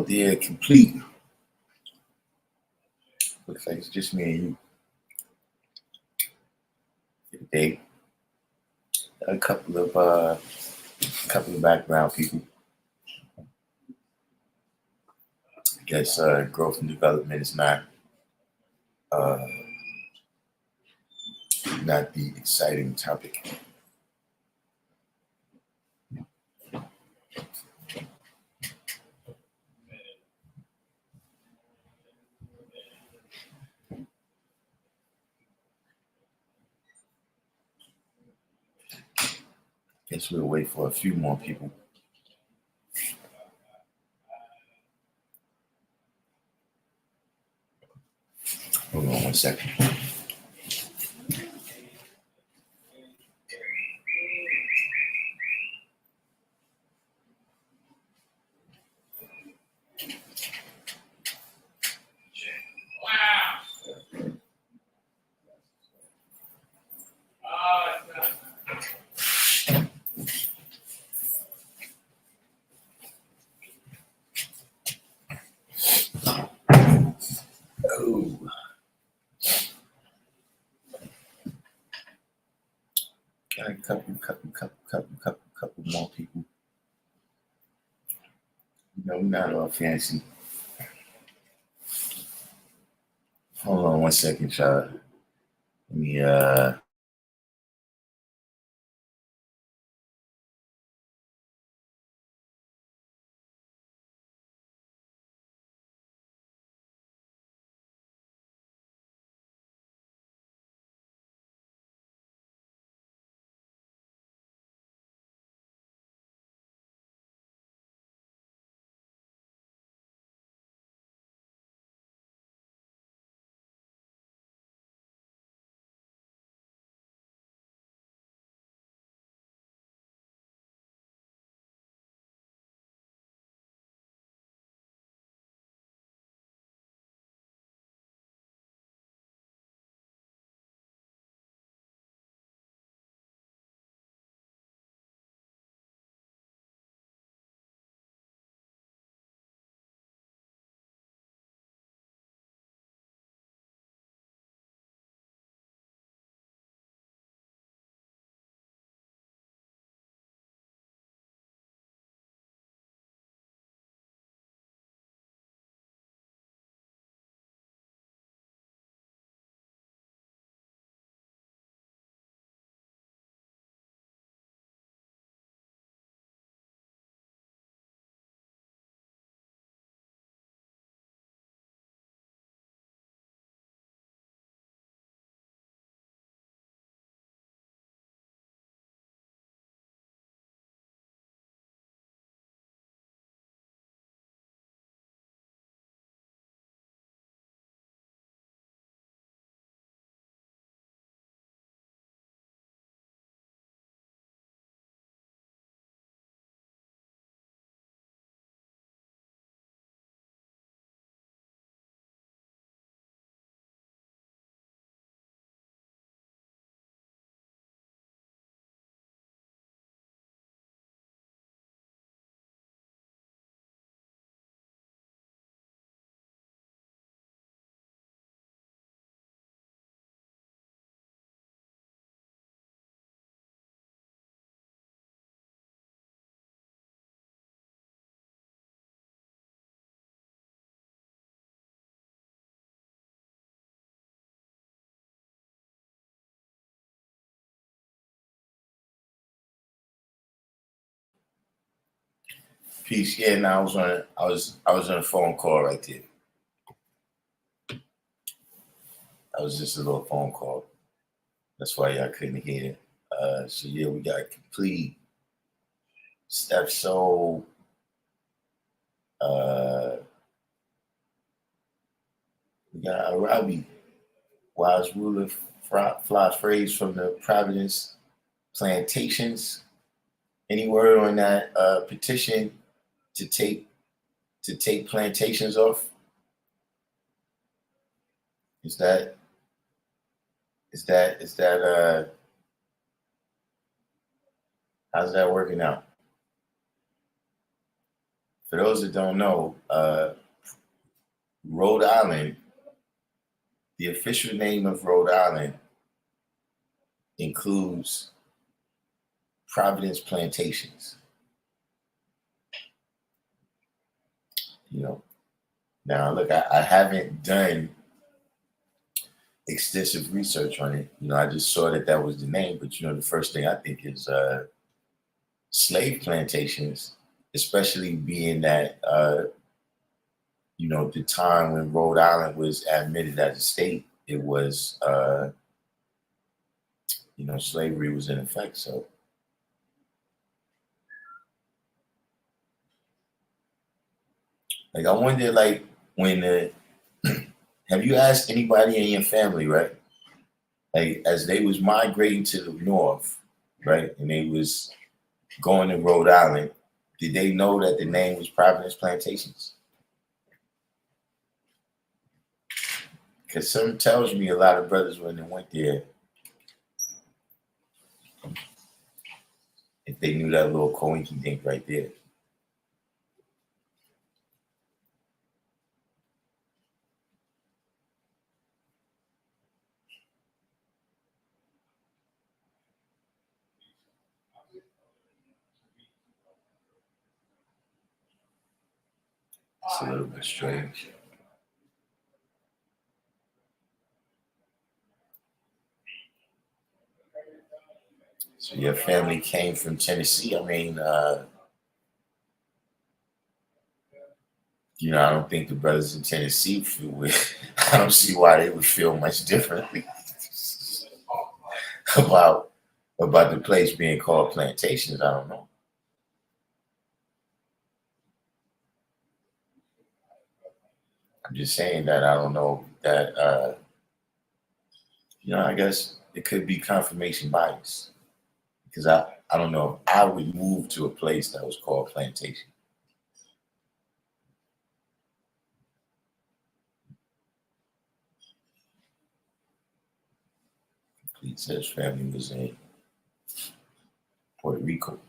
there complete. Looks like it's just me and you today. A couple of background people. I guess growth and development is not the exciting topic. Guess we'll wait for a few more people. Hold on one second. Oh. Got a couple more people. No, not all fancy. Hold on one second, child. Let me peace. Yeah, no, I was on a phone call right there. That was just a little phone call. That's why y'all couldn't hear. So yeah, we got complete. Steph Soul. We got Arabi, wise ruler, fly phrase from the Providence Plantations. Any word on that petition to take plantations off? Is that how's that working out? For those that don't know, Rhode Island, the official name of Rhode Island includes Providence Plantations. You know, now look, I haven't done extensive research on it. You know, I just saw that that was the name, but you know, the first thing I think is slave plantations, especially being that you know, the time when Rhode Island was admitted as a state, it was you know, slavery was in effect. So like I wonder like when have you asked anybody in your family, right? Like as they was migrating to the north, right? And they was going to Rhode Island, did they know that the name was Providence Plantations? Because something tells me a lot of brothers when they went there, if they knew that little coinky dink right there. It's a little bit strange. So your family came from Tennessee. I mean, you know, I don't think the brothers in Tennessee feel I don't see why they would feel much differently about about the place being called plantations. I don't know. I'm just saying that I don't know that you know, I guess it could be confirmation bias. Because I don't know if I would move to a place that was called plantation. He says family was in Puerto Rico,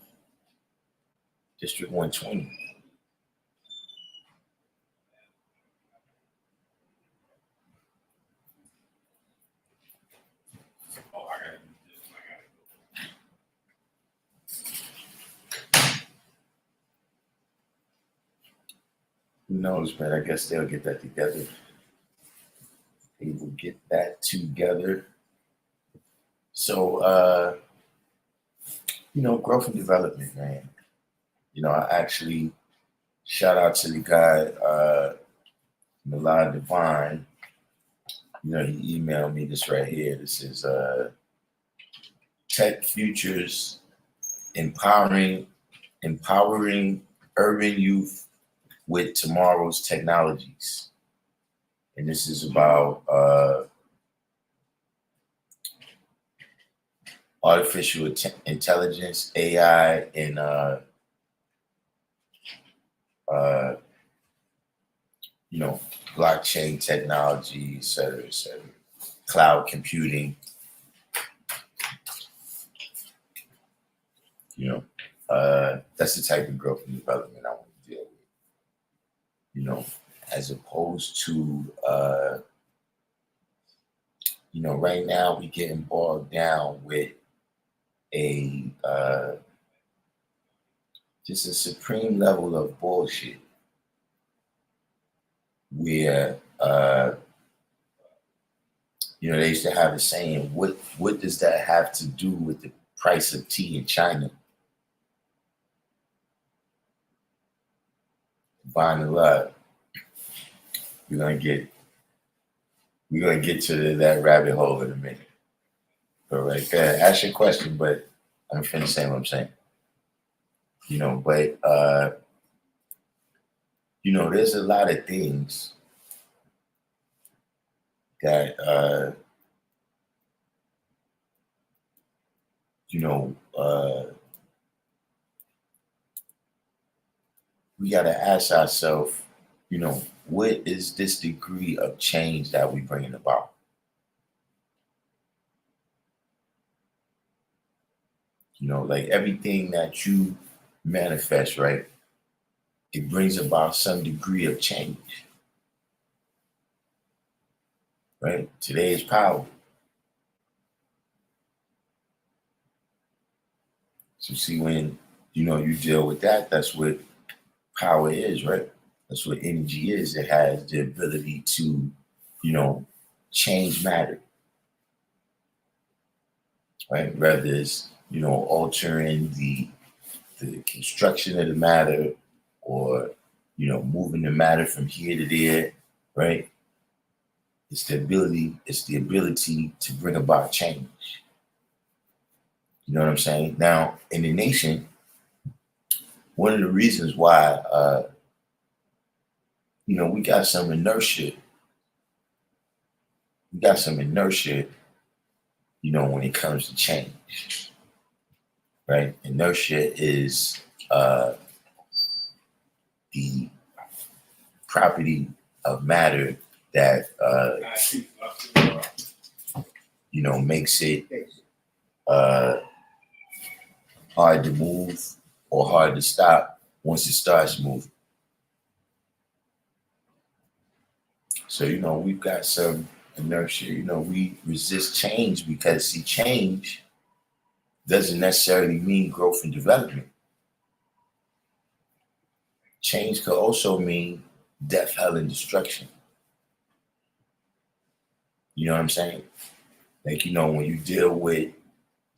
District 120. Who knows, man? I guess they'll get that together. They will get that together. So, you know, growth and development, man. You know, I actually shout out to the guy, Milad Divine. You know, he emailed me this right here. This is Tech Futures empowering urban youth with tomorrow's technologies. And this is about artificial intelligence, AI, and uh, you know, blockchain technology, et cetera, et cetera. Cloud computing, you know, that's the type of growth and development I want to deal with, you know, as opposed to, you know, right now we getting bogged down with a, just a supreme level of bullshit where, you know, they used to have a saying, what does that have to do with the price of tea in China? Buying a lot. We're gonna get to that rabbit hole in a minute. But right there, ask your question, but I'm finna say what I'm saying. You know, but you know, there's a lot of things that you know, we gotta ask ourselves, you know, what is this degree of change that we bringing about? You know, like everything that you manifest, right? it brings about some degree of change, right? Today is power. So see, when you deal with that, that's what power is, right? That's what energy is. It has the ability to, you know, change matter, right? Whether it's, altering the construction of the matter, or, moving the matter from here to there, right? It's the ability to bring about change. You know what I'm saying? Now, in the nation, one of the reasons why, we got some inertia. We got some inertia, when it comes to change, right? Inertia is the property of matter that, makes it uh, hard to move or hard to stop once it starts moving. So, we've got some inertia. We resist change because, see, change doesn't necessarily mean growth and development. Change could also mean death, hell, and destruction. You know what I'm saying? Like, when you deal with,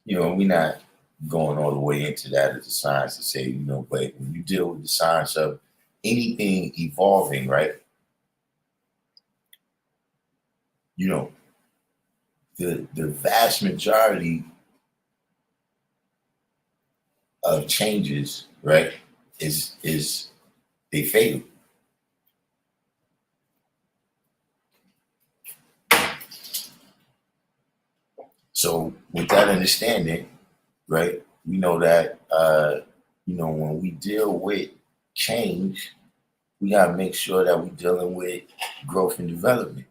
we're not going all the way into that as a science to say, but when you deal with the science of anything evolving, right? The vast majority of changes, right, is they fatal. So with that understanding, right, we know that when we deal with change, we gotta make sure that we're dealing with growth and development.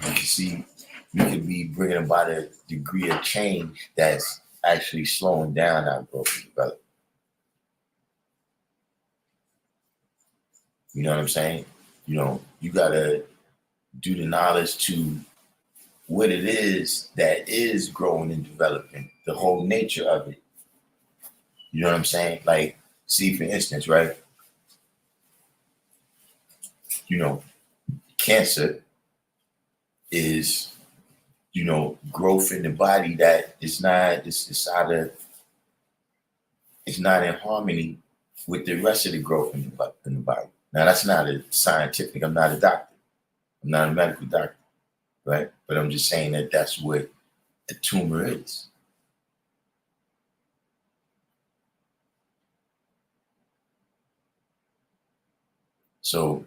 You see, we could be bringing about a degree of change that's actually slowing down our growth and development. You know what I'm saying? You gotta do the knowledge to what it is that is growing and developing, the whole nature of it. You know what I'm saying? Like, see, for instance, right? Cancer is, growth in the body that is not, it's not in harmony with the rest of the growth in the body. Now, that's not a scientific, I'm not a doctor. I'm not a medical doctor, right? But I'm just saying that that's what a tumor is. So,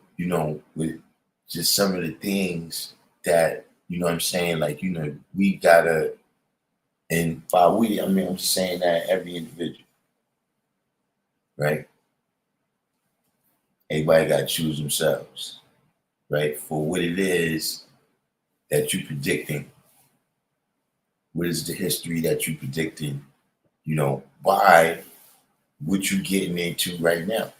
with just some of the things that, I'm saying, like, we gotta, and by we, I mean, I'm just saying that every individual, right? Everybody got to choose themselves, right? For what it is that you're predicting. What is the history that you're predicting, by what you're getting into right now?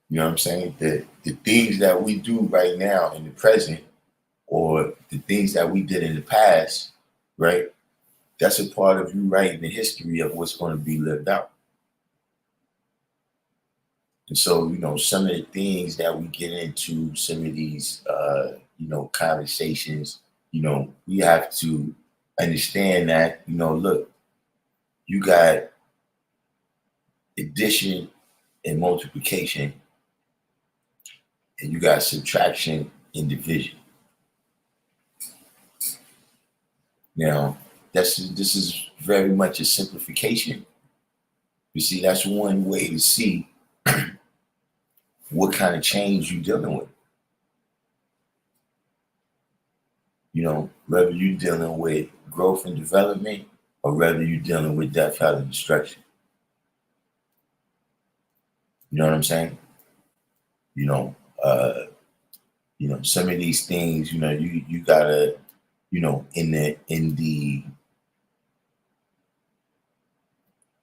You know what I'm saying? The things that we do right now in the present, or the things that we did in the past, right? That's a part of you writing the history of what's going to be lived out. And so, some of the things that we get into, some of these, conversations, we have to understand that, look, you got addition and multiplication, and you got subtraction and division. Now, this is very much a simplification. You see, that's one way to see what kind of change you're dealing with. Whether you're dealing with growth and development, or whether you're dealing with death, hell, and destruction. You know what I'm saying? You know, uh, some of these things, you gotta, in the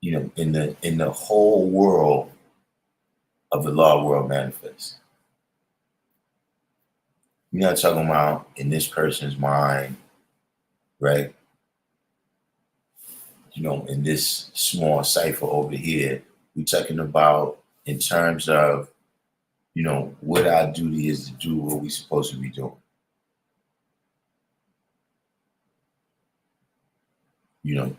in the whole world of the law world manifest. We're not talking about in this person's mind, right? In this small cipher over here. We're talking about in terms of, what our duty is to do what we're supposed to be doing.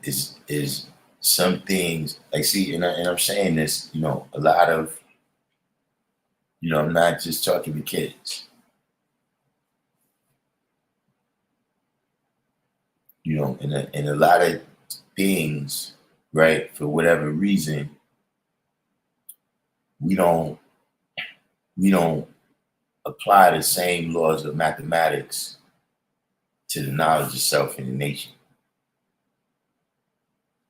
Is some things like, see, and I'm saying this, a lot of, I'm not just talking to kids, and a lot of things, right? For whatever reason, we don't apply the same laws of mathematics to the knowledge of self and the nation.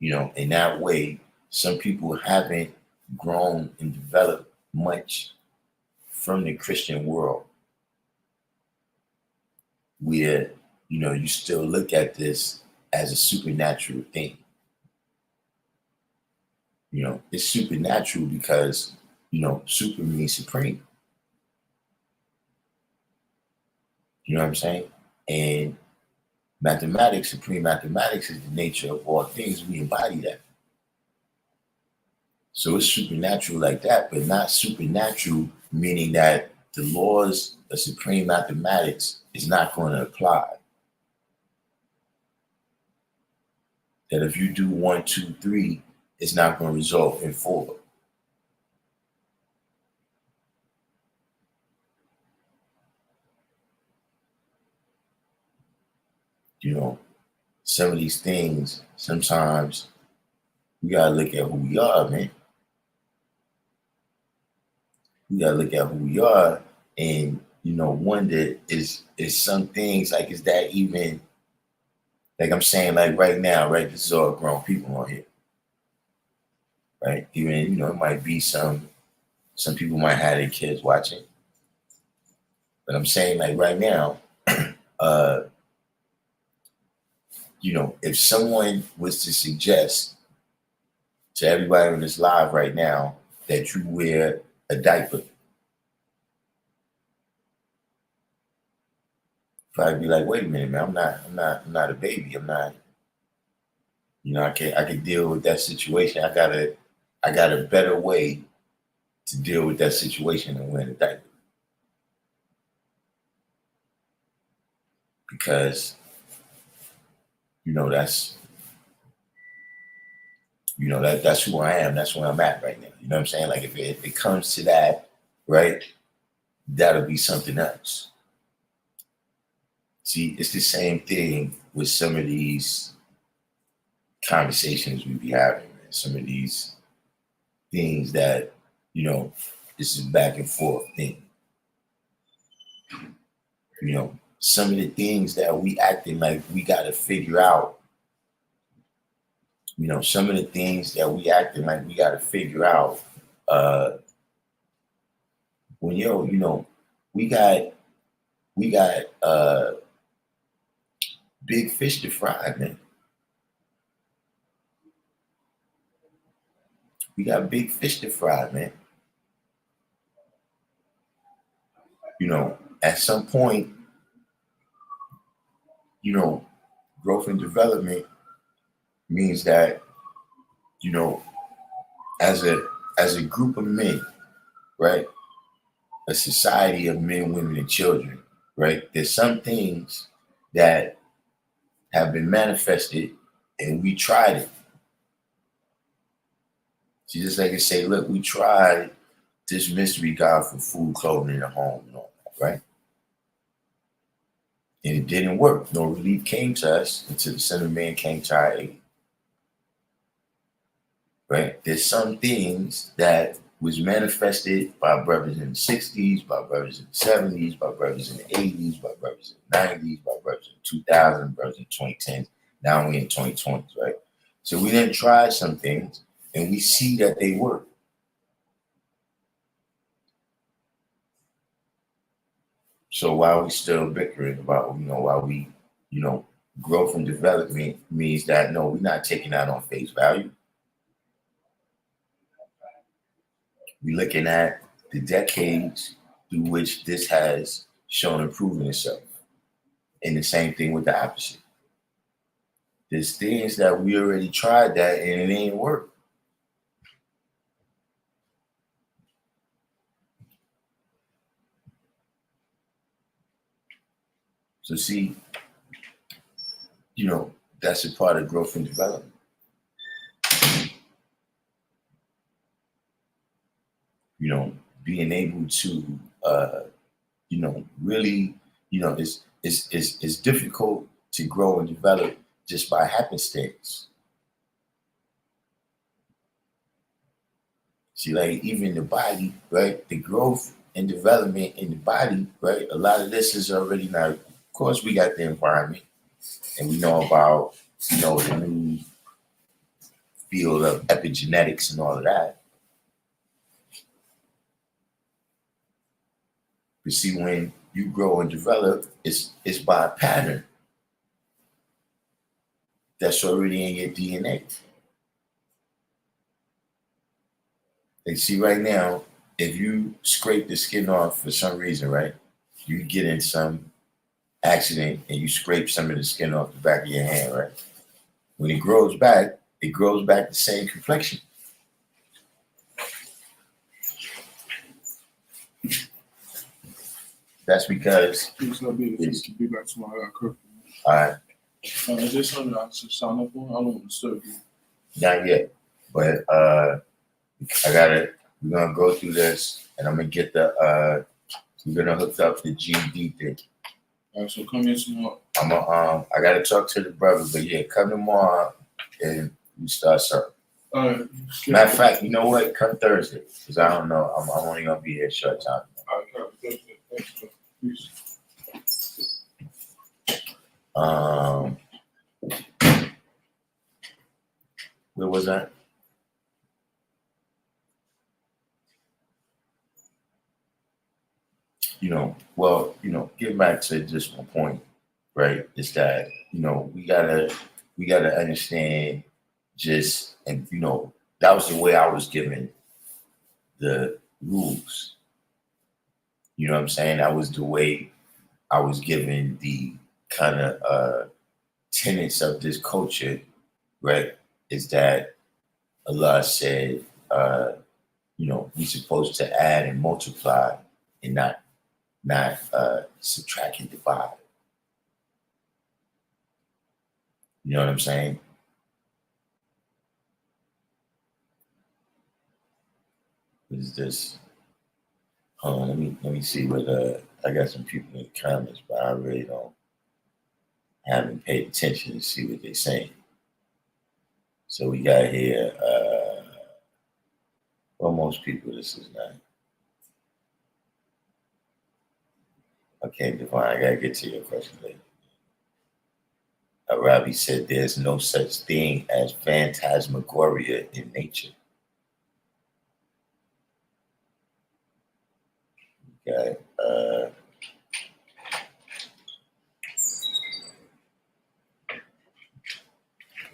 In that way, some people haven't grown and developed much from the Christian world, where, you still look at this as a supernatural thing. It's supernatural because, super means supreme. You know what I'm saying? And mathematics, supreme mathematics is the nature of all things. We embody that. So it's supernatural like that, but not supernatural, meaning that the laws of supreme mathematics is not going to apply. That if you do 1, 2, 3, it's not going to result in 4. Some of these things, sometimes we got to look at who we are, man. We got to look at who we are and, wonder is some things like, is that even, like I'm saying, like right now, right? This is all grown people on here, right? Even, it might be some people might have their kids watching, but I'm saying like right now, if someone was to suggest to everybody on this live right now that you wear a diaper, probably be like, wait a minute, man, I'm not a baby. I'm not, I can deal with that situation. I got a better way to deal with that situation than wearing a diaper. Because, that's who I am. That's where I'm at right now. You know what I'm saying? Like if it comes to that, right, that'll be something else. See, it's the same thing with some of these conversations we be having, man. Some of these things that, this is back and forth thing. Some of the things that we acting like we got to figure out. Some of the things that we acting like we got to figure out. When we got big fish to fry, man. We got big fish to fry, man. At some point, growth and development means that, as a group of men, right? A society of men, women, and children, right? There's some things that have been manifested and we tried it. So just like I say, look, we tried this mystery God for food, clothing, and a home and all that, right? And it didn't work. No relief came to us until the Son of Man came to our aid. Right? There's some things that was manifested by brothers in the 60s, by brothers in the 70s, by brothers in the 80s, by brothers in the 90s, by brothers in 2000, brothers in 2010s. Now we're in 2020s, right? So we didn't try some things and we see that they work. So why are we still bickering about, why we, growth and development means that, no, we're not taking that on face value. We're looking at the decades through which this has shown improving itself. And the same thing with the opposite. There's things that we already tried that and it ain't work. So see, that's a part of growth and development. Being able to, really, it's difficult to grow and develop just by happenstance. See, like even the body, right? The growth and development in the body, right? A lot of this is already now. Of course, we got the environment, and we know about, the new field of epigenetics and all of that. But see, when you grow and develop, it's by a pattern that's already in your DNA. Like, see, right now, if you scrape the skin off for some reason, right, you get in some accident and you scrape some of the skin off the back of your hand, right? When it grows back the same complexion. That's because it's gonna be back tomorrow. I got curfew. All right. Is there something I should sign up for? I don't want to disturb you. Not yet, but we're gonna go through this, and I'm gonna get we're gonna hook up the GD thing. All right, so come in tomorrow. I gotta talk to the brother, but yeah, come tomorrow and we start something. All right. Matter of fact, you know what? Come Thursday, because I don't know. I'm only gonna be here a short time. All right, come Thursday. Thanks. Where was that? Getting back to just one point, right? Is that, we gotta understand and that was the way I was given the rules. You know what I'm saying? That was the way I was given the kind of tenets of this culture, right? Is that Allah said, we're supposed to add and multiply and not subtract and divide. You know what I'm saying? What is this? Hold on, let me see what I got some people in the comments, but I really haven't paid attention to see what they're saying. So we got here, well, most people this is not. Okay, Divine, I gotta get to your question later. Arabi said there's no such thing as phantasmagoria in nature. Okay.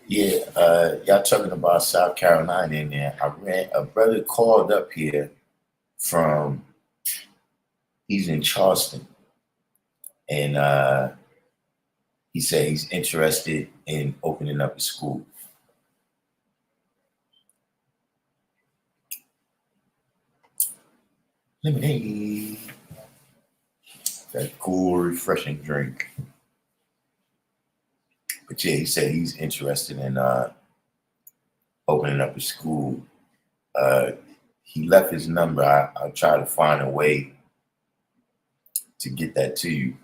Y'all talking about South Carolina in there. A brother called up here he's in Charleston, and he said he's interested in opening up a school. Lemonade. That cool, refreshing drink. But yeah, he said he's interested in opening up a school. He left his number. I'll try to find a way to get that to you,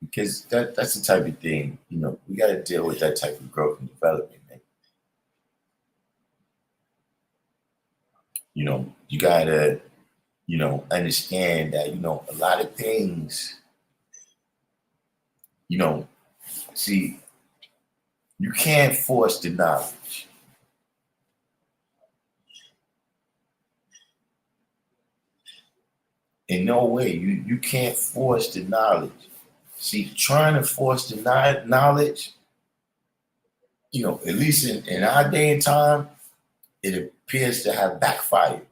because that's the type of thing, we got to deal with that type of growth and development, man. You got to, understand that, a lot of things, see, you can't force the knowledge. In no way, you can't force the knowledge. See, trying to force the knowledge, at least in our day and time, it appears to have backfired.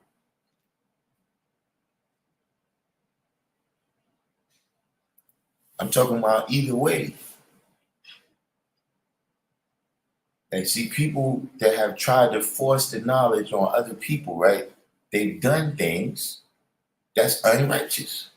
I'm talking about either way. And see, people that have tried to force the knowledge on other people, right? They've done things that's unrighteous.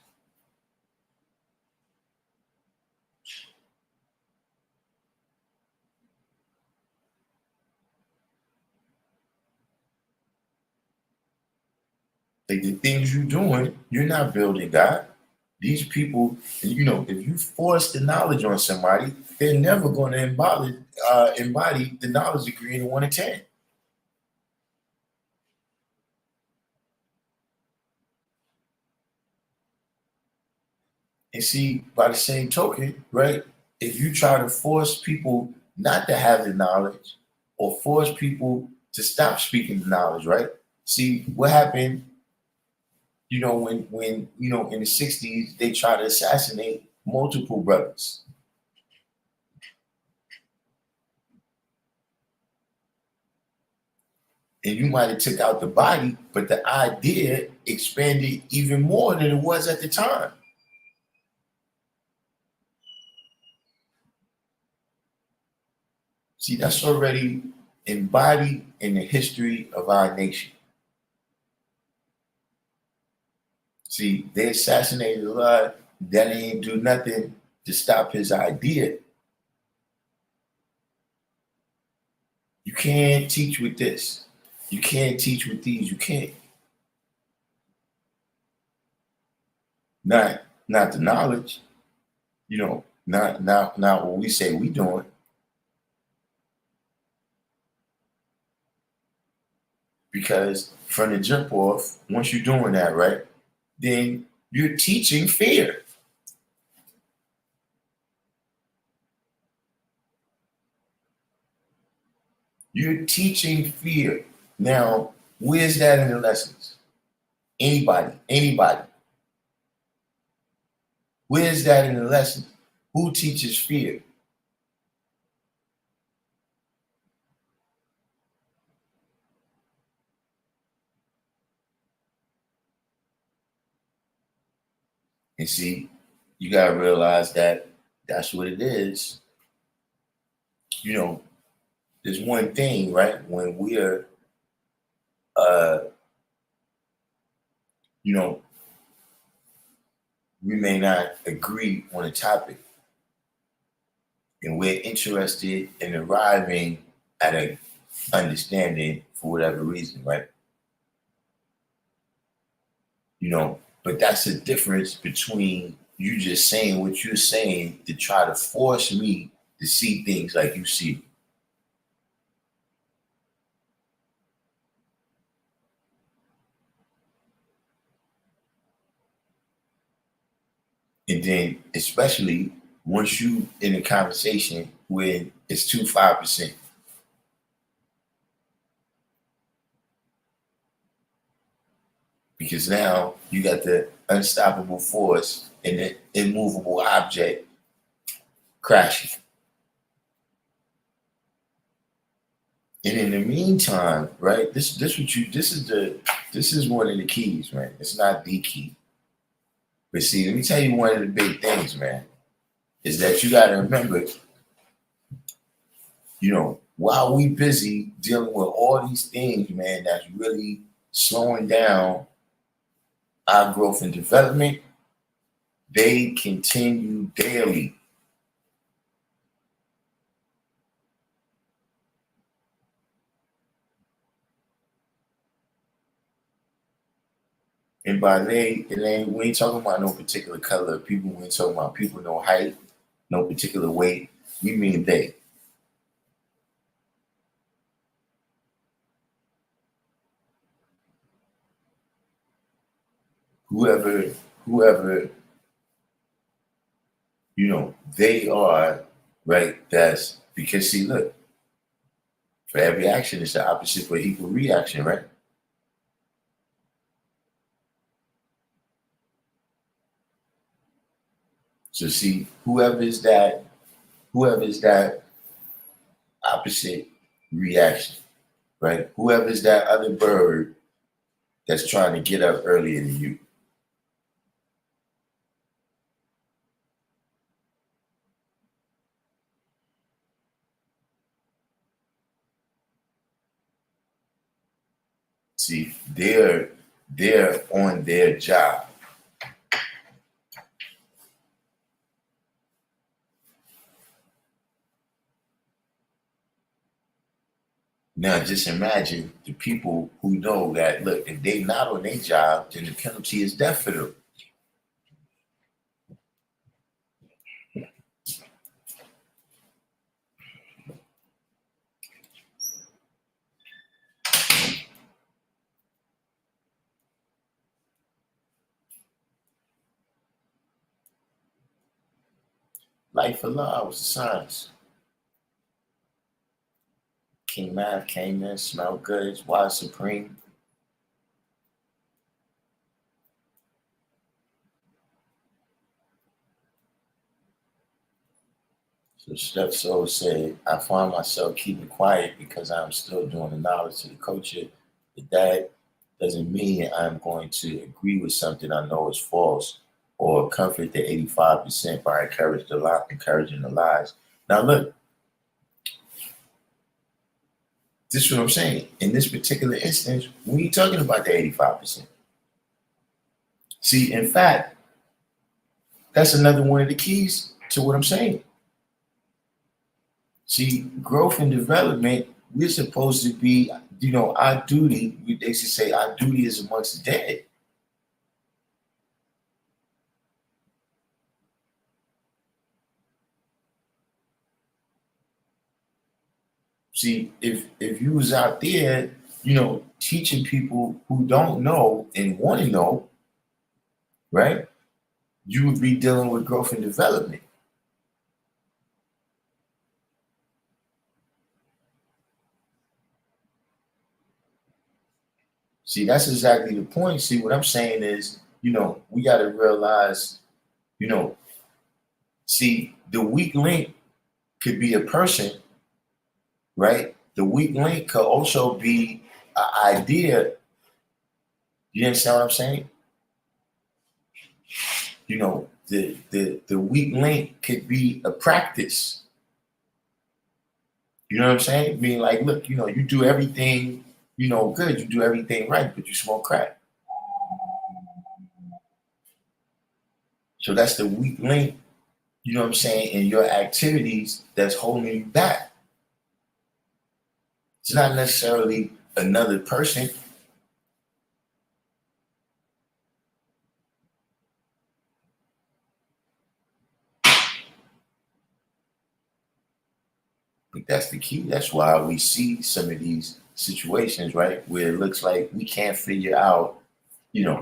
Like the things you're doing, you're not building God. These people, if you force the knowledge on somebody, they're never going to embody the knowledge degree in 1 to 10. And see, by the same token, right? If you try to force people not to have the knowledge or force people to stop speaking the knowledge, right? See, what happened, when in the 60s, they tried to assassinate multiple brothers. And you might have took out the body, but the idea expanded even more than it was at the time. See, that's already embodied in the history of our nation. See, they assassinated a lot. That ain't do nothing to stop his idea. You can't teach with this. You can't teach with these. You can't. Not the knowledge. Not what we say we doing. Because from the jump off, once you're doing that, right, then you're teaching fear. You're teaching fear. Now, where's that in the lessons? Anybody. Where's that in the lessons? Who teaches fear? And see, you gotta realize that that's what it is. You know, there's one thing, right? When we're, uh, you know, we may not agree on a topic, and we're interested in arriving at a understanding for whatever reason, right? But that's the difference between you just saying what you're saying to try to force me to see things like you see. And then, especially once you in a conversation when it's 5%, because now you got the unstoppable force and the immovable object crashing. And in the meantime, right, this is one of the keys, man. It's not the key. But see, let me tell you one of the big things, man, is that you gotta remember, while we busy dealing with all these things, man, that's really slowing down our growth and development, they continue daily. And by we ain't talking about no particular color of people. We ain't talking about people no height, no particular weight. We mean they. Whoever, whoever, they are, right? That's because see, look, for every action, it's the opposite for equal reaction, right? So see, whoever is that opposite reaction, right? Whoever's that other bird that's trying to get up earlier than you. See, they're on their job. Now just imagine the people who know that look, if they not on their job, then the penalty is death for them. Life of Allah was the science. King Math came in, smelled good, wise supreme. So Steph Soul said, I find myself keeping quiet because I'm still doing the knowledge to the culture. But that doesn't mean I'm going to agree with something I know is false or comfort the 85% by encouraging the lies. Now look, this is what I'm saying. In this particular instance, we ain't talking about the 85%. See, in fact, that's another one of the keys to what I'm saying. See, growth and development, we're supposed to be, our duty, they should say our duty is amongst the dead. See, if you was out there, teaching people who don't know and want to know, right, you would be dealing with growth and development. See, that's exactly the point. See, what I'm saying is, we got to realize, see, the weak link could be a person, right? The weak link could also be an idea. You understand what I'm saying? The weak link could be a practice. You know what I'm saying? Meaning like, look, you do everything, good, you do everything right, but you smoke crack. So that's the weak link, you know what I'm saying, in your activities that's holding you back. It's not necessarily another person. But that's the key. That's why we see some of these situations, right, where it looks like we can't figure out,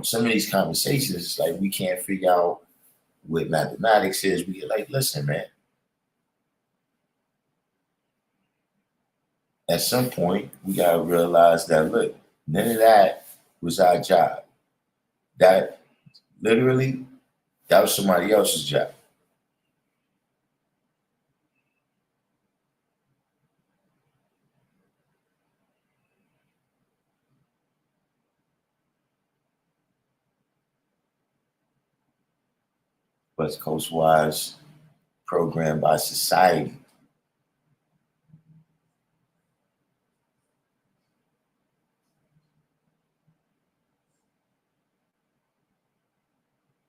some of these conversations, it's like we can't figure out what mathematics is. We get like, listen, man, at some point, we got to realize that, look, none of that was our job. That literally, that was somebody else's job. West Coast Wise program by society.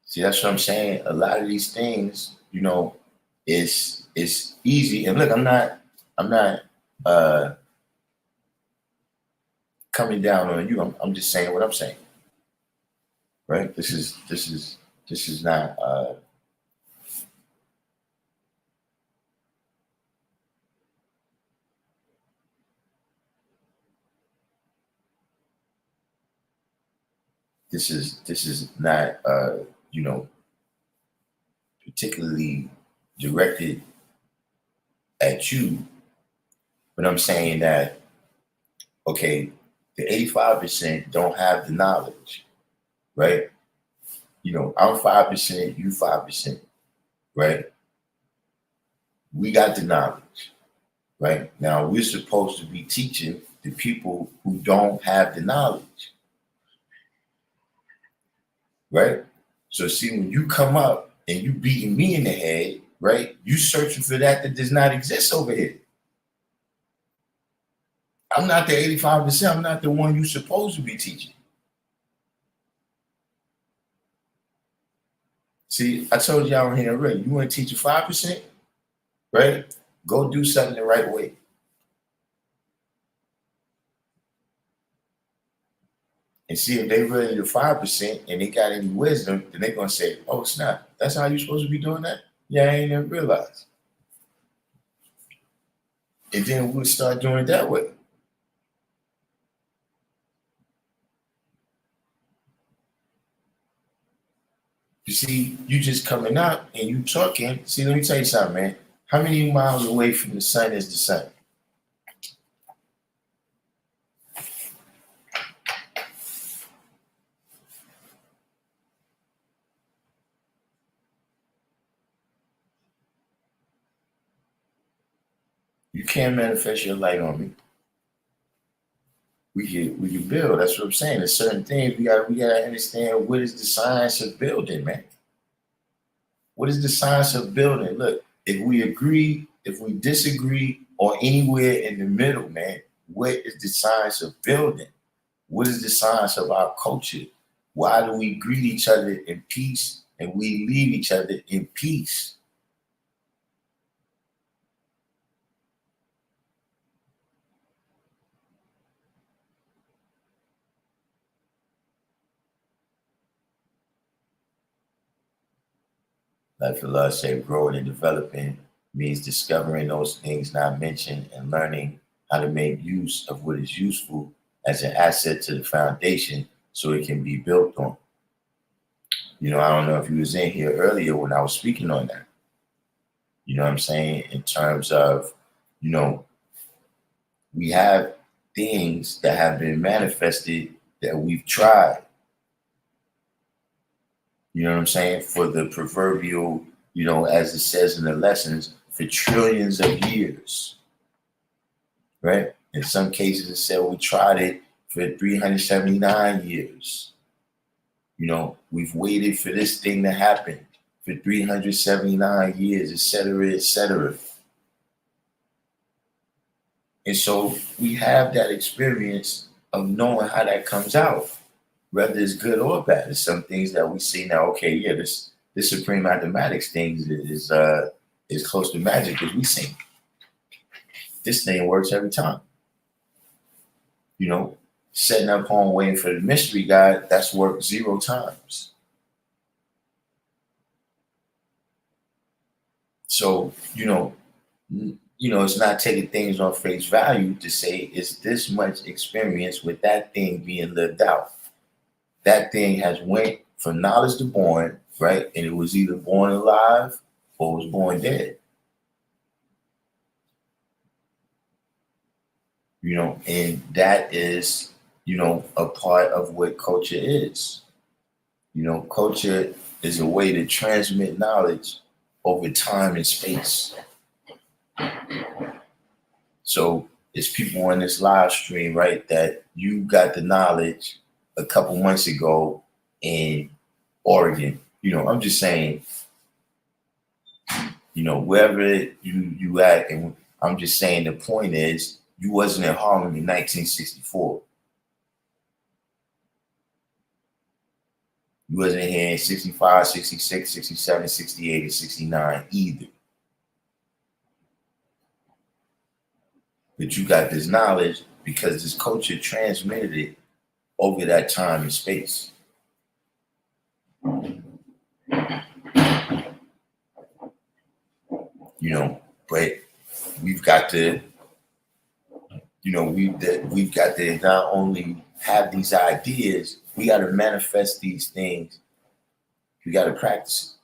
See, that's what I'm saying. A lot of these things, it's easy. And look, I'm not uh coming down on you. I'm just saying what I'm saying. Right? This is not this is not you know particularly directed at you, but I'm saying that okay, the 85% don't have the knowledge, right? I'm 5%, you 5%, right? We got the knowledge, right? Now we're supposed to be teaching the people who don't have the knowledge, right? So see, when you come up and you beating me in the head, right? You searching for that does not exist over here. I'm not the 85%. I'm not the one you're supposed to be teaching. See, I told y'all here already, you want to teach you 5%, right? Go do something the right way. And see if they really the 5% and they got any wisdom, then they're gonna say, oh snap, that's how you're supposed to be doing that? Yeah, I ain't never realized. And then we'll start doing it that way. You see, you just coming out and you talking. See, let me tell you something, man. How many miles away from the sun is the sun? You can't manifest your light on me. We can build. That's what I'm saying. There's certain things we gotta understand. What is the science of building, man? What is the science of building? Look, if we agree, if we disagree, or anywhere in the middle, man, what is the science of building? What is the science of our culture? Why do we greet each other in peace and we leave each other in peace? Like the Lord said, growing and developing means discovering those things not mentioned and learning how to make use of what is useful as an asset to the foundation so it can be built on. You know, I don't know if you was in here earlier when I was speaking on that. You know what I'm saying? In terms of, you know, we have things that have been manifested that we've tried. You know what I'm saying? For the proverbial, you know, as it says in the lessons, for trillions of years, right? In some cases, it said we tried it for 379 years. You know, we've waited for this thing to happen for 379 years, et cetera, et cetera. And so we have that experience of knowing how that comes out, whether it's good or bad. There's some things that we see now, okay, yeah, this supreme mathematics thing is close to magic as we seen. This thing works every time. You know, setting up home waiting for the mystery guy, that's worked 0 times. So, it's not taking things on face value to say it's this much experience with that thing being lived out. That thing has went from knowledge to born, right? And it was either born alive or was born dead. You know, and that is, a part of what culture is. You know, culture is a way to transmit knowledge over time and space. So it's people on this live stream, right, that you got the knowledge a couple months ago in Oregon. You know, I'm just saying, wherever you at, and I'm just saying the point is you wasn't in Harlem in 1964. You wasn't here in 65, 66, 67, 68, and 69 either. But you got this knowledge because this culture transmitted it over that time and space. But we've got to, we've got to not only have these ideas, we got to manifest these things. We got to practice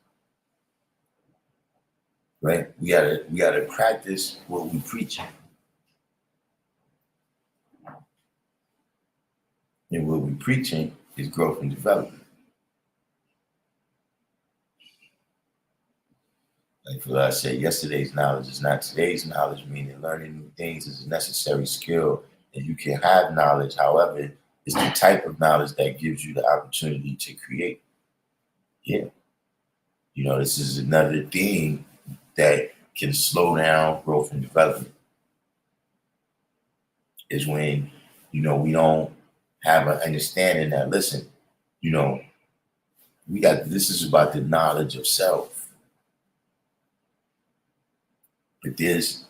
it, right? We got to practice what we preach. And what we're preaching is growth and development. Like what I said, yesterday's knowledge is not today's knowledge, meaning learning new things is a necessary skill and you can have knowledge. However, it's the type of knowledge that gives you the opportunity to create. Yeah. This is another thing that can slow down growth and development is when, we don't have an understanding that, listen, this is about the knowledge of self. But there's,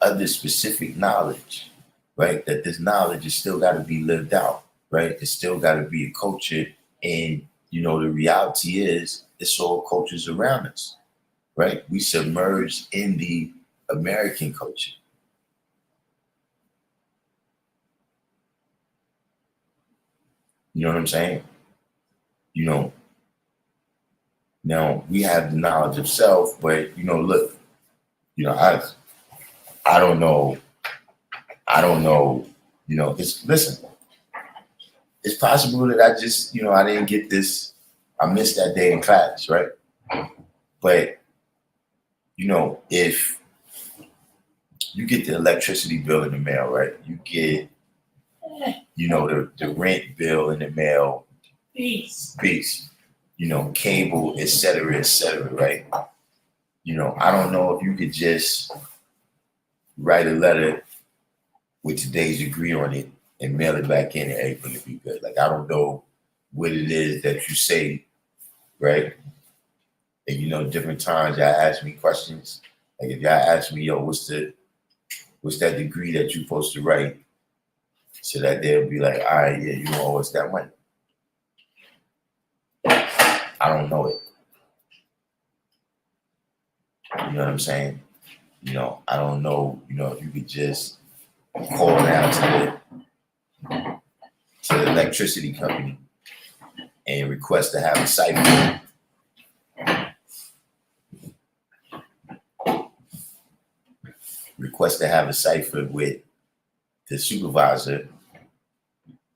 other specific knowledge, right? That this knowledge is still got to be lived out, right? It's still got to be a culture. And, the reality is it's all cultures around us, right? We submerged in the American culture. You know what I'm saying? Now we have the knowledge of self, but, look, I don't know. Listen, it's possible that I just, I didn't get this. I missed that day in class, right? But, if you get the electricity bill in the mail, right? You get, the rent bill in the mail, beast, cable, et cetera, right? I don't know if you could just write a letter with today's degree on it and mail it back in and everything would be good. Like, I don't know what it is that you say, right? And, different times y'all ask me questions. Like, if y'all ask me, yo, what's that degree that you're supposed to write? So that they'll be like, all right, yeah, you owe us that money. I don't know it. You know what I'm saying? I don't know, if you could just call down to the electricity company and request to have a cipher. Request to have a cipher with the supervisor,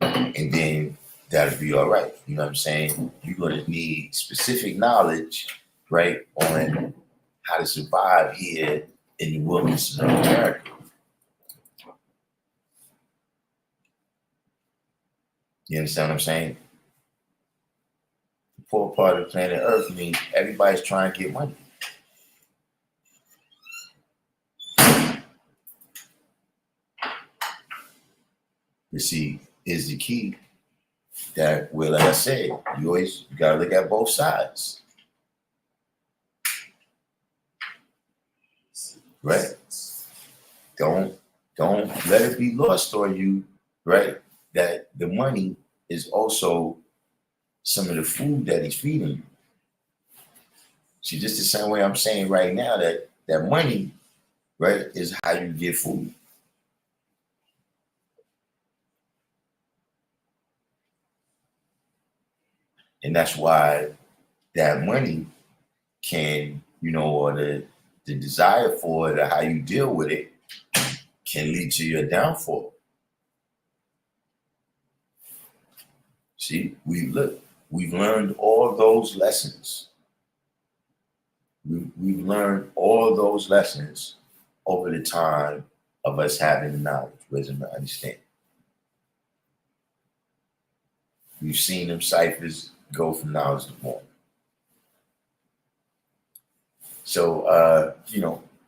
and then that'll be all right. You know what I'm saying? You're going to need specific knowledge, right, on how to survive here in the wilderness of America. You understand what I'm saying? The poor part of planet Earth means everybody's trying to get money. You see, is the key that, well, like I said, you gotta look at both sides. Right? Don't let it be lost on you, right? That the money is also some of the food that he's feeding you. See, just the same way I'm saying right now that money, right, is how you get food. And that's why that money can, or the desire for it or how you deal with it can lead to your downfall. See, we've learned all those lessons. We've learned all those lessons over the time of us having the knowledge, wisdom, and understanding. We've seen them ciphers go from knowledge to form. So,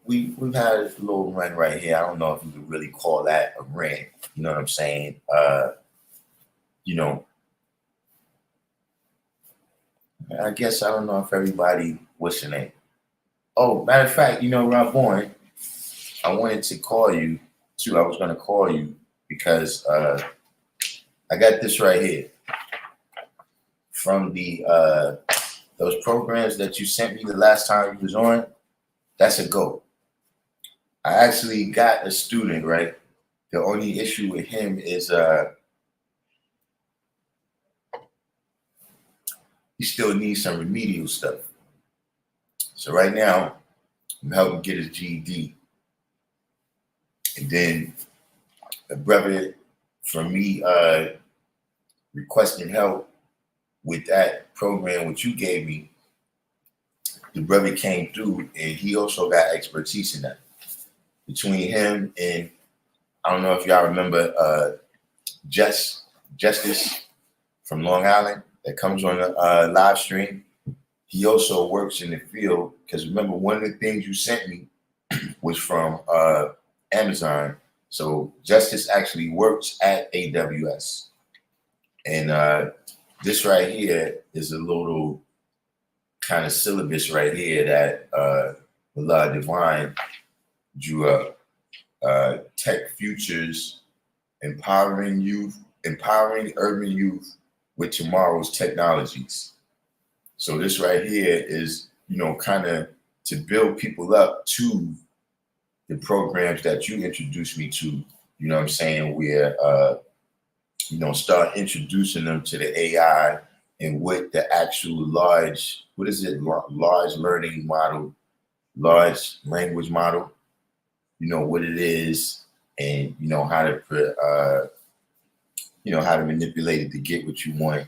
we've had a little run right here. I don't know if you could really call that a rant. You know what I'm saying? I guess I don't know if everybody, what's your name? Oh, matter of fact, Rob Bourne, I wanted to call you too. I was going to call you because I got this right here from the those programs that you sent me the last time you was on. That's a go. I actually got a student, right? The only issue with him is he still needs some remedial stuff. So right now, I'm helping get his GED. And then a brother from me requesting help with that program which you gave me, the brother came through and he also got expertise in that. Between him and I don't know if y'all remember Justice from Long Island that comes on the live stream. He also works in the field because remember one of the things you sent me was from Amazon. So Justice actually works at AWS. And this right here is a little kind of syllabus right here that Allah Divine drew up. Tech futures, empowering urban youth with tomorrow's technologies. So this right here is, kind of to build people up to the programs that you introduced me to, you know what I'm saying, where, start introducing them to the AI and what the actual large learning model, large language model, what it is and, how to manipulate it to get what you want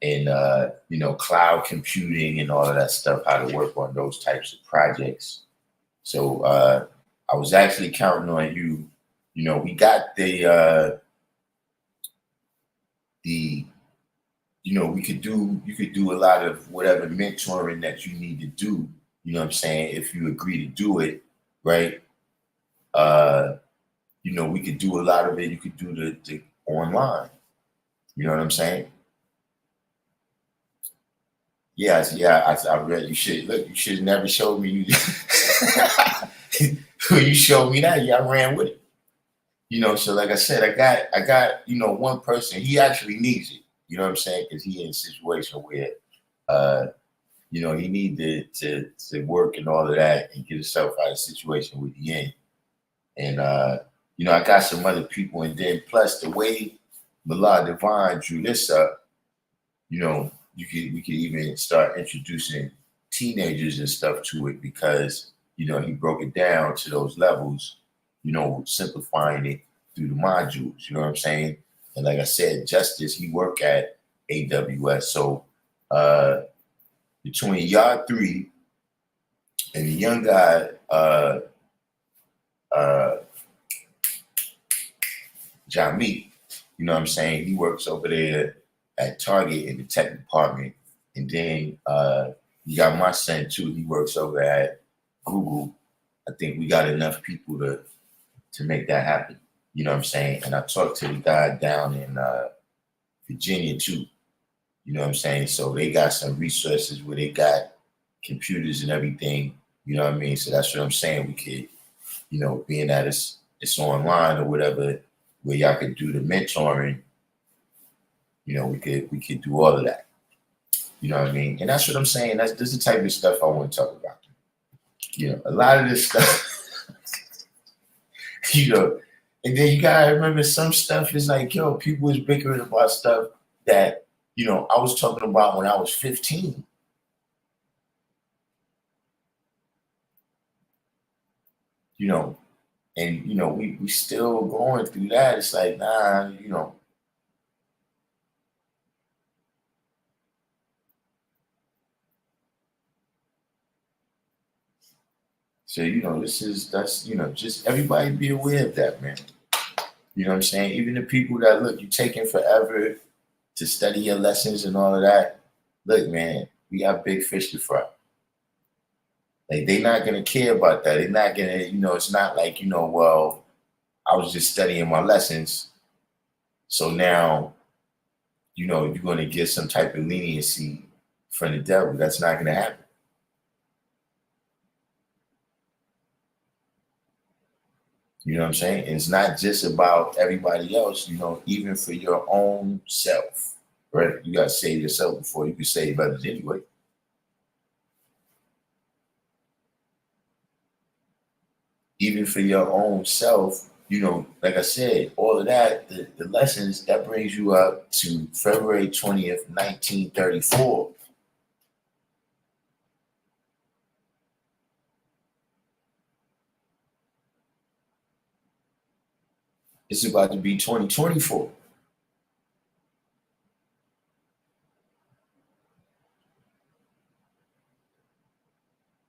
and, cloud computing and all of that stuff, how to work on those types of projects. So I was actually counting on you. We got you could do a lot of whatever mentoring that you need to do, you know what I'm saying, if you agree to do it, right? We could do a lot of it. You could do the online. You know what I'm saying? Yeah, I read. You should have never showed me. When you showed me that, I ran with it. So like I said, I got, one person. He actually needs it. You know what I'm saying? Because he in a situation where, he need to work and all of that and get himself out of the situation with the end. And I got some other people, and then plus the way Malad Divine drew this up, we could even start introducing teenagers and stuff to it because, he broke it down to those levels, simplifying it through the modules, you know what I'm saying? And like I said, Justice, he work at AWS. So between y'all three and the young guy, Jamie, you know what I'm saying? He works over there at Target in the tech department. And then you got my son too. He works over at Google. I think we got enough people to make that happen. You know what I'm saying? And I talked to the guy down in Virginia too. You know what I'm saying? So they got some resources where they got computers and everything. You know what I mean? So that's what I'm saying. We could, being that it's online or whatever, where y'all could do the mentoring. We could do all of that. You know what I mean? And that's what I'm saying. This is the type of stuff I want to talk about. A lot of this stuff, and then you gotta remember some stuff is like, people is bickering about stuff that, I was talking about when I was 15. And we still going through that. It's like, nah, So, just everybody be aware of that, man. You know what I'm saying? Even the people that look, you taking forever to study your lessons and all of that. Look, man, we got big fish to fry. Like, they're not gonna care about that. They're not gonna, it's not like, well, I was just studying my lessons. So now, you're gonna get some type of leniency from the devil. That's not gonna happen. You know what I'm saying? And it's not just about everybody else, even for your own self, right? You got to save yourself before you can save others anyway. Even for your own self, like I said, all of that, the lessons, that brings you up to February 20th, 1934. It's about to be 2024.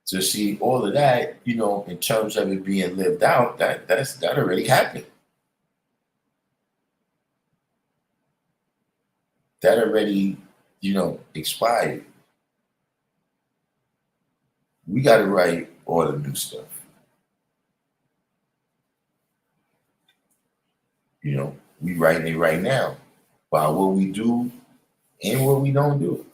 So see, all of that, in terms of it being lived out, that already happened. that already, expired. We got to write all the new stuff. We writing it right now about what we do and what we don't do.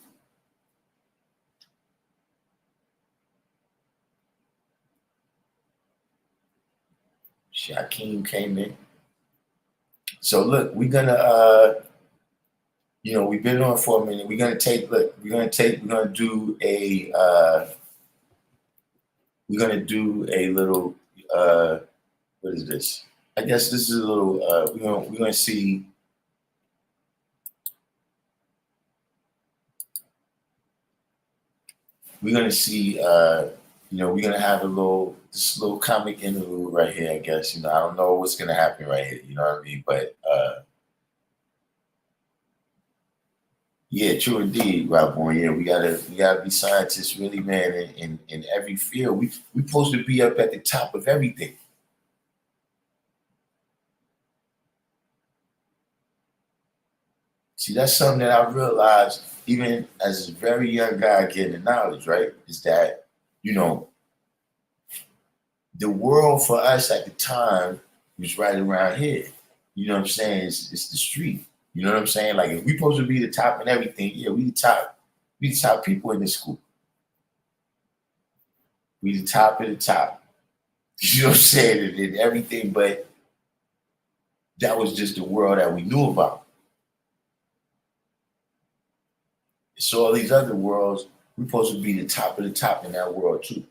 Shaquem came in. So look, we're gonna we've been on for a minute. We're gonna do a little what is this? I guess this is a little we're gonna see we're gonna have this little comic interlude right here, I guess. I don't know what's gonna happen right here, you know what I mean? But yeah, true indeed, Rob Bourne. Yeah, we gotta be scientists, really, man. In every field, we supposed to be up at the top of everything. See, that's something that I realized, even as a very young guy getting the knowledge. Right, is that the world for us at the time was right around here. You know what I'm saying? It's the street. You know what I'm saying? Like, if we supposed to be the top in everything, yeah, we the top. We the top people in this school. We the top of the top. You know what I'm saying? And everything, but that was just the world that we knew about. So all these other worlds, we're supposed to be the top of the top in that world too.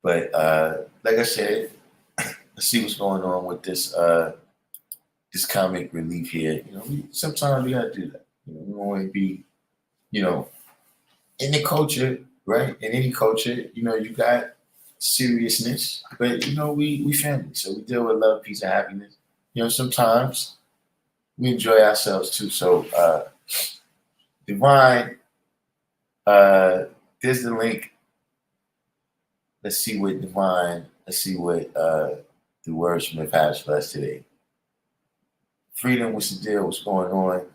But like I said, let's see what's going on with this comic relief here. Sometimes we gotta do that. We don't want to be, in the culture, right? In any culture, you got seriousness, but we family, so we deal with love, peace, and happiness. Sometimes we enjoy ourselves too. So Divine, there's the link. Let's see what the wordsmith has for us today. Freedom, what's the deal? What's going on?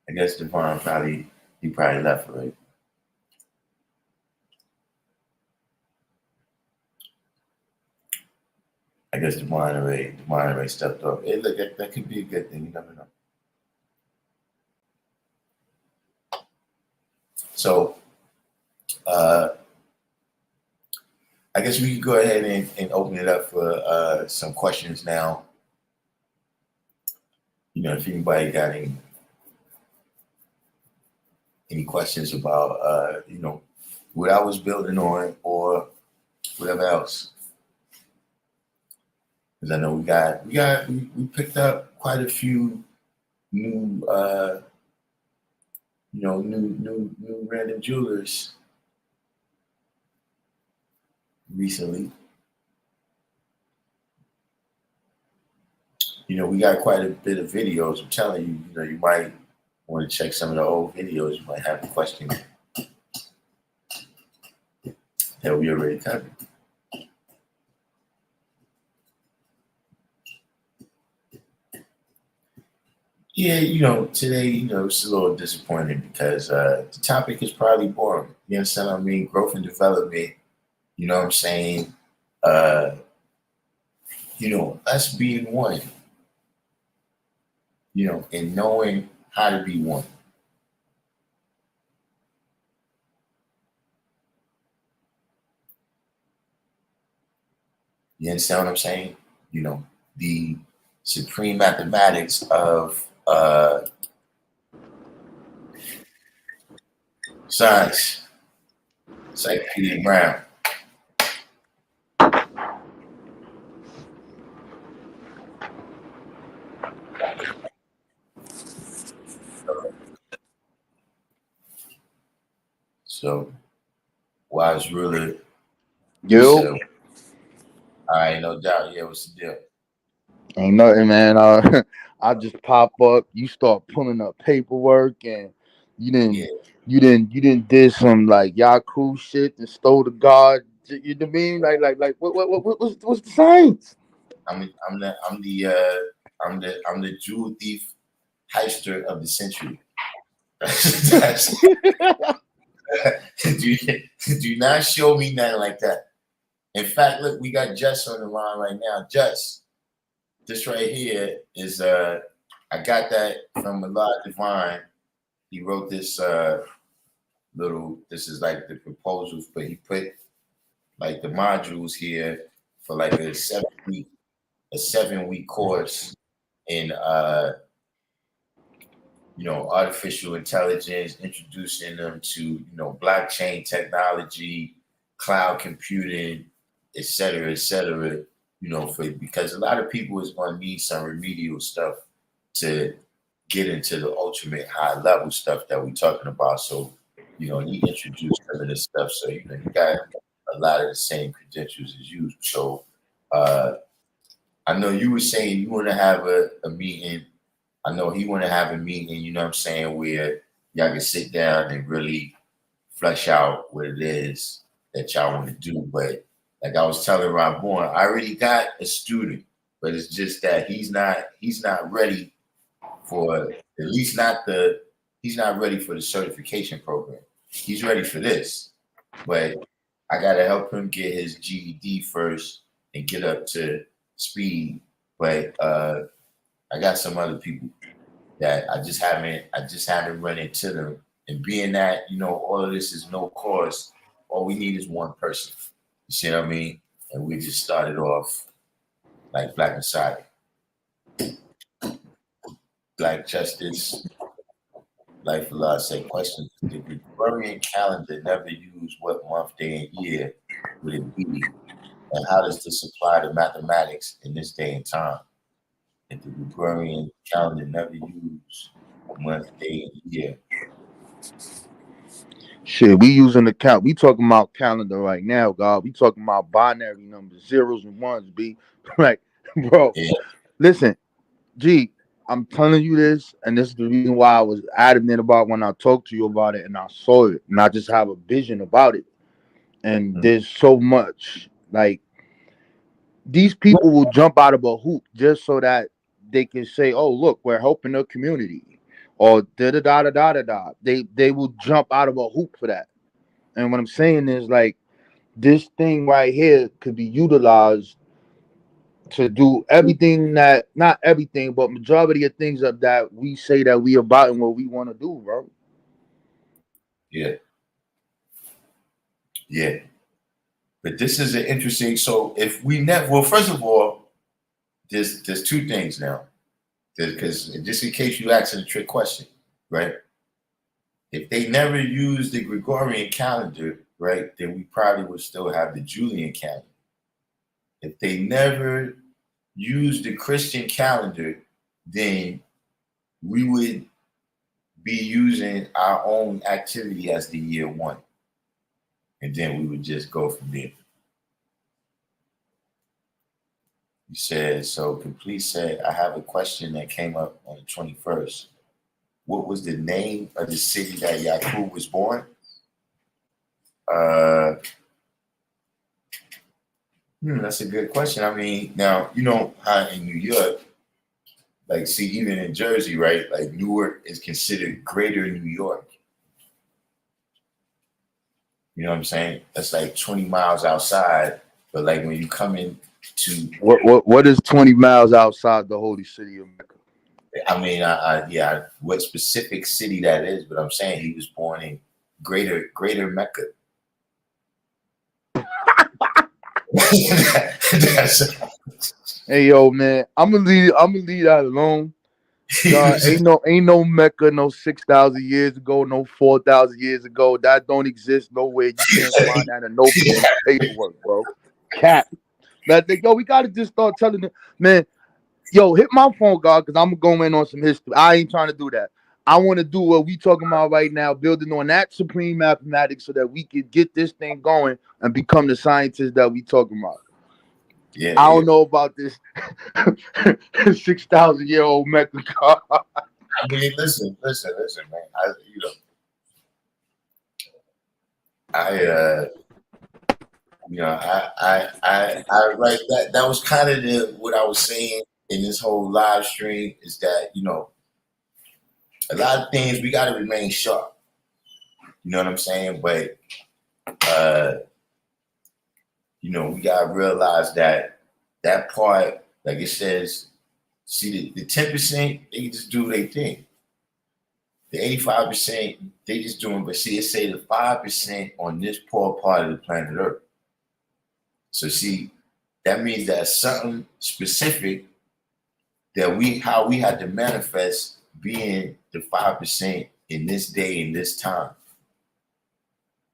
I guess Divine he probably left already. I guess Divine already stepped up. Hey, look, that could be a good thing. You never know. So, I guess we can go ahead and open it up for some questions now. If anybody got any questions about what I was building on or whatever else. Because I know we picked up quite a few new new random jewelers recently. We got quite a bit of videos. I'm telling you, you might want to check some of the old videos. You might have a question that we already covered. Yeah, today, it's a little disappointing because the topic is probably boring. You understand what I mean? Growth and development, you know what I'm saying? Us being one, and knowing how to be one. You understand what I'm saying? The supreme mathematics of science. It's like Peter Brown. So, wise ruler You Yo, said, all right, no doubt. Yeah, what's the deal? ain't nothing, man. I just pop up. You start pulling up paperwork, and you Yeah, didn't, you didn't did some like Yaku shit and stole the guard. You know what I mean? Like, what's the science? I'm the jewel thief heister of the century. That's, do, do not show me nothing like that. In fact, look, we got Jess on the line right now. Jess, this right here is I got that from Allah Divine. He wrote this this is like the proposals, but he put like the modules here for like a 7-week course in artificial intelligence, introducing them to blockchain technology, cloud computing, et cetera, et cetera. Because a lot of people is going to need some remedial stuff to get into the ultimate high level stuff that we're talking about. So, he introduced some of this stuff. So, you got a lot of the same credentials as you. So, I know you were saying you want to have a meeting. I know he want to have a meeting, you know what I'm saying, where y'all can sit down and really flesh out what it is that y'all want to do. But like I was telling Rob Bourne, I already got a student, but it's just that he's not ready for at least not the he's not ready for the certification program. He's ready for this, but I gotta help him get his GED first and get up to speed. But I got some other people that I just haven't run into them. And being that, all of this is no cost, all we need is one person. You see what I mean? And we just started off like Black Messiah, Black Justice, Life of Allah say question. The Gregorian calendar never used what month, day, and year would it be? And how does this apply to mathematics in this day and time? If the Gregorian calendar never used month, day, and year. Shit, we using the count. We talking about calendar right now, God. We talking about binary numbers, zeros and ones, B. Like, bro, Yeah, listen, G, I'm telling you this, and this is the reason why I was adamant about when I talked to you about it and I saw it, and I just have a vision about it. And mm, there's so much. Like, these people will jump out of a hoop just so that they can say, "Oh, look, we're helping the community," or da da da da da da da. They will jump out of a hoop for that. And what I'm saying is like this thing right here could be utilized to do everything that not everything, but majority of things of that we say that we about and what we want to do, bro. yeah, yeah. But this is an interesting. So if we never, well, first of all, there's two things now. Because just in case you ask a trick question, right? If they never used the Gregorian calendar, right, then we probably would still have the Julian calendar. If they never used the Christian calendar, then we would be using our own activity as the year one. And then we would just go from there. You said, so Complete said, I have a question that came up on the 21st. What was the name of the city that Yaqub was born? Uh, that's a good question. I mean, now, you know how in New York, like, see, even in Jersey, right? Like, Newark is considered greater New York. You know what I'm saying? That's like 20 miles outside. But, like, when you come in to, What is 20 miles outside the holy city of Mecca? I mean, yeah, what specific city that is, but I'm saying he was born in greater Mecca. That's, Hey yo, man, I'm gonna leave that alone. he God, was, ain't no Mecca no 6,000 years ago, no 4,000 years ago. That don't exist nowhere. You can't find that in no piece of paperwork, bro. Cap. Yo, we gotta just start telling them, man. Yo, hit my phone, God, because I'm gonna go in on some history. I ain't trying to do that. I want to do what we talking about right now, building on that supreme mathematics so that we could get this thing going and become the scientists that we talking about. Yeah, I yeah. don't know about this 6,000-year-old mecha car. I mean, listen, man. I right. That was kind of what I was saying in this whole live stream is that a lot of things we got to remain sharp. You know what I'm saying? But we got to realize that part, like it says, see the 10%, they just do their thing. The 85%, they just doing, but see, it say the 5% on this poor part of the planet Earth. So see, that means that something specific that how we had to manifest being the 5% in this day and this time.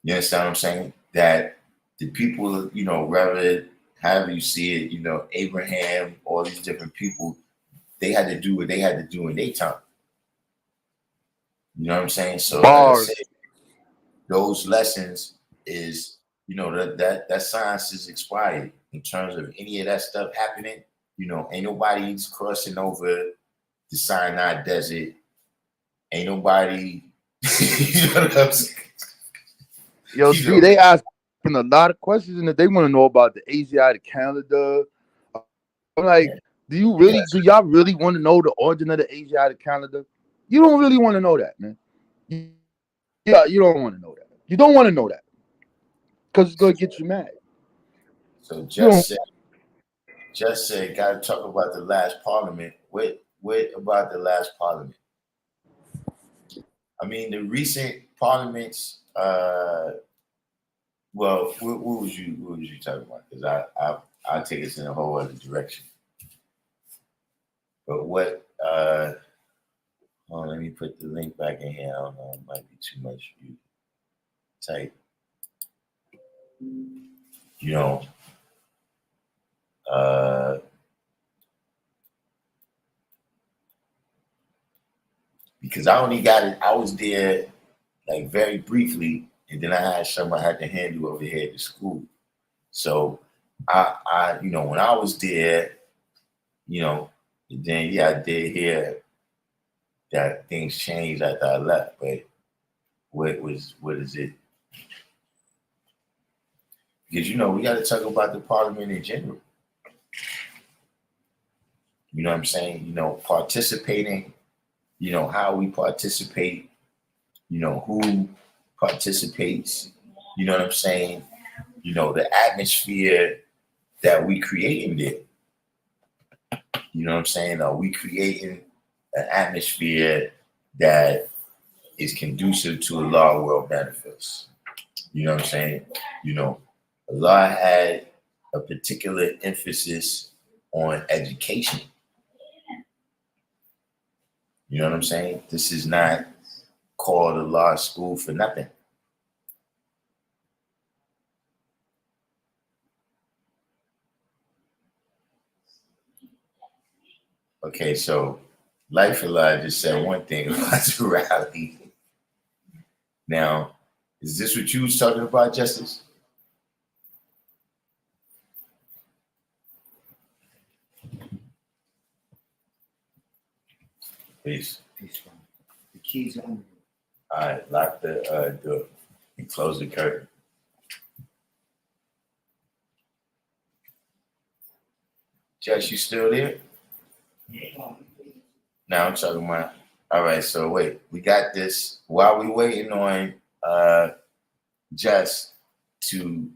You understand what I'm saying? That the people, rather however you see it, Abraham, all these different people, they had to do what they had to do in their time. You know what I'm saying? So like I said, those lessons is, that science is expired in terms of any of that stuff happening. Ain't nobody's crossing over the Sinai Desert. Ain't nobody, you know what I'm saying? Yo, see, they asking a lot of questions and they want to know about the Asiatic calendar. I'm like, do y'all really want to know the origin of the Asiatic calendar? You don't really want to know that, man. Yeah, you don't want to know that. You don't want to know that because it's gonna get you mad. So just said, gotta talk about the last parliament. What about the last parliament? I mean, the recent parliaments. Well, what was you talking about? Because I'll take us in a whole other direction. But what? Let me put the link back in here. I don't know. It might be too much for you to type. Because I only got it. I was there like very briefly, and then I had something I had to handle over here at the school. So I when I was there, then I did hear that things changed after I left. But what is it? Because we got to talk about the parliament in general. You know what I'm saying? Participating. How we participate. Who participates. You know what I'm saying? The atmosphere that we creating there. You know what I'm saying? Are we creating an atmosphere that is conducive to Allah world benefits? You know what I'm saying? Allah had a particular emphasis on education. You know what I'm saying? This is not called Allah school for nothing. Okay, so Life Allah just said one thing about morality. Now, is this what you was talking about, Justice? Peace. The keys on. All right, lock the door and close the curtain. Jess, you still there? Now I'm talking about. All right, so wait, we got this. While we waiting on Jess to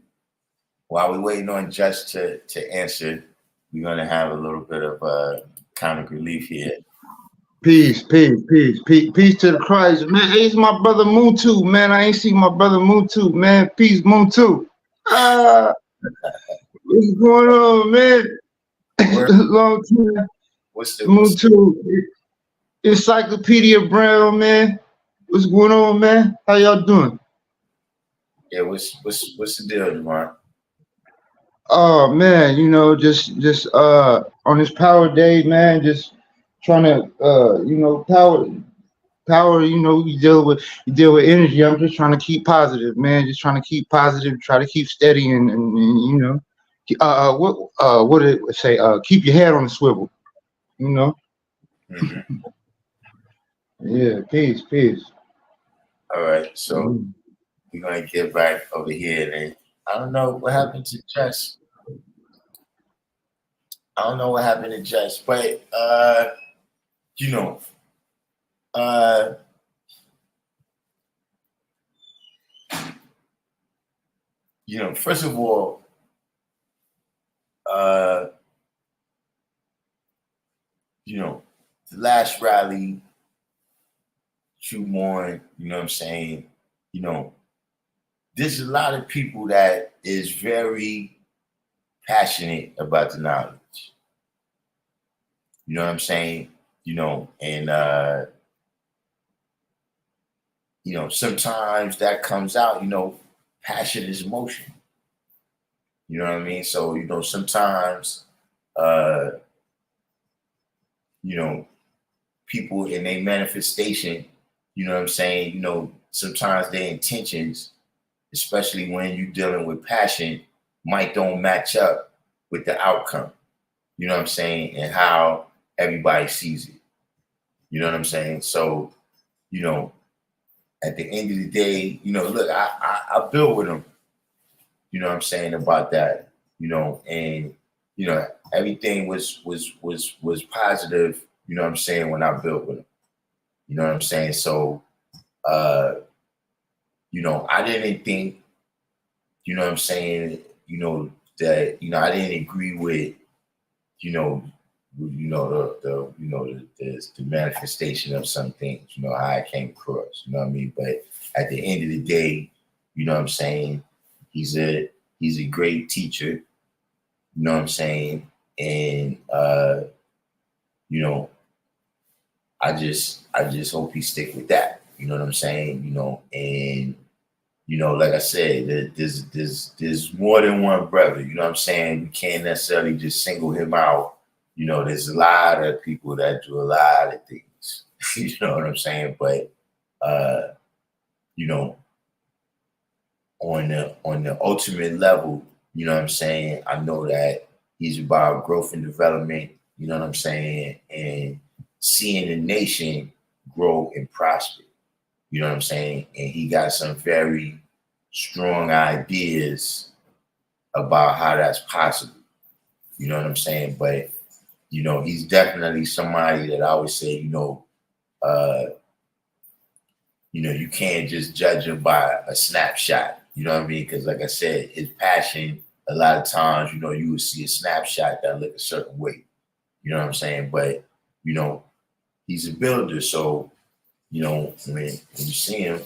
answer, we're gonna have a little bit of comic relief here. Peace to the Christ, man. Hey, it's my brother Muntu, man. I ain't seen my brother Muntu, man. Peace, Muntu. What's going on, man? Long time. What's the Muntu? Encyclopedia Brown, man. What's going on, man? How y'all doing? Yeah, what's the deal, Jamar? Oh man, just on this power day, man, just trying to power Power, you deal with energy. I'm just trying to keep positive, man. Just trying to keep positive, try to keep steady, and what did it say? Keep your head on the swivel. You know. Mm-hmm. Yeah. Peace. All right, so Mm. we're gonna get back over here, and I don't know what happened to Jess. I don't know what happened to Jess, but you know, uh, first of all, uh, the last rally, you won. You know what I'm saying? You know, there's a lot of people that is very passionate about the knowledge. You know what I'm saying? And sometimes that comes out. Passion is emotion. You know what I mean? So sometimes uh, you know, people in their manifestation. You know what I'm saying? Sometimes their intentions, especially when you're dealing with passion, might don't match up with the outcome. You know what I'm saying? And how everybody sees it. You know what I'm saying? So, at the end of the day, look, I build with them. You know what I'm saying about that. And everything was positive. You know what I'm saying when I built with them. You know what I'm saying? So, I didn't think, you know what I'm saying, that, I didn't agree with, the manifestation of some things, how I came across, you know what I mean? But at the end of the day, you know what I'm saying, he's a great teacher, you know what I'm saying? And I just hope he stick with that. You know what I'm saying? And like I said, there's more than one brother. You know what I'm saying? You can't necessarily just single him out. There's a lot of people that do a lot of things. You know what I'm saying? But you know, on the ultimate level, you know what I'm saying? I know that he's about growth and development, you know what I'm saying, and seeing the nation grow and prosper. You know what I'm saying? And he got some very strong ideas about how that's possible. You know what I'm saying? But he's definitely somebody that I always say, uh, you can't just judge him by a snapshot. You know what I mean? Because like I said, his passion, a lot of times, you would see a snapshot that look a certain way. You know what I'm saying? But, he's a builder. So, when you see him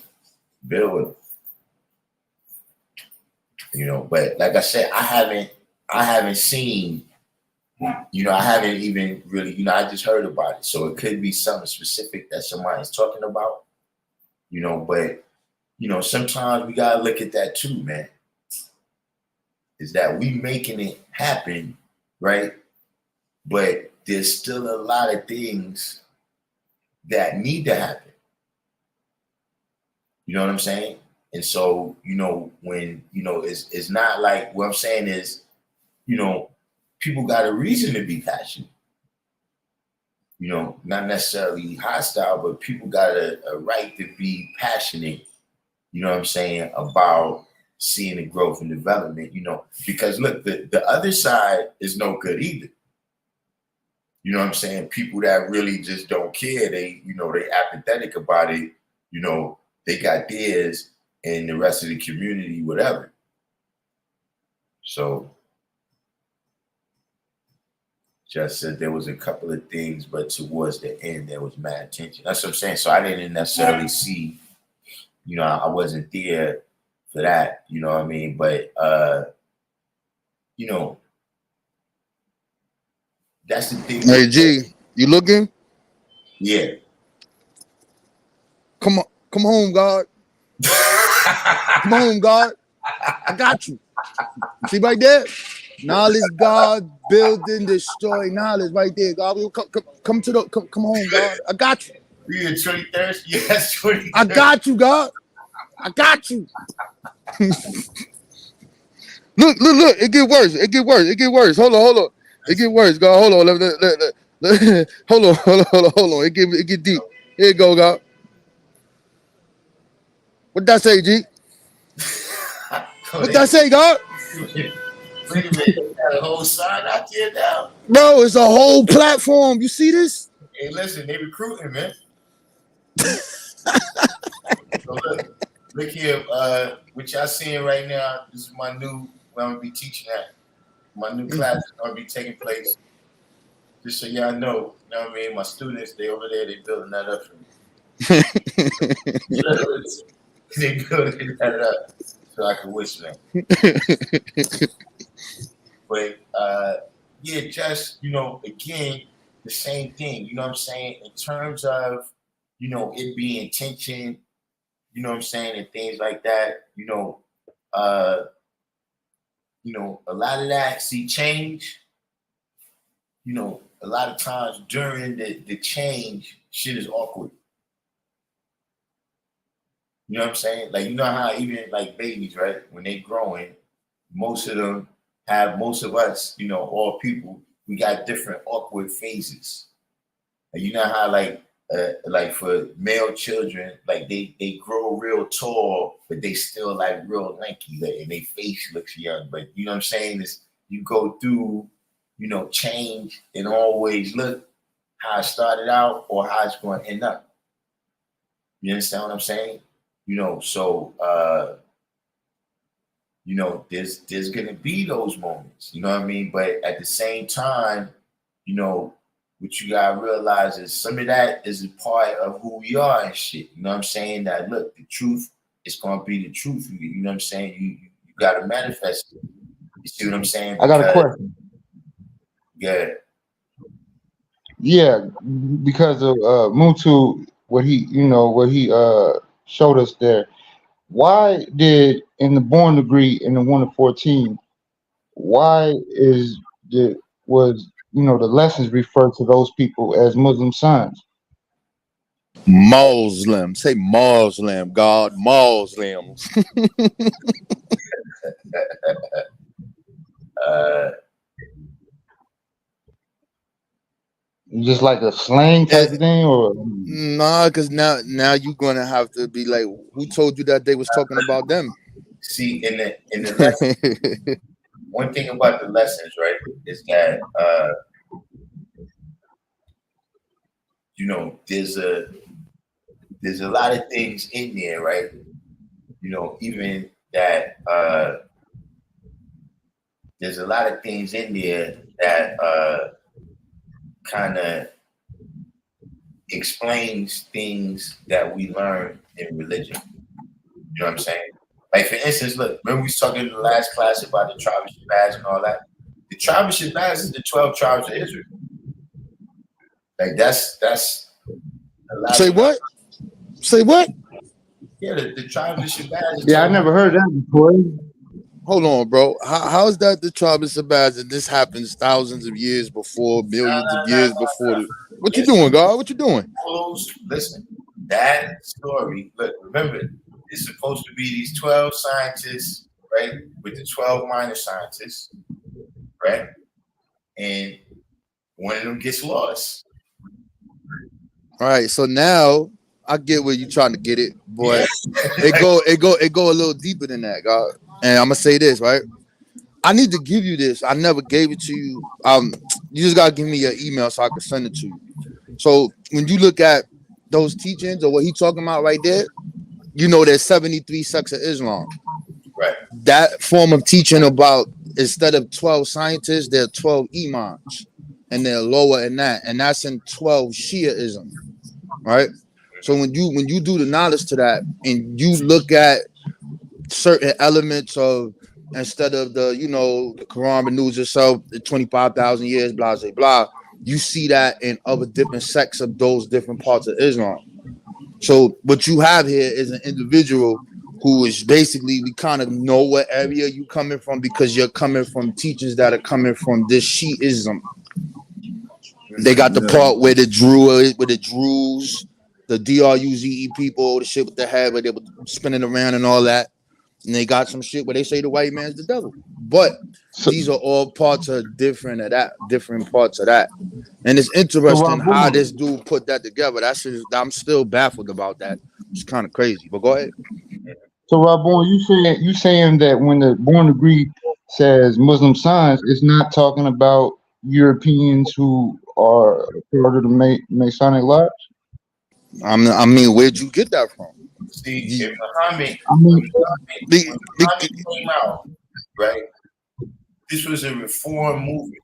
build, but like I said, I haven't seen, I haven't even really, I just heard about it. So it could be something specific that somebody's talking about, but, sometimes we got to look at that too, man. Is that we making it happen, right? But there's still a lot of things that need to happen. You know what I'm saying? And so, when, it's not like what I'm saying is, people got a reason to be passionate. Not necessarily hostile, but people got a right to be passionate, you know what I'm saying, about seeing the growth and development, because look, the other side is no good either. You know what I'm saying? People that really just don't care, they apathetic about it, they got theirs and the rest of the community, whatever. So just said there was a couple of things, but towards the end, there was mad tension. That's what I'm saying. So I didn't necessarily see, I wasn't there for that, you know what I mean? But, that's the thing. Hey G, you looking? Yeah. Come on, come home, God. Come home, God. I got you. See right there? Knowledge, God, building, destroy knowledge right there, God. Come home, God. I got you. You in 23rd? Yes, 23rd. I got you, God. I got you. Look. It get worse. Hold on. It get worse, God. Hold on. Hold on. It get deep. Here you go, God. What that say, G? What that say, God? Wait a minute. You got a whole sign out there now. Bro, it's a whole platform. You see this? Hey, listen, they recruiting, man. So look here. What y'all seeing right now? This is my new. Where I'm gonna be teaching at. My new class is gonna be taking place. Just so y'all know, you know what I mean. My students, they over there, they building that up for me. They building that up so I can wish them. But yeah, just again, the same thing. You know what I'm saying? In terms of it being tension, you know what I'm saying, and things like that. A lot of that change. A lot of times during the change, shit is awkward. You know what I'm saying? Like, you know how even like babies, right? When they growing, most of us, all people, we got different awkward phases. And you know how like for male children, like they grow real tall, but they still like real lanky, and their face looks young. But you know what I'm saying? Is you go through, change and always look how it started out or how it's going to end up. You understand what I'm saying? So there's gonna be those moments, you know what I mean? But at the same time, what you gotta realize is some of that is a part of who we are and shit. You know what I'm saying? That look, the truth is gonna be the truth. You know what I'm saying? You gotta manifest it. You see what I'm saying? I got a question. Yeah. Yeah, because of Mutu, what he showed us there. Why did in the Born Degree in the 1 to 14? Why was the lessons referred to those people as Muslim sons? Muslim. Say Muslim, God. Muslims. Just like a slang type of thing, or Nah, because now you're gonna have to be like, who told you that they was talking about them? See, in the lesson, one thing about the lessons, right, is that there's a lot of things in there, right? Even that there's a lot of things in there that kind of explains things that we learn in religion. You know what I'm saying? Like, for instance, look, remember we was talking in the last class about the tribe of Shabazz and all that? The tribe of Shabazz is the 12 tribes of Israel. Like, that's a lot. Say what? Say what? Yeah, the tribe of Shabazz. Yeah, I never heard that before. Hold on, bro. How is that the tribe of Shabazz? And this happens thousands of years before, millions of years before. What you doing, God? What you doing? Listen, that story, look, remember, it's supposed to be these 12 scientists, right? With the 12 minor scientists, right? And one of them gets lost. All right, so now I get where you're trying to get it, but it go a little deeper than that, God. And I'm gonna say this, right? I need to give you this. I never gave it to you. You just gotta give me your email so I can send it to you. So when you look at those teachings or what he's talking about right there, there's 73 sects of Islam. Right. That form of teaching about instead of 12 scientists, there are 12 imams, and they're lower than that, and that's in 12 Shiaism, right? So when you do the knowledge to that, and you look at certain elements of instead of the Quran renews itself the 25,000 years, blah blah blah, you see that in other different sects of those different parts of Islam. So what you have here is an individual who is basically, we kind of know what area you coming from because you're coming from teachers that are coming from this Shiism. They got the part where the Druze the DRUZE people, the shit with the head where they were spinning around and all that. And they got some shit where they say the white man's the devil. But So, these are all parts of different parts of that. And it's so interesting how Ramon, this dude put that together. I'm still baffled about that. It's kind of crazy. But go ahead. so Ramon, you saying that when the Born to Greed says Muslim science, it's not talking about Europeans who are part of the Masonic Lodge? I mean, where'd you get that from? See, You- if Muhammad, I when mean, Muhammad came out, right? This was a reform movement.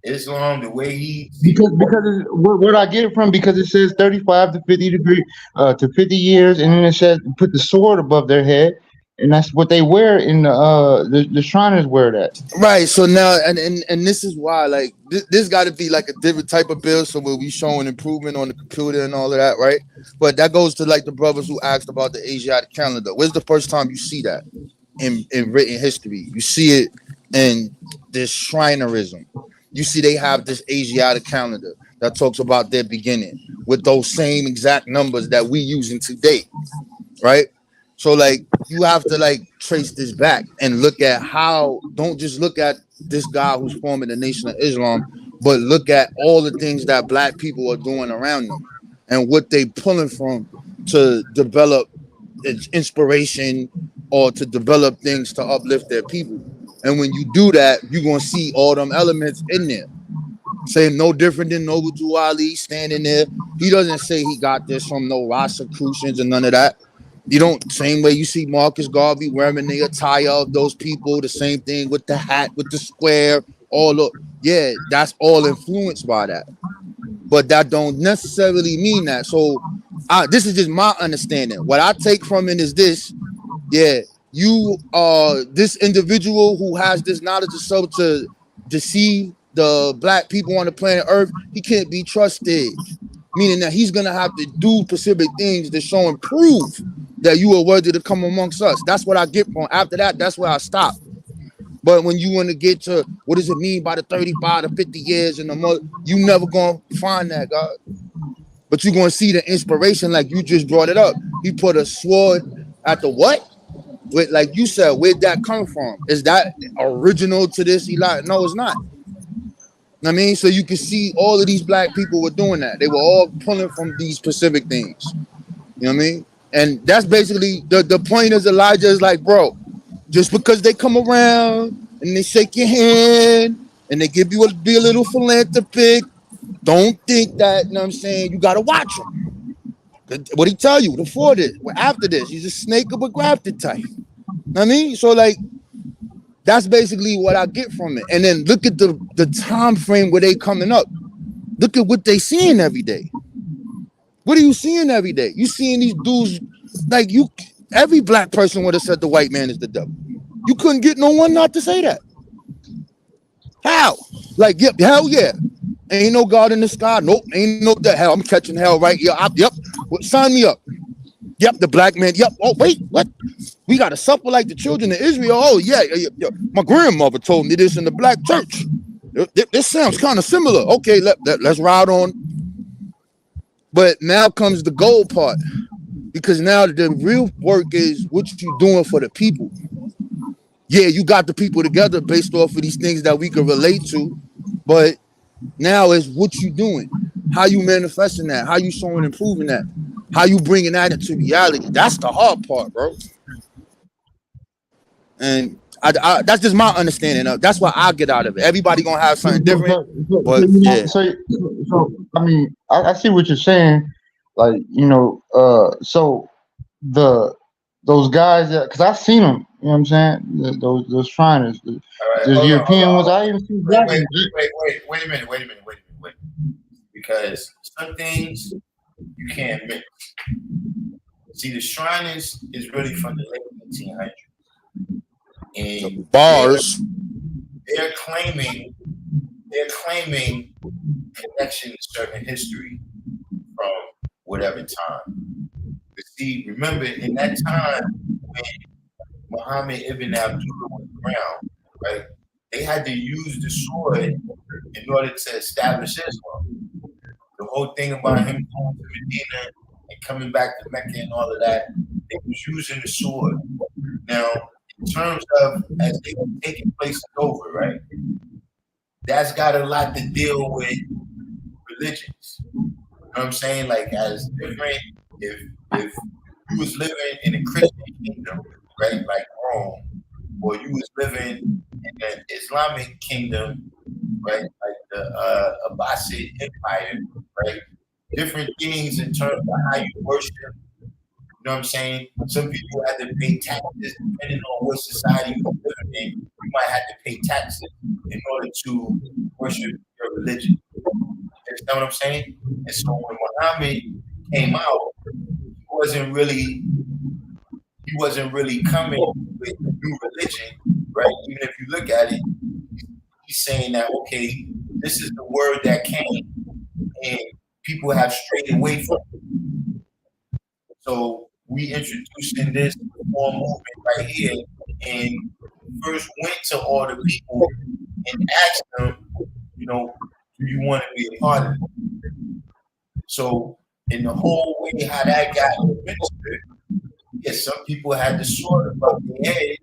Islam, the way he what I get it from, because it says 35 to 50 years, and then it says put the sword above their head, and that's what they wear in the Shriners wear that. Right. So now, and this is why, like, this got to be like a different type of bill. So we'll be showing improvement on the computer and all of that, right? But that goes to like the brothers who asked about the Asiatic calendar. Where's the first time you see that in written history? You see it in this Shrinerism. You see they have this Asiatic calendar that talks about their beginning with those same exact numbers that we using today, right? So like you have to like trace this back and look at how, don't just look at this guy who's forming the Nation of Islam, but look at all the things that black people are doing around them and what they pulling from to develop inspiration or to develop things to uplift their people. And when you do that, you're gonna see all them elements in there. Same, no different than Noble Drew Ali standing there. He doesn't say he got this from no Rosicrucians and none of that. You don't, same way you see Marcus Garvey wearing the attire of those people, the same thing with the hat, with the square, all of, yeah, that's all influenced by that. But that don't necessarily mean that. So this is just my understanding. What I take from it is this, yeah, you are this individual who has this knowledge of self to deceive the black people on the planet Earth, he can't be trusted. Meaning that he's gonna have to do specific things to show and prove that you are worthy to come amongst us. That's what I get from. After that, that's where I stop. But when you want to get to what does it mean by the 35 to 50 years in the month, you never gonna find that, God. But you're gonna see the inspiration, like you just brought it up. He put a sword at the what? With, like you said, where'd that come from? Is that original to this Eli? No, it's not. I mean, so you can see all of these black people were doing that. They were all pulling from these specific things. You know what I mean? And that's basically the point is Elijah is like, bro, just because they come around and they shake your hand and they give you be a little philanthropic, don't think that, you know what I'm saying, you got to watch them. What he tell you before this, after this, he's a snake of a grafted type. You know what I mean? So like, that's basically what I get from it. And then look at the time frame where they coming up. Look at what they seeing every day. What are you seeing every day? You seeing these dudes like you. Every black person would have said the white man is the devil. You couldn't get no one not to say that. How? Like, yep, hell yeah. Ain't no God in the sky. Nope, ain't no the hell. I'm catching hell right here. Yep. Sign me up. Yep, the black man. Yep. Oh, wait, what? We got to suffer like the children of Israel. Oh, yeah. My grandmother told me this in the black church. This sounds kind of similar. Okay, let's ride on. But now comes the gold part. Because now the real work is what you doing for the people. Yeah, you got the people together based off of these things that we can relate to. But now is what you doing. How you manifesting that? How you showing improving that? How you bringing that into reality? That's the hard part, bro. And that's just my understanding of. That's what I get out of it. Everybody gonna have something different, but yeah. So I mean, I see what you're saying. Like, so those guys that, because I've seen them, you know what I'm saying? Those Shriners, those European ones. I even see black ones. Wait a minute. Because some things you can't mix. See, the Shriners is really from the late 1800s. And bars. They're claiming connection to certain history from whatever time. But see, remember in that time when Muhammad ibn Abdullah was around, right? They had to use the sword in order to establish Islam. The whole thing about him going to Medina and coming back to Mecca and all of that, they was using the sword. Now, in terms of as they were taking places over, right? That's got a lot to deal with religions. You know what I'm saying? Like as different, if you was living in a Christian kingdom, right, like Rome, or you was living in an Islamic kingdom, right, like the Abbasid Empire, right, different things in terms of how you worship. You know what I'm saying? Some people had to pay taxes depending on what society you were living in. You might have to pay taxes in order to worship your religion. You understand what I'm saying? And so when Muhammad came out, he wasn't really coming with a new religion, right? Even if you look at it, he's saying that okay, this is the word that came, and people have strayed away from it. So we introducing this reform movement right here, and first went to all the people and asked them, you know, do you want to be a part of it? So in the whole way how that got administered, yes, some people had the sword above their head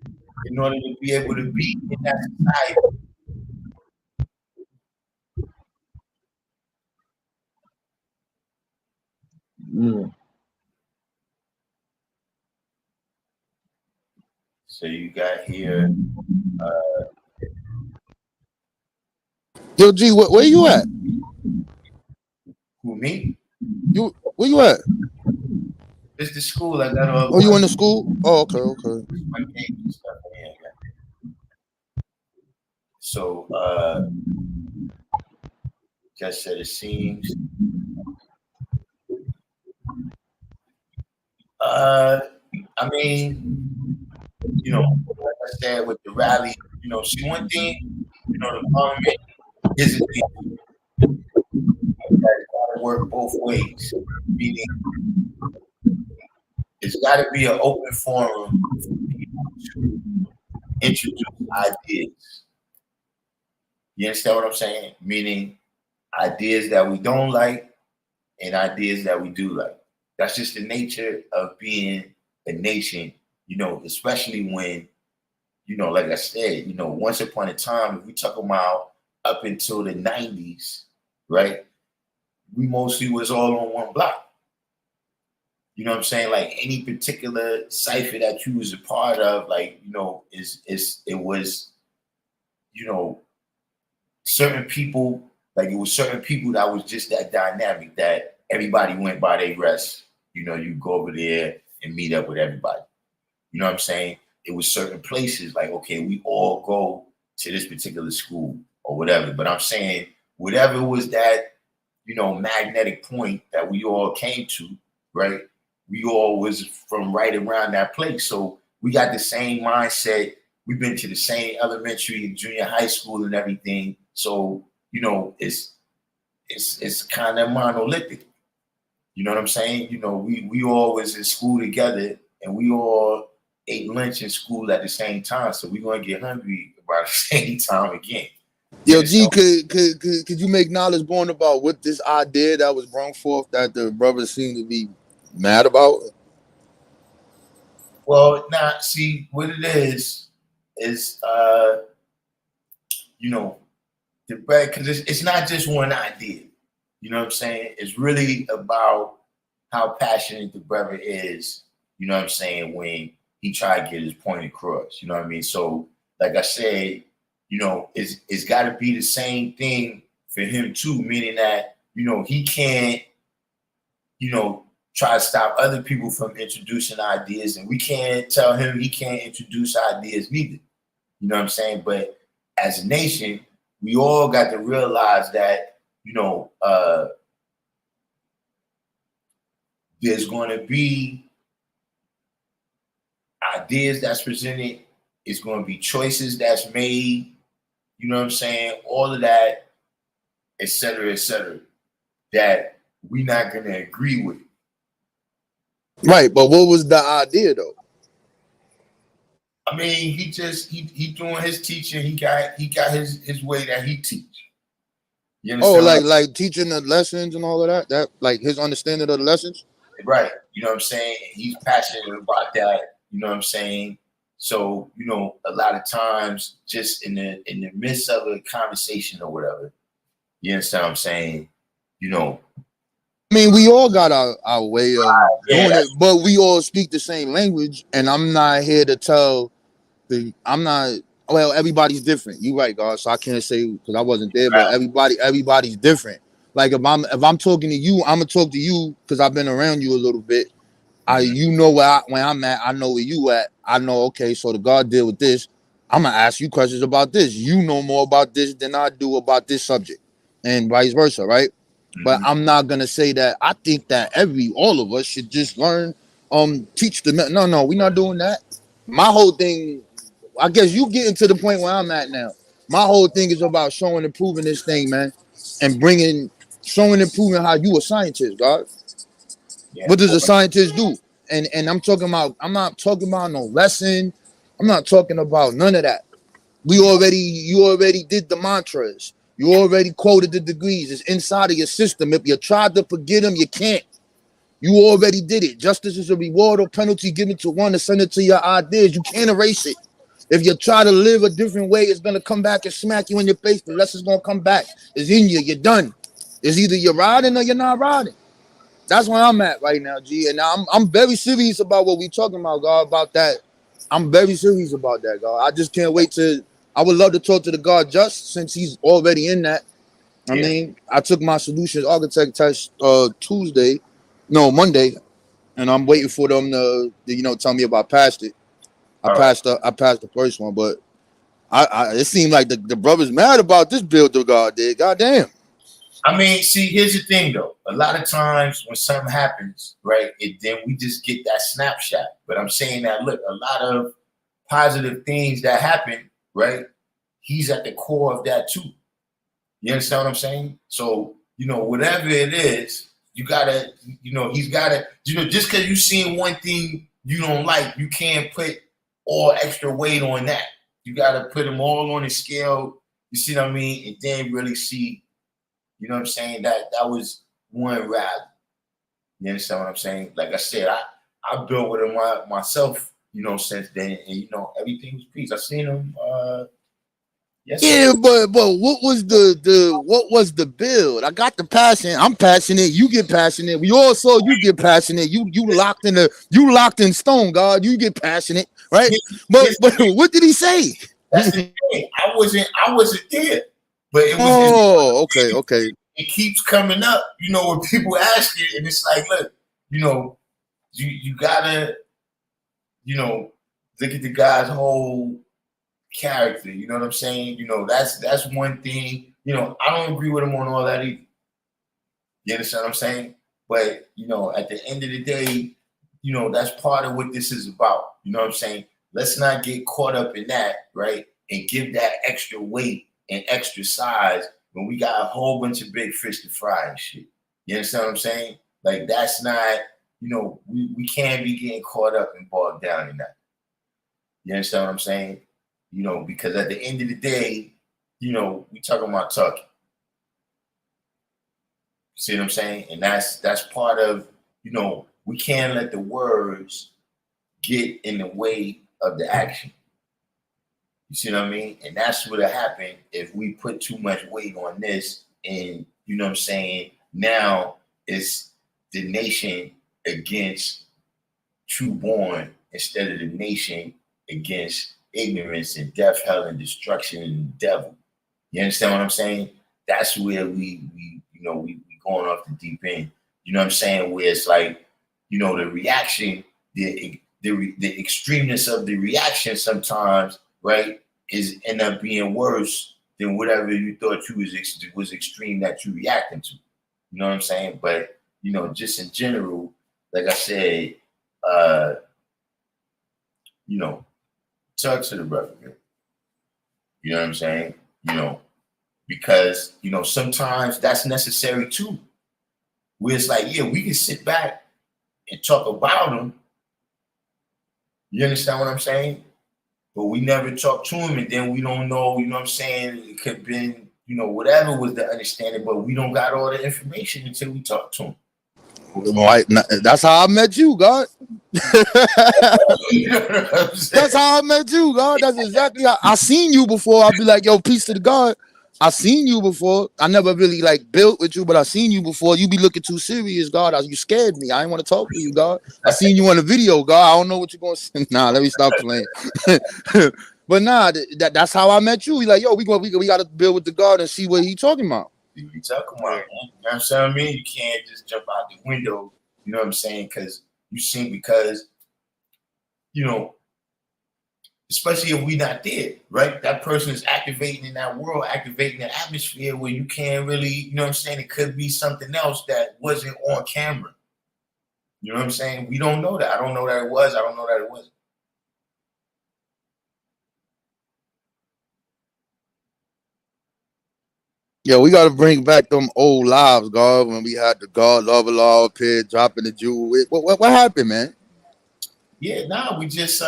in order to be able to be in that society. Yeah. So you got here, Yo, G, where you at? who me? Where you at? It's the school. I got all Oh, you in the school? Oh, okay. my games and stuff. Yeah. So just said it seems. I mean, you know, like I said with the rally, you know, see one thing, you know, the parliament is a thing that gotta work both ways. Meaning it's gotta be an open forum for people to introduce ideas. You understand what I'm saying? Meaning ideas that we don't like and ideas that we do like. That's just the nature of being a nation, you know, especially when, you know, like I said, you know, once upon a time, if we talk about up until the 90s, right, we mostly was all on one block. You know what I'm saying? Like any particular cipher that you was a part of, like, you know, it was, you know, certain people, like it was certain people that was just that dynamic that everybody went by their rest. You know, you go over there and meet up with everybody. You know what I'm saying? It was certain places like, okay, we all go to this particular school or whatever. But I'm saying whatever was that, you know, magnetic point that we all came to, right? We all was from right around that place. So we got the same mindset. We've been to the same elementary and junior high school and everything. So, you know, it's kind of monolithic. You know what I'm saying? You know, we all was in school together and we all ate lunch in school at the same time. So we're gonna get hungry about the same time again. Yo, G, could you make knowledge born about what this idea that was brought forth that the brothers seem to be mad about? Well, now see what it is you know, the bread, because it's not just one idea. You know what I'm saying? It's really about how passionate the brother is, you know what I'm saying, when he tried to get his point across. You know what I mean? So, like I said, you know, it's got to be the same thing for him too, meaning that, you know, he can't, you know, try to stop other people from introducing ideas, and we can't tell him he can't introduce ideas neither. You know what I'm saying? But as a nation, we all got to realize that, you know, there's going to be ideas that's presented. It's going to be choices that's made. You know what I'm saying? All of that, et cetera, that we're not going to agree with. Right, but what was the idea though? I mean, he doing his teaching. He got his way that he teach. You Oh, understand? like teaching the lessons and all of that. That like his understanding of the lessons. Right. You know what I'm saying? He's passionate about that. You know what I'm saying? So, you know, a lot of times just in the midst of a conversation or whatever, you understand what I'm saying? You know, I mean, we all got our way of yeah, doing it, but we all speak the same language. And I'm not here to tell I'm not. Well, everybody's different. You right, God. So I can't say because I wasn't there, but everybody's different. Like if I'm talking to you, I'm gonna talk to you because I've been around you a little bit. You know where I'm at. I know where you at. I know. Okay, so the God deal with this. I'm gonna ask you questions about this. You know more about this than I do about this subject, and vice versa, right? But I'm not gonna say that. I think that all of us should just learn, teach the. No, we're not doing that. My whole thing, I guess you getting to the point where I'm at now. My whole thing is about showing and proving this thing, man, and showing and proving how you a scientist, God. yeah, What does a scientist do? And I'm not talking about no lesson. I'm not talking about none of that. You already did the mantras. You already quoted the degrees. It's inside of your system. If you tried to forget them, you can't. You already did it. Justice is a reward or penalty given to one to send it to your ideas. You can't erase it. If you try to live a different way, it's gonna come back and smack you in your face. The lesson's gonna come back. It's in you. You're done. It's either you're riding or you're not riding. That's where I'm at right now, G. And I'm very serious about what we talking about, God. About that, I'm very serious about that, God. I just can't wait to. I would love to talk to the God just since he's already in that. I mean, I took my solutions architect test Monday, and I'm waiting for them to tell me if I passed it. I passed the first one, but it seemed like the brothers mad about this build to God did. God damn. I mean, see, here's the thing though. A lot of times when something happens, right, then we just get that snapshot. But I'm saying that look, a lot of positive things that happen, right? He's at the core of that too. You understand what I'm saying? So, whatever it is, you gotta, he's gotta, just because you seen one thing you don't like, you can't put all extra weight on that. You gotta put them all on the scale, you see what I mean? And then really see, you know what I'm saying? That was one rally. You understand what I'm saying? Like I said, I built with him myself, since then, and everything was peace. I seen him Yeah, but what was the build? I got the passion. I'm passionate. You get passionate. We all saw you get passionate. You locked in stone, God. You get passionate, right? But what did he say? That's the thing. I wasn't there, but it was. Oh, okay. It keeps coming up, when people ask it, and it's like, look, you gotta, look at the guy's whole character. You know what I'm saying? That's one thing. I don't agree with him on all that either. You understand what I'm saying? But at the end of the day, that's part of what this is about. You know what I'm saying? Let's not get caught up in that, right? And give that extra weight and extra size when we got a whole bunch of big fish to fry and shit. You understand what I'm saying? Like that's not, we can't be getting caught up and bogged down in that. You understand what I'm saying? Because at the end of the day, we talking about talking. See what I'm saying? And that's part of, we can't let the words get in the way of the action. You see what I mean? And that's what'll happen if we put too much weight on this. And you know what I'm saying? Now it's the nation against true born instead of the nation against ignorance and death, hell, and destruction and the devil. You understand what I'm saying? That's where we going off the deep end. You know what I'm saying? Where it's like, the reaction, the extremeness of the reaction sometimes, right, is end up being worse than whatever you thought was extreme that you reacting to. You know what I'm saying? But just in general, like I said, talk to the brother, man. You know what I'm saying? Because sometimes that's necessary too. Where it's like, yeah, we can sit back and talk about him. You understand what I'm saying? But we never talk to him, and then we don't know, you know what I'm saying? It could have been, you know, whatever was the understanding, but we don't got all the information until we talk to him. That's how I met you, God. You know what I'm saying? That's how I met you, God. That's exactly how I seen you before. I'd be like, yo, peace to the God. I seen you before. I never really like built with you, but I seen you before. You be looking too serious, God. You scared me. I didn't want to talk to you, God. I seen you on the video, God. I don't know what you're gonna say. Nah, let me stop playing. But nah, that's how I met you. He like, yo, we gotta build with the God and see what he talking about. You talking about, man. You know what I'm saying? I mean, you can't just jump out the window. You know what I'm saying? Because you know, especially if we not there, right? That person is activating in that world, activating the atmosphere where you can't really, you know what I'm saying? It could be something else that wasn't on camera. You know what I'm saying? We don't know that. I don't know that it was. I don't know that it wasn't. Yeah, we gotta bring back them old lives, God, when we had the God love law up here dropping the jewel. What happened, man? Yeah, nah, we just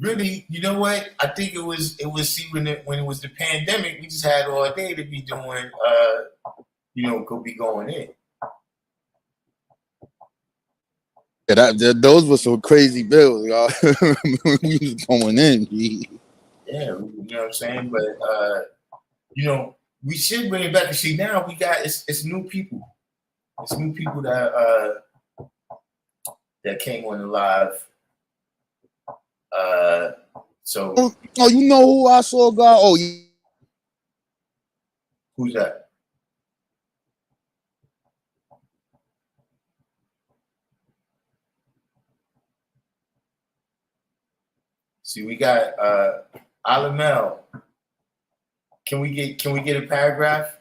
really, you know what? I think it was see when it was the pandemic, we just had all day to be doing you know, could be going in. Yeah, those were some crazy bills, y'all. We was going in. Yeah, you know what I'm saying? But you know, we should bring it back and see now we got it's new people. It's new people that came on the live. So Oh, you know who I saw, God? Oh, yeah. Who's that? See, we got Alamel. Can we get a paragraph?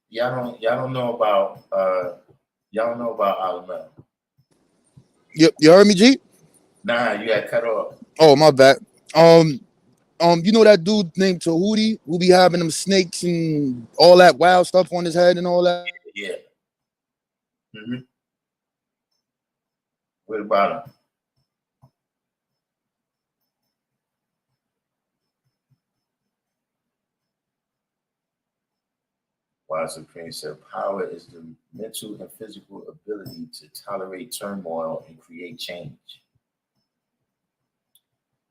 Y'all don't know about Alamel. You heard me, G? Nah, you got cut off. Oh, my bad. You know that dude named Tahuti who be having them snakes and all that wild stuff on his head and all that? Yeah. Mm-hmm. What about him? While Supreme said, power is the mental and physical ability to tolerate turmoil and create change.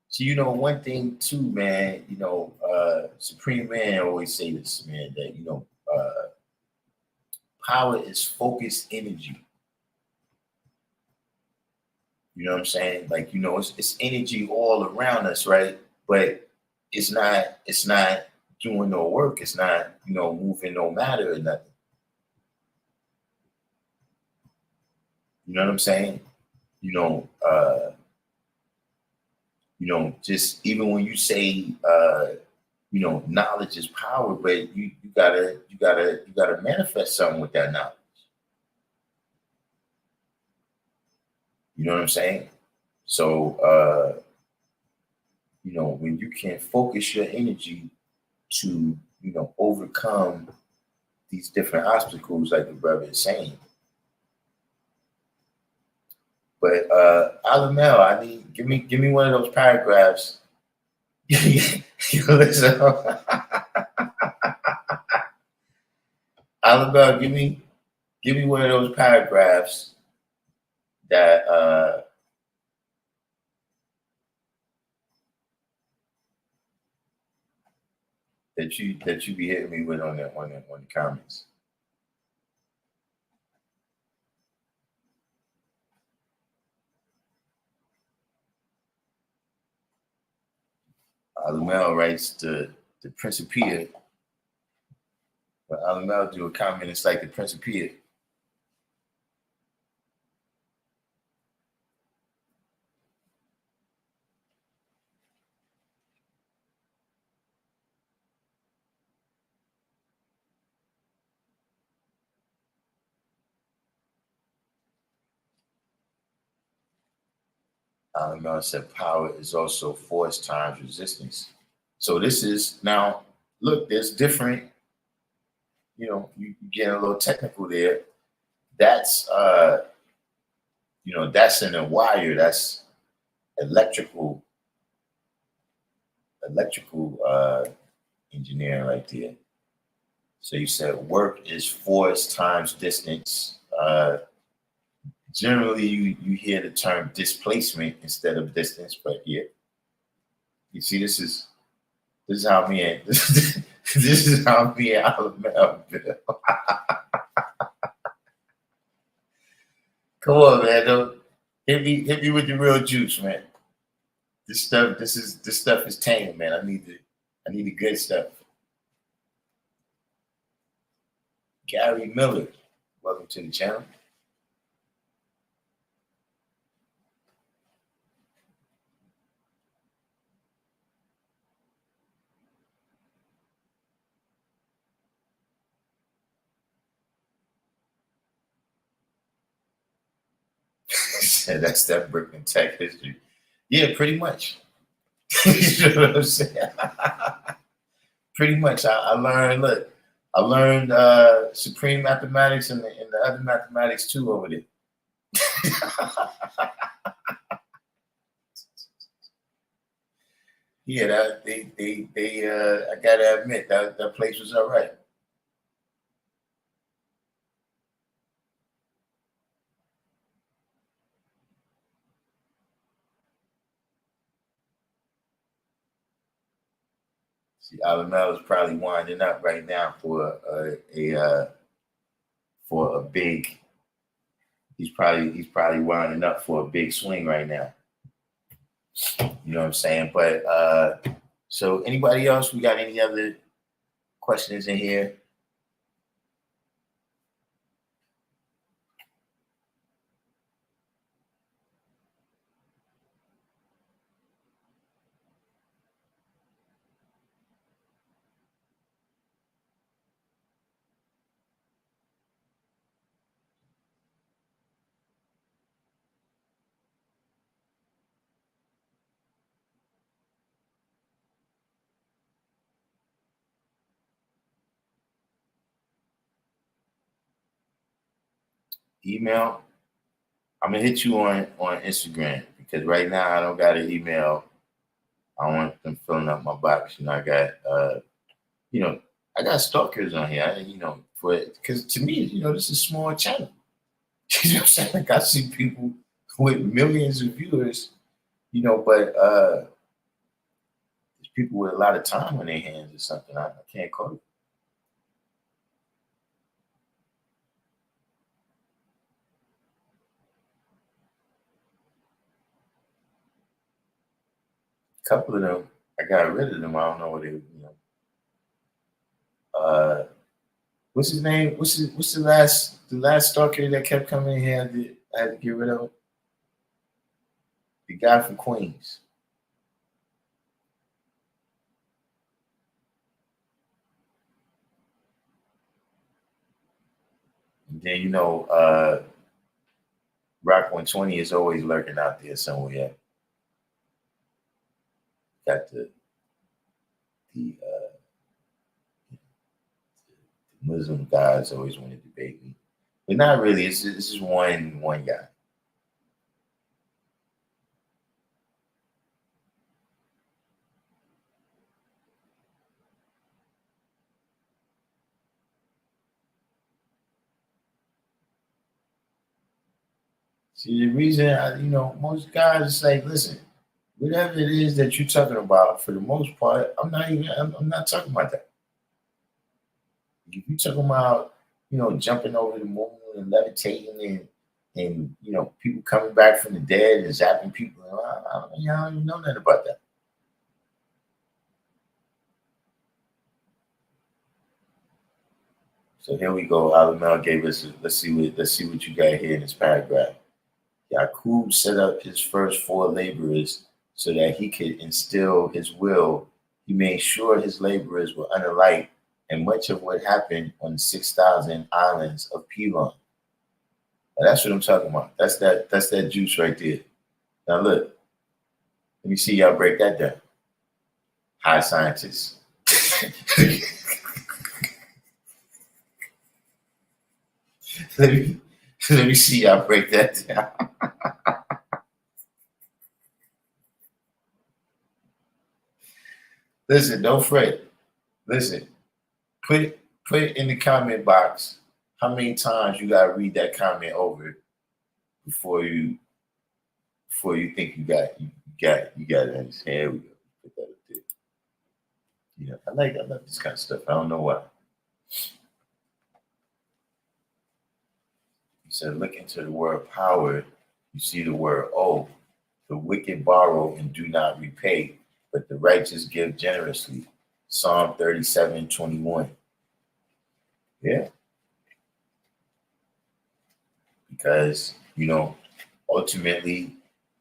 So, you know, one thing too, man, you know, Supreme Man always say this, man, that, you know, power is focused energy. You know what I'm saying? Like, you know, it's energy all around us, right? But it's not doing no work. It's not, you know, moving no matter or nothing. You know what I'm saying? You know, just even when you say you know, knowledge is power, but you gotta manifest something with that knowledge. You know what I'm saying? So you know, when you can focus your energy to, you know, overcome these different obstacles, like the brother is saying. But Alamel, I need give me one of those paragraphs. Listen, Alamel, give me one of those paragraphs that that you be hitting me with on the comments. Alamel writes the Principia. But Alamel do a comment, it's like the Principia. Alamel said power is also force times resistance. So this is now, look, there's different, you know, you get a little technical there. That's you know, that's in a wire, that's electrical electrical engineering right there. So you said work is force times distance. Generally, you hear the term displacement instead of distance, but yeah, you see, this is how me and this is how me and Alabama feel. Come on, man, don't hit me with the real juice, man. This stuff is tame, man. I need the good stuff. Gary Miller, welcome to the channel. Said that's that Brooklyn Tech history. Yeah, pretty much. You know what I'm saying? Pretty much. I learned. Look, I learned supreme mathematics and the other mathematics too over there. Yeah, I gotta admit that place was all right. See, Alamel is probably winding up right now for a big. He's probably winding up for a big swing right now. You know what I'm saying? But so anybody else? We got any other questions in here? Email. I'm gonna hit you on Instagram because right now I don't got an email. I want them filling up my box. You know, I got I got stalkers on here. Because to me, this is a small channel. You know what I'm saying? Like I see people with millions of viewers, but there's people with a lot of time on their hands or something. I can't call it. A couple of them, I got rid of them. I don't know what they, what's his name? What's the last stalker that kept coming in here? I had to get rid of him. The guy from Queens. And then Rock 120 is always lurking out there somewhere. Got the Muslim guys always want to debate me, but not really. This is one guy. See, the reason most guys say, listen, whatever it is that you're talking about, for the most part, I'm not talking about that. If you're talking about, jumping over the moon and levitating and people coming back from the dead and zapping people, I don't even know nothing about that. So here we go. Alamel gave us. Let's see what you got here in this paragraph. Yaqub set up his first 4 laborers so that he could instill his will. He made sure his laborers were unalike, and much of what happened on the 6,000 islands of Pelon. Now that's what I'm talking about. That's that juice right there. Now look, let me see y'all break that down. High scientists. let me see y'all break that down. Listen, don't fret. Listen, put it in the comment box. How many times you gotta read that comment over before you think you got it understand? Here we go. Put that up there. You know, I love this kind of stuff. I don't know why. He said, look into the word power. You see the word oh. The wicked borrow and do not repay, but the righteous give generously. Psalm 37:21. Yeah. Because, you know, ultimately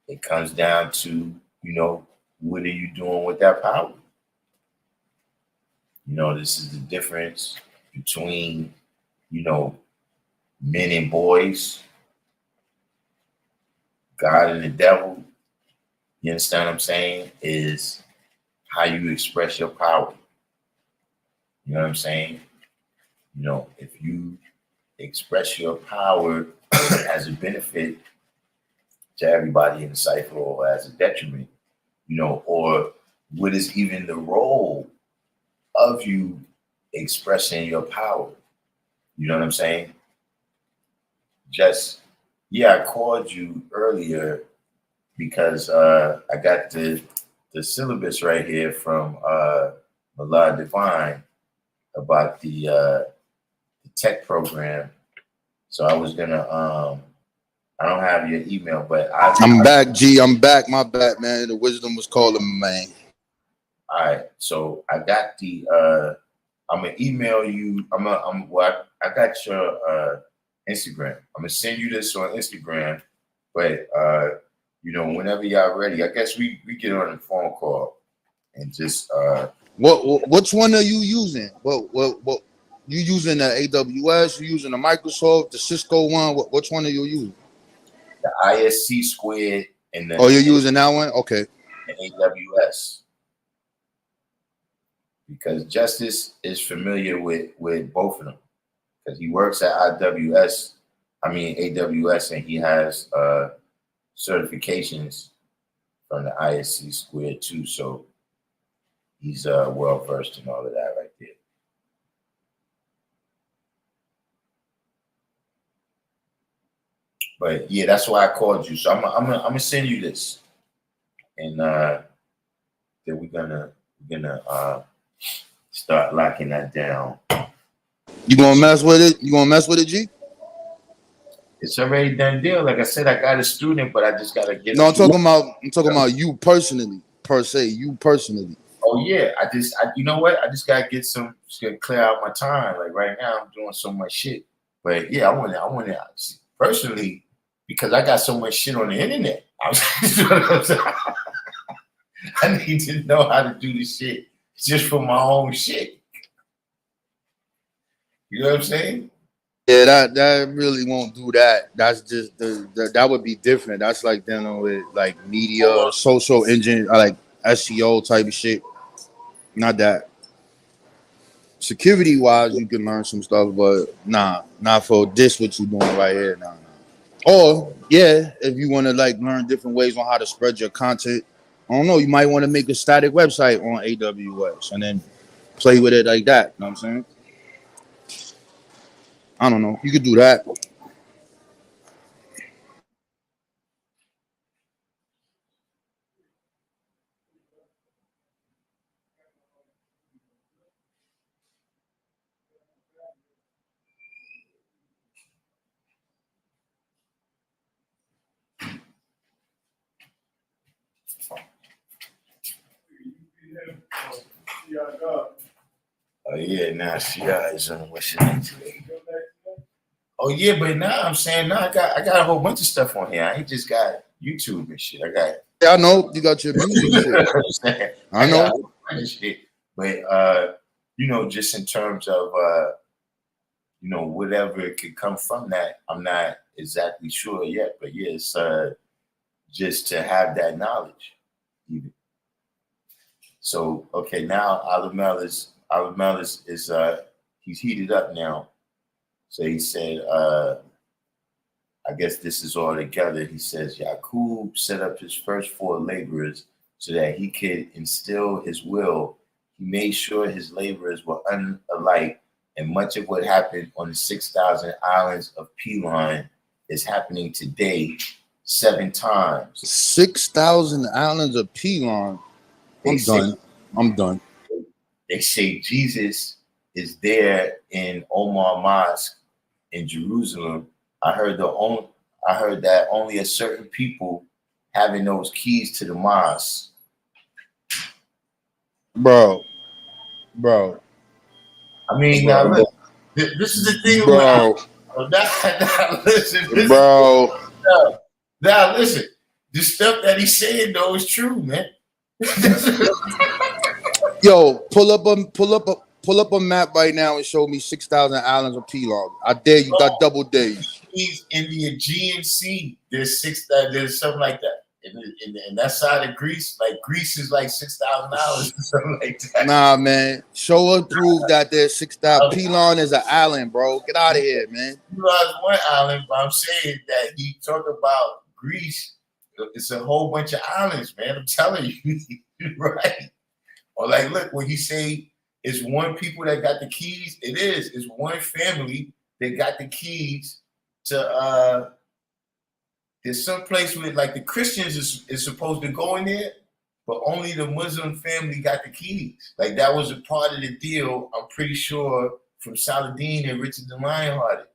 it comes down to, you know, what are you doing with that power? You know, this is the difference between, you know, men and boys, God and the devil. You understand what I'm saying? Is how you express your power. You know what I'm saying? You know, if you express your power as a benefit to everybody in the cipher or as a detriment, you know, or what is even the role of you expressing your power? You know what I'm saying? Just, yeah, I called you earlier because I got the syllabus right here from Malad Divine about the tech program. So I was gonna I don't have your email, but I'm back, G. I'm back. My bad, man. The wisdom was calling me, man. All right. So I got the I'm gonna email you. I got your Instagram. I'm gonna send you this on Instagram, but you know, whenever y'all ready, I guess we get on a phone call and just Which one are you using? What you using the AWS? You using the Microsoft, the Cisco one? Which one are you using? the ISC squared and Oh, you're using that one? Okay. the AWS. Because Justice is familiar with both of them because he works at AWS, and he has certifications from the ISC squared too. So he's well versed in all of that right there. But yeah, that's why I called you. So I'm gonna send you this, and then we're gonna start locking that down. You gonna mess with it? You gonna mess with it, G? It's already done deal. Like I said, I got a student, but I just gotta get. No, I'm talking about you personally, per se. You personally. Oh yeah, you know what? I just gotta just gotta clear out my time. Like right now, I'm doing so much shit. But yeah, I want to personally because I got so much shit on the internet. I need to know how to do this shit just for my own shit. You know what I'm saying? Yeah, that really won't do that. That's just that would be different. That's like dealing with like media, social engine, like SEO type of shit. Not that. Security wise, you can learn some stuff, but not for this. What you doing right here? Nah. Or yeah, if you want to like learn different ways on how to spread your content, I don't know. You might want to make a static website on AWS and then play with it like that. You know what I'm saying? I don't know. You could do that. Oh yeah, now she is on what's your name today? Oh yeah, but now I'm saying now I got a whole bunch of stuff on here. I ain't just got YouTube and shit. I got Yeah, I know you got your music shit. I know. got a whole bunch of shit. But you know, just in terms of you know, whatever could come from that, I'm not exactly sure yet. But yeah, it's just to have that knowledge. So okay, now Alamel is he's heated up now. So he said, I guess this is all together. He says Yaqub set up his first 4 laborers so that he could instill his will He made sure his laborers were unalike, and much of what happened on the 6,000 islands of Pelon is happening today 7 times. 6,000 islands of Pelon. I'm done. They say Jesus is there in Omar Mosque in Jerusalem. I heard that only a certain people having those keys to the mosque. Bro. I mean, Bro. now look, this is the thing Bro. now listen, Bro. Now listen, the stuff that he's saying though is true, man. Yo, pull up a map right now and show me 6,000 islands of Pelon. I dare you. Got double days. He's in the Aegean Sea. There's something like that. In that side of Greece, like Greece is like 6,000 islands or something like that. Nah, man. Show us proof that there's 6,000. Pelon is an island, bro. Get out of here, man. Pelon is one island, but I'm saying that he talked about Greece. It's a whole bunch of islands, man. I'm telling you, right? Or like, look, when he say it's one people that got the keys, it is. It's one family that got the keys to there's some place where like the Christians is supposed to go in there, but only the Muslim family got the keys. Like that was a part of the deal, I'm pretty sure, from Saladin and Richard the Lionhearted.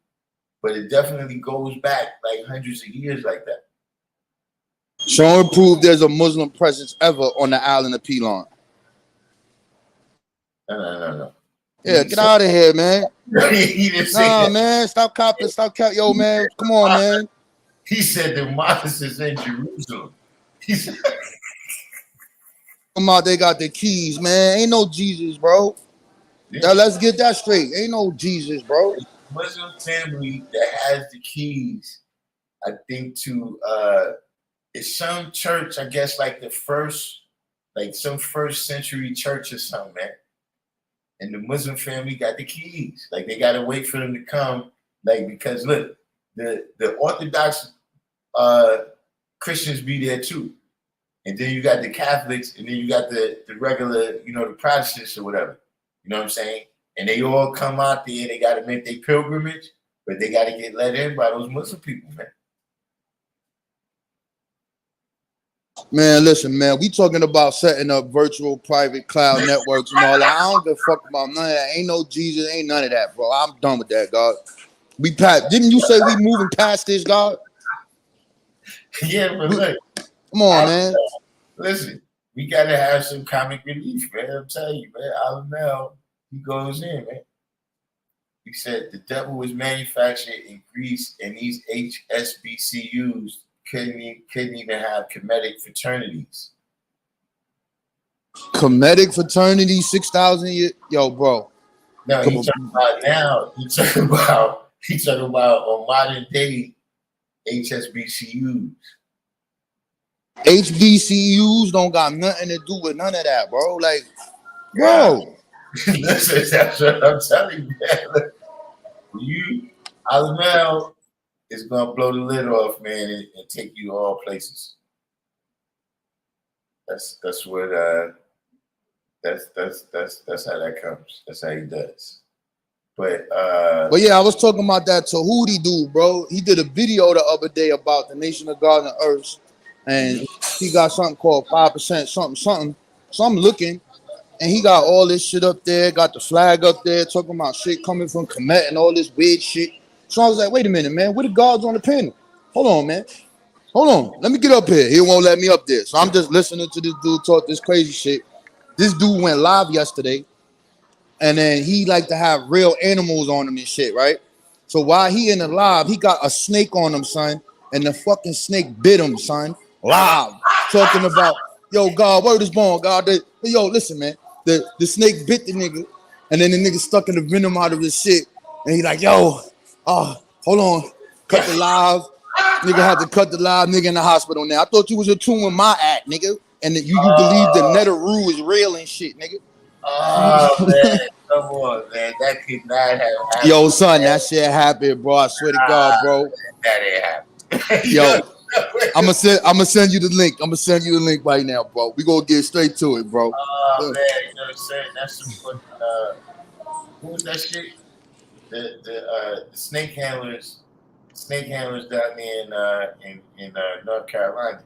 But it definitely goes back like hundreds of years like that. Show and prove there's a Muslim presence ever on the island of Pelon. No. Yeah, get out of here, man. He didn't say Nah, that. man, stop copying. Yo, man, come on, man. He said the mosque is in Jerusalem. He said, Come out, they got the keys, man. Ain't no Jesus, bro. Now let's get that straight. Ain't no Jesus, bro. Muslim family that has the keys, I think, to it's some church, I guess, like some first century church or something, man. And the Muslim family got the keys. Like they gotta wait for them to come. Like, because look, the Orthodox Christians be there too. And then you got the Catholics, and then you got the regular, the Protestants or whatever. You know what I'm saying? And they all come out there, they gotta make their pilgrimage, but they gotta get let in by those Muslim people, man. Man, listen, man, we talking about setting up virtual private cloud networks and all that. I don't give a fuck about none of that. Ain't no Jesus, ain't none of that, bro. I'm done with that, God. Didn't you say we moving past this, God? Yeah, but look. Come on, man. Listen, we gotta have some comic relief, man. I'm telling you, man. Alamel, he goes in, man. He said the devil was manufactured in Greece, and these HSBCUs couldn't even have Kemetic fraternities. Kemetic fraternity, 6,000 years. Yo, bro. No, he's talking about now. He's talking about on modern day HSBCUs. HBCUs don't got nothing to do with none of that, bro. Like, bro. Listen, that's what I'm telling you, man. Alamel is gonna blow the lid off, man, and take you all places. That's what that's how that comes. That's how he does. But yeah, I was talking about that Tahuti dude, bro. He did a video the other day about the nation of God and earth, and he got something called 5% something. So I'm looking, and he got all this shit up there, got the flag up there, talking about shit coming from Kemet and all this weird shit. So I was like, wait a minute, man, where the gods on the panel? Hold on, man. Hold on. Let me get up here. He won't let me up there. So I'm just listening to this dude talk this crazy shit. This dude went live yesterday, and then he like to have real animals on him and shit, right? So while he in the live, he got a snake on him, son, and the fucking snake bit him, son. Live. Talking about, yo, God, word is born, God. Yo, listen, man. The snake bit the nigga, and then the nigga stuck in the venom out of his shit. And he like, yo, hold on. Cut the live. Nigga had to cut the live, nigga in the hospital now. I thought you was in tune with my act, nigga. And that you believe the Neteru is real and shit, nigga. Oh, man. Come on, man. That could not have happened. Yo, son, that shit happened, bro. I swear to God, bro. That ain't happened. Yo, I'ma send you the link. I'ma send you the link right now, bro. We gonna get straight to it, bro. man, you know what I'm saying? That's some fucking what was that shit? The snake handlers down there in North Carolina.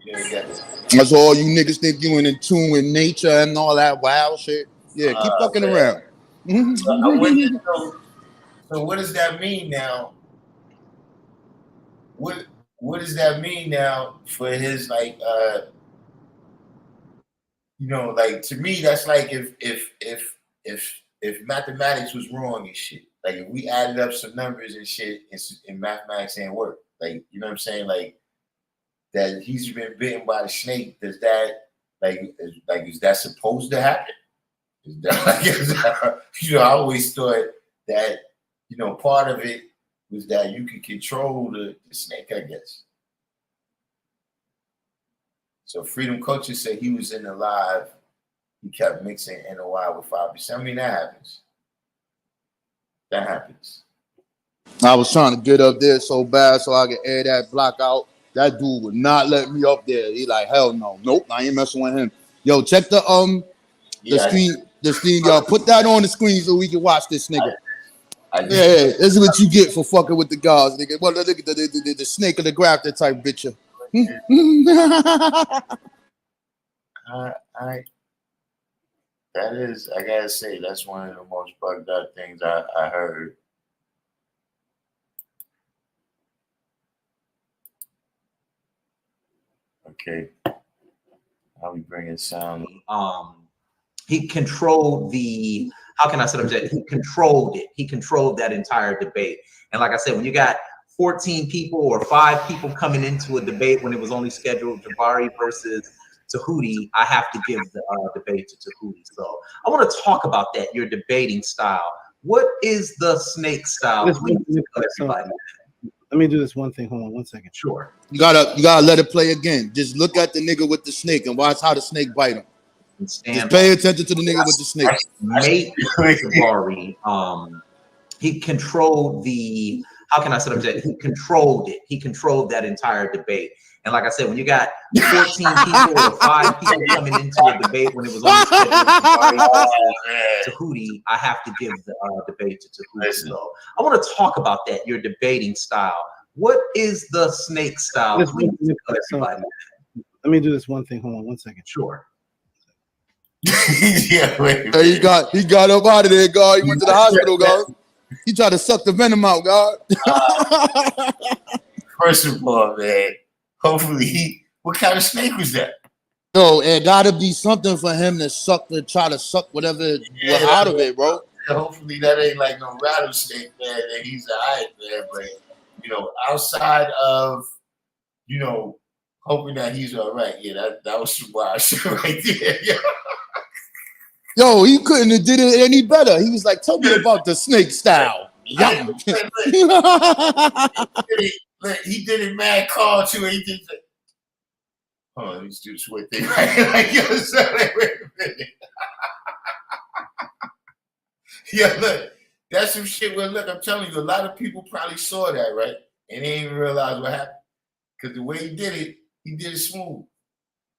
You know, they got this. That's all you niggas think you in tune with nature and all that wild shit. Yeah, keep fucking Man. around. I wonder, so what does that mean now? What does that mean now for his like you know, like to me that's like if mathematics was wrong and shit. Like if we added up some numbers and shit and mathematics ain't work. Like, you know what I'm saying? Like that he's been bitten by the snake. Does that is that supposed to happen? Is that, you know, I always thought that, you know, part of it was that you could control the snake, I guess. So Freedom Culture said he was in the live. He kept mixing NOI with 5%. I mean, that happens. That happens. I was trying to get up there so bad so I could air that block out. That dude would not let me up there. He like, hell no. Nope, I ain't messing with him. Yo, check the screen, y'all. Put that on the screen so we can watch this nigga. Yeah, this is what you get for fucking with the guards, nigga. Well, look at the snake of the grafter type bitch. That is, I gotta say, that's one of the most bugged out things I heard. Okay. How we bringing sound? He controlled the, how can I say that? He controlled it. He controlled that entire debate. And like I said, when you got 14 people or 5 people coming into a debate when it was only scheduled Jabari versus Tahuti, I have to give the debate to Tahuti. So I want to talk about that, your debating style. What is the snake style? Everybody. Let me do this one thing. Hold on 1 second. Sure. You gotta let it play again. Just look at the nigga with the snake and watch how the snake bite him. Just pay attention to the nigga with the snake. Mate Jabari, he controlled the, how can I say that? He controlled it. He controlled that entire debate. And like I said, when you got 14 people or 5 people coming into a debate when it was only scheduled Tahuti, I have to give the debate to Tahuti. So I want to talk about that, your debating style. What is the snake style? Everybody. Let me do this one thing. Hold on 1 second. Sure. Yeah, wait. Hey, he got up out of there, God. He went to the hospital, God. He tried to suck the venom out, God. First of all, man, hopefully what kind of snake was that? No, it gotta be something for him to try to suck whatever out of it, bro. Hopefully that ain't like no rattlesnake, man, that he's alright, man. But you know, outside of, you know, hoping that he's all right, yeah, that was some wild shit right there. Yo, he couldn't have did it any better. He was like, tell me about the snake style. Yum. He did it mad call too. He did it. Hold on, let me just do this weird thing. Like, yo, wait a minute. Yeah, look, that's some shit where, look, I'm telling you, a lot of people probably saw that, right? And they didn't even realize what happened. Because the way he did it smooth.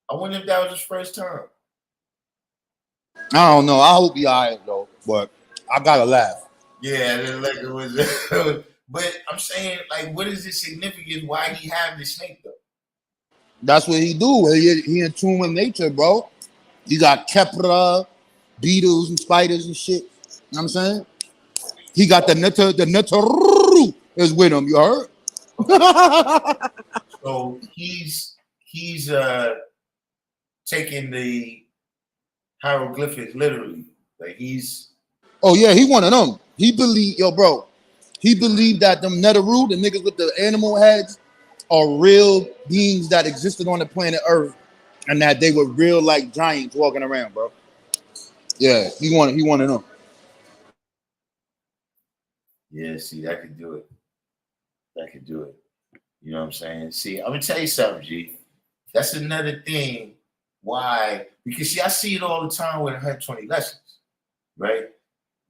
I wonder if that was his first time. I don't know. I hope he all right, though. But I gotta laugh. Yeah, like it was. But I'm saying, like, what is the significance? Why he have the snake, though? That's what he do. He in tune with nature, bro. You got Kepra, beetles and spiders and shit. You know what I'm saying? He got the netter is with him, you heard? So he's taking the hieroglyphics literally. Like oh yeah, he one of them. He believed that them Neteru, the niggas with the animal heads, are real beings that existed on the planet Earth, and that they were real like giants walking around, bro. Yeah, he one of them. Yeah, see, that could do it. That could do it. You know what I'm saying? See, I'm gonna tell you something, G. That's another thing why, because see, I see it all the time with 120 lessons, right?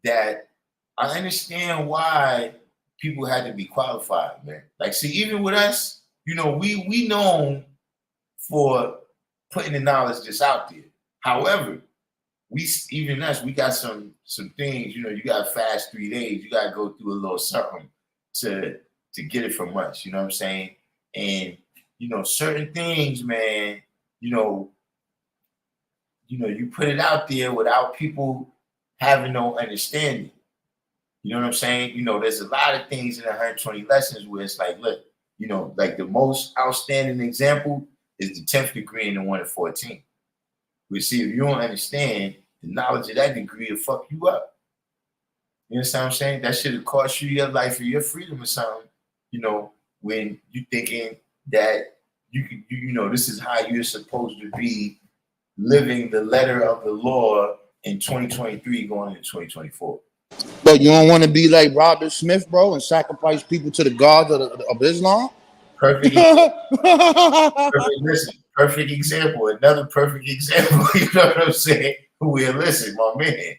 That I understand why people had to be qualified, man. Like, see, even with us, you know, we known for putting the knowledge just out there. However, we got some things, you know, you gotta fast 3 days, you gotta go through a little something to get it from us, you know what I'm saying? And you know, certain things, man, you put it out there without people having no understanding. You know what I'm saying? You know, there's a lot of things in the 120 lessons where it's like, look, you know, like the most outstanding example is the 10th degree and the 1 in 14. We see if you don't understand, the knowledge of that degree will fuck you up. You understand what I'm saying? That should have cost you your life or your freedom or something, you know, when you thinking that you know, this is how you're supposed to be living the letter of the law in 2023 going into 2024. But you don't want to be like Robert Smith, bro, and sacrifice people to the gods of Islam? Perfect example. Another perfect example. You know what I'm saying? Well, listen, my man,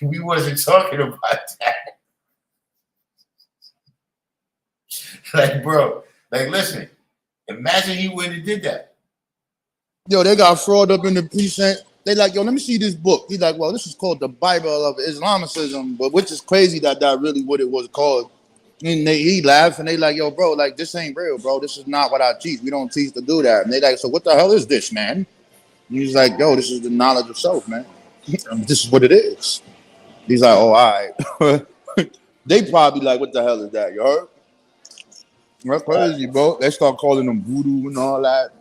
we wasn't talking about that. Like, bro, like, listen, imagine he wouldn't have did that. Yo, they got fraud up in the precinct. They like, yo, let me see this book. He's like, well, this is called the Bible of Islamicism, but which is crazy that really what it was called. And he laughed and they like, yo, bro, like this ain't real, bro. This is not what I teach. We don't teach to do that. And they like, so what the hell is this, man? And he's like, yo, this is the knowledge of self, man. This is what it is. He's like, oh, all right. They probably like, what the hell is that, you heard? That's crazy, bro. They start calling them voodoo and all that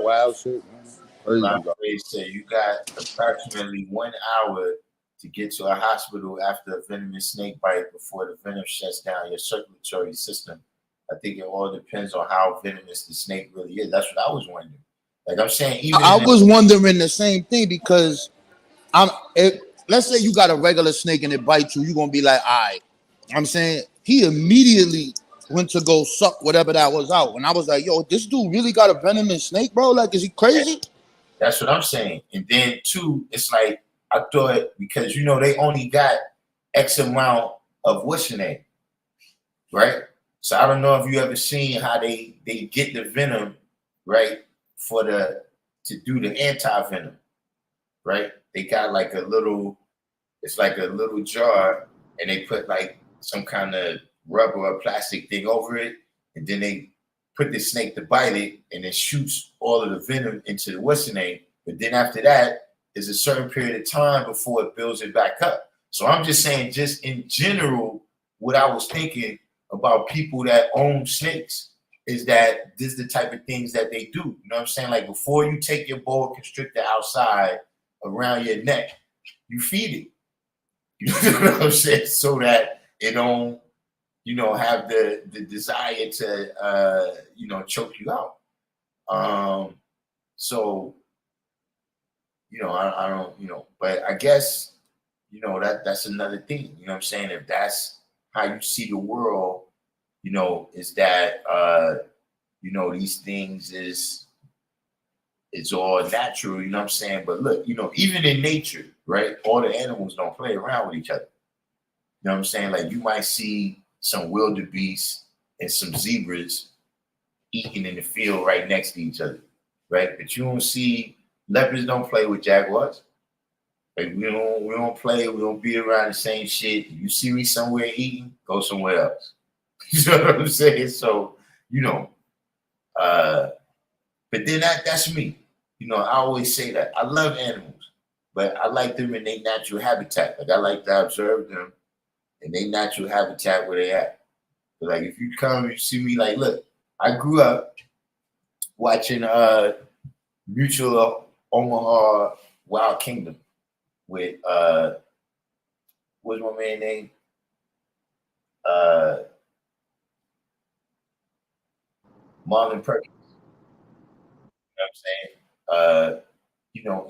wild shit, man. Crazy, bro. They say you got approximately 1 hour to get to a hospital after a venomous snake bite before the venom shuts down your circulatory system. I think it all depends on how venomous the snake really is. That's what I was wondering. Like I'm saying, even I was wondering the same thing because let's say you got a regular snake and it bites you, you're gonna be like, all right. I'm saying he immediately went to go suck whatever that was out. And I was like, yo, this dude really got a venomous snake, bro? Like, is he crazy? That's what I'm saying. And then two, it's like I thought because you know they only got X amount of what's your name, right? So I don't know if you ever seen how they get the venom, right? To do the anti-venom, right? They got like it's like a little jar and they put like some kind of rubber or plastic thing over it, and then they put the snake to bite it, and it shoots all of the venom into the what's the name. But then after that, there's a certain period of time before it builds it back up. So I'm just saying, just in general, what I was thinking about people that own snakes is that this is the type of things that they do. You know what I'm saying? Like before you take your boa constrictor outside around your neck, you feed it. You know what I'm saying? So that it don't, have the desire to, choke you out. So, I don't, but I guess, that's another thing. You know what I'm saying? If that's how you see the world, is that, these things it's all natural, you know what I'm saying? But look, even in nature, right? All the animals don't play around with each other. You know what I'm saying? Like you might see some wildebeest and some zebras eating in the field right next to each other, right? But you don't see leopards don't play with jaguars. Like we don't play, we don't be around the same shit. You see me somewhere eating, go somewhere else. You know what I'm saying? So, but then that's me. I always say that. I love animals, but I like them in their natural habitat. Like I like to observe them in their natural habitat where they at. But like if you come, you see me like, look, I grew up watching Mutual of Omaha Wild Kingdom with what's my man name? Marlon Perkins. You know what I'm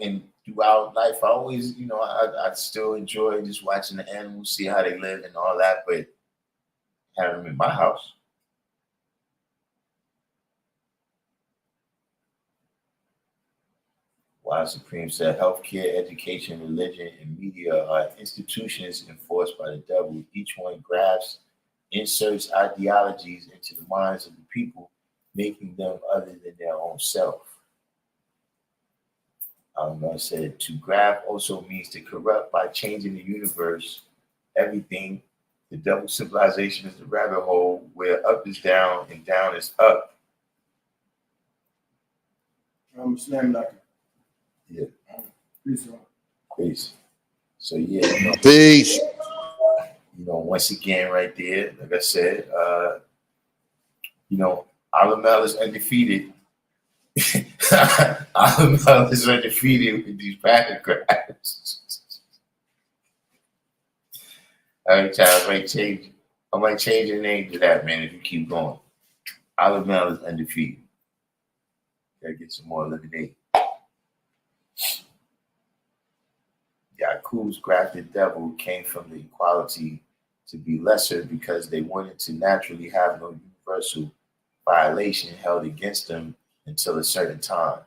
saying? And throughout life, I always, I still enjoy just watching the animals, see how they live and all that, but have them in my house. While Supreme said healthcare, education, religion, and media are institutions enforced by the devil. Each one inserts ideologies into the minds of the people, making them other than their own self. I said to graph also means to corrupt by changing the universe, everything. The double civilization is the rabbit hole where up is down and down is up. I'm a slam knocker. Yeah. Peace. Peace. So yeah, Peace. Once again, right there, like I said, Alamel is undefeated. Alamel is undefeated with these paragraphs. All right, child, I might change the name to that, man, if you keep going. Alamel is undefeated. Gotta get some more lemonade. Yaku's grafted devil came from the equality to be lesser because they wanted to naturally have no universal violation held against them until a certain time.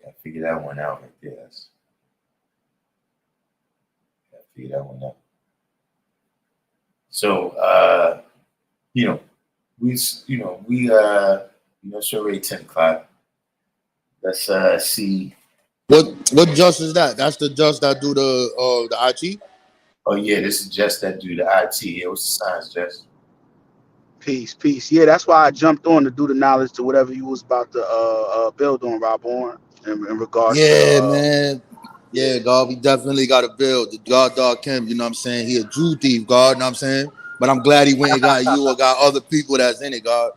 Yeah, figure that one out right there. Figure that one out. So, it's already 10 o'clock. Let's see. What just is that? That's the just that do the IT? Oh yeah, this is just that dude, the IT. Yeah, what's the science, Jess? Peace. Yeah, that's why I jumped on to do the knowledge to whatever you was about to build on, Rob Horn, in regards to Yeah, the man. Yeah, God, we definitely got to build the God Darkim. You know what I'm saying? He a Jew thief, God. You know what I'm saying? But I'm glad he went and got you or got other people that's in it, God.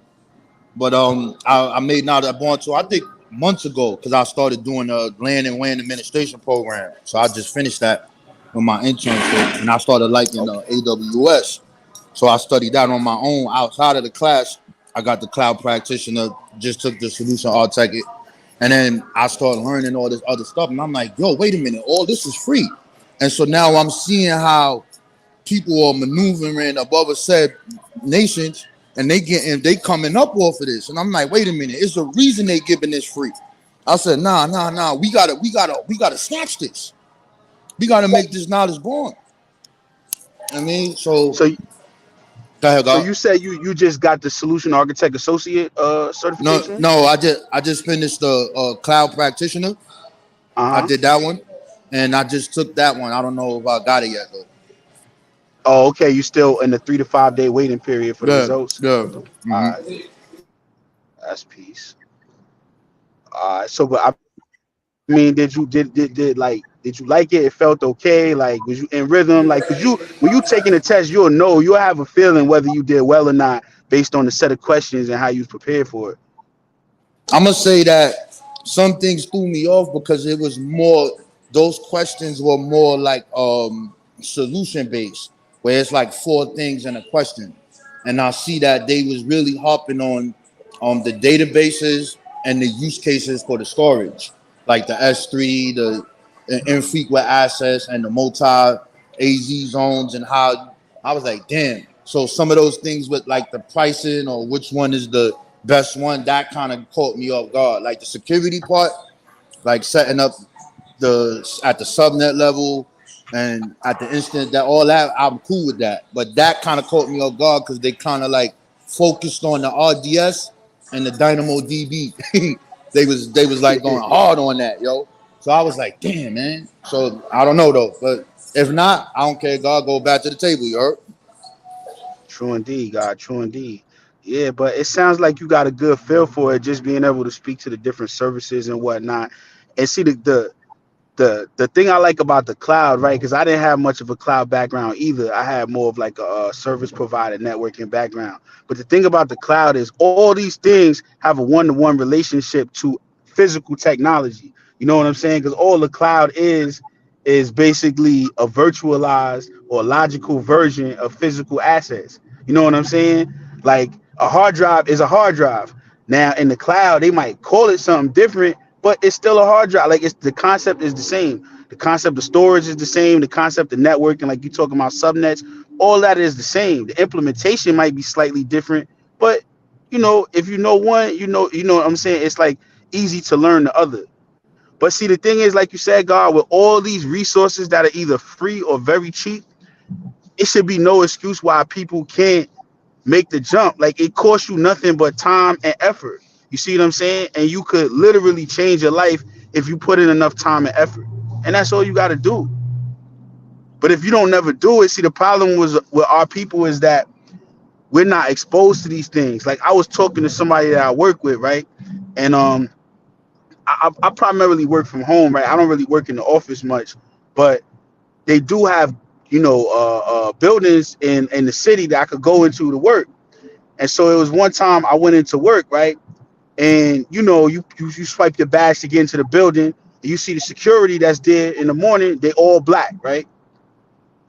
But I made now that born to I think months ago because I started doing a land and land administration program. So I just finished that with my internship, and I started liking AWS. So I studied that on my own outside of the class. I got the cloud practitioner, just took the solution architect, and then I started learning all this other stuff. And I'm like, yo, wait a minute, all this is free. And so now I'm seeing how people are maneuvering above a said nations, and they coming up off of this. And I'm like, wait a minute, it's the reason they giving this free. I said, nah, we gotta snatch this. We gotta make this knowledge born. I mean, so so go ahead, so God. you said you just got the solution architect associate certification? No, I just finished the cloud practitioner. I Uh-huh. did that one, and I just took that one. I don't know if I got it yet though. Oh, okay. You still in the 3 to 5 day waiting period for the Yeah, results? yeah. All Mm-hmm. right, that's peace. So but I mean, did you like it? It felt okay. Like, was you in rhythm? Like, cause when you taking a test, you'll have a feeling whether you did well or not based on the set of questions and how you was prepared for it. I'm gonna say that some things threw me off because it was more. Those questions were more like solution based, where it's like four things in a question, and I see that they was really harping on the databases and the use cases for the storage, like the S3, the infrequent access, and the multi AZ zones, and how I was like, damn. So some of those things with like the pricing or which one is the best one, that kind of caught me off guard. Like the security part, like setting up at the subnet level and at the instant, that all that I'm cool with that. But that kind of caught me off guard because they kind of like focused on the RDS and the Dynamo DB. they was like going hard on that, yo. So I was like, damn, man. So I don't know though, but if not, I don't care. God, go back to the table, you heard? True indeed, God. True indeed. Yeah, but it sounds like you got a good feel for it, just being able to speak to the different services and whatnot, and see the thing I like about the cloud, right? Because I didn't have much of a cloud background either. I had more of like a service provider networking background. But the thing about the cloud is all these things have a one-to-one relationship to physical technology. You know what I'm saying? Because all the cloud is basically a virtualized or logical version of physical assets. You know what I'm saying? Like a hard drive is a hard drive. Now in the cloud, they might call it something different, but it's still a hard drive. Like, it's the concept is the same. The concept of storage is the same. The concept of networking, like you talking about subnets, all that is the same. The implementation might be slightly different, but if you know one, you know what I'm saying. It's like easy to learn the other. But see, the thing is, like you said, God, with all these resources that are either free or very cheap, it should be no excuse why people can't make the jump. Like it costs you nothing but time and effort. You see what I'm saying? And you could literally change your life if you put in enough time and effort. And that's all you got to do. But if you don't never do it, see the problem was with our people is that we're not exposed to these things. Like I was talking to somebody that I work with, right? And I primarily work from home, right? I don't really work in the office much, but they do have, buildings in the city that I could go into to work. And so it was one time I went into work, right? And you swipe your badge to get into the building, and you see the security that's there in the morning, they all black, right?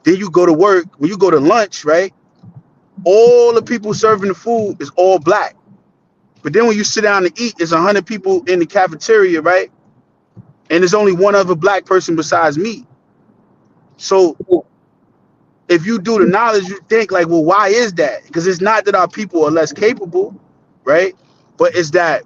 Then you go to work, when you go to lunch, right? All the people serving the food is all black. But then when you sit down to eat, there's 100 people in the cafeteria, right? And there's only one other black person besides me. So if you do the knowledge, you think like, well, why is that? Because it's not that our people are less capable, right? But it's that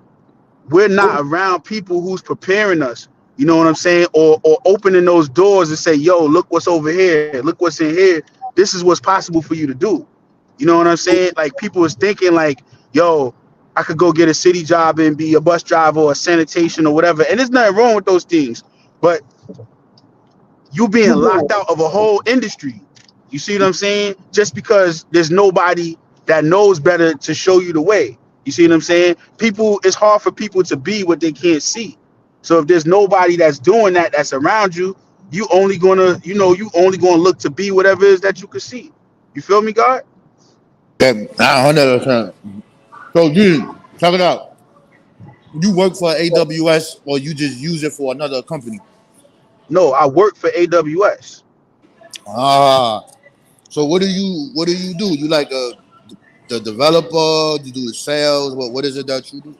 we're not around people who's preparing us. You know what I'm saying? Or opening those doors and say, yo, look what's over here. Look what's in here. This is what's possible for you to do. You know what I'm saying? Like people is thinking like, yo, I could go get a city job and be a bus driver or sanitation or whatever. And there's nothing wrong with those things. But you being locked out of a whole industry. You see what I'm saying? Just because there's nobody that knows better to show you the way. You see what I'm saying? It's hard for people to be what they can't see. So if there's nobody that's doing that, that's around you, you only gonna look to be whatever it is that you can see. You feel me, God? Yeah, 100%. So, dude, check it out. You work for AWS or you just use it for another company? No, I work for AWS. Ah, so what do you do? You like the developer? You do the sales? What is it that you do?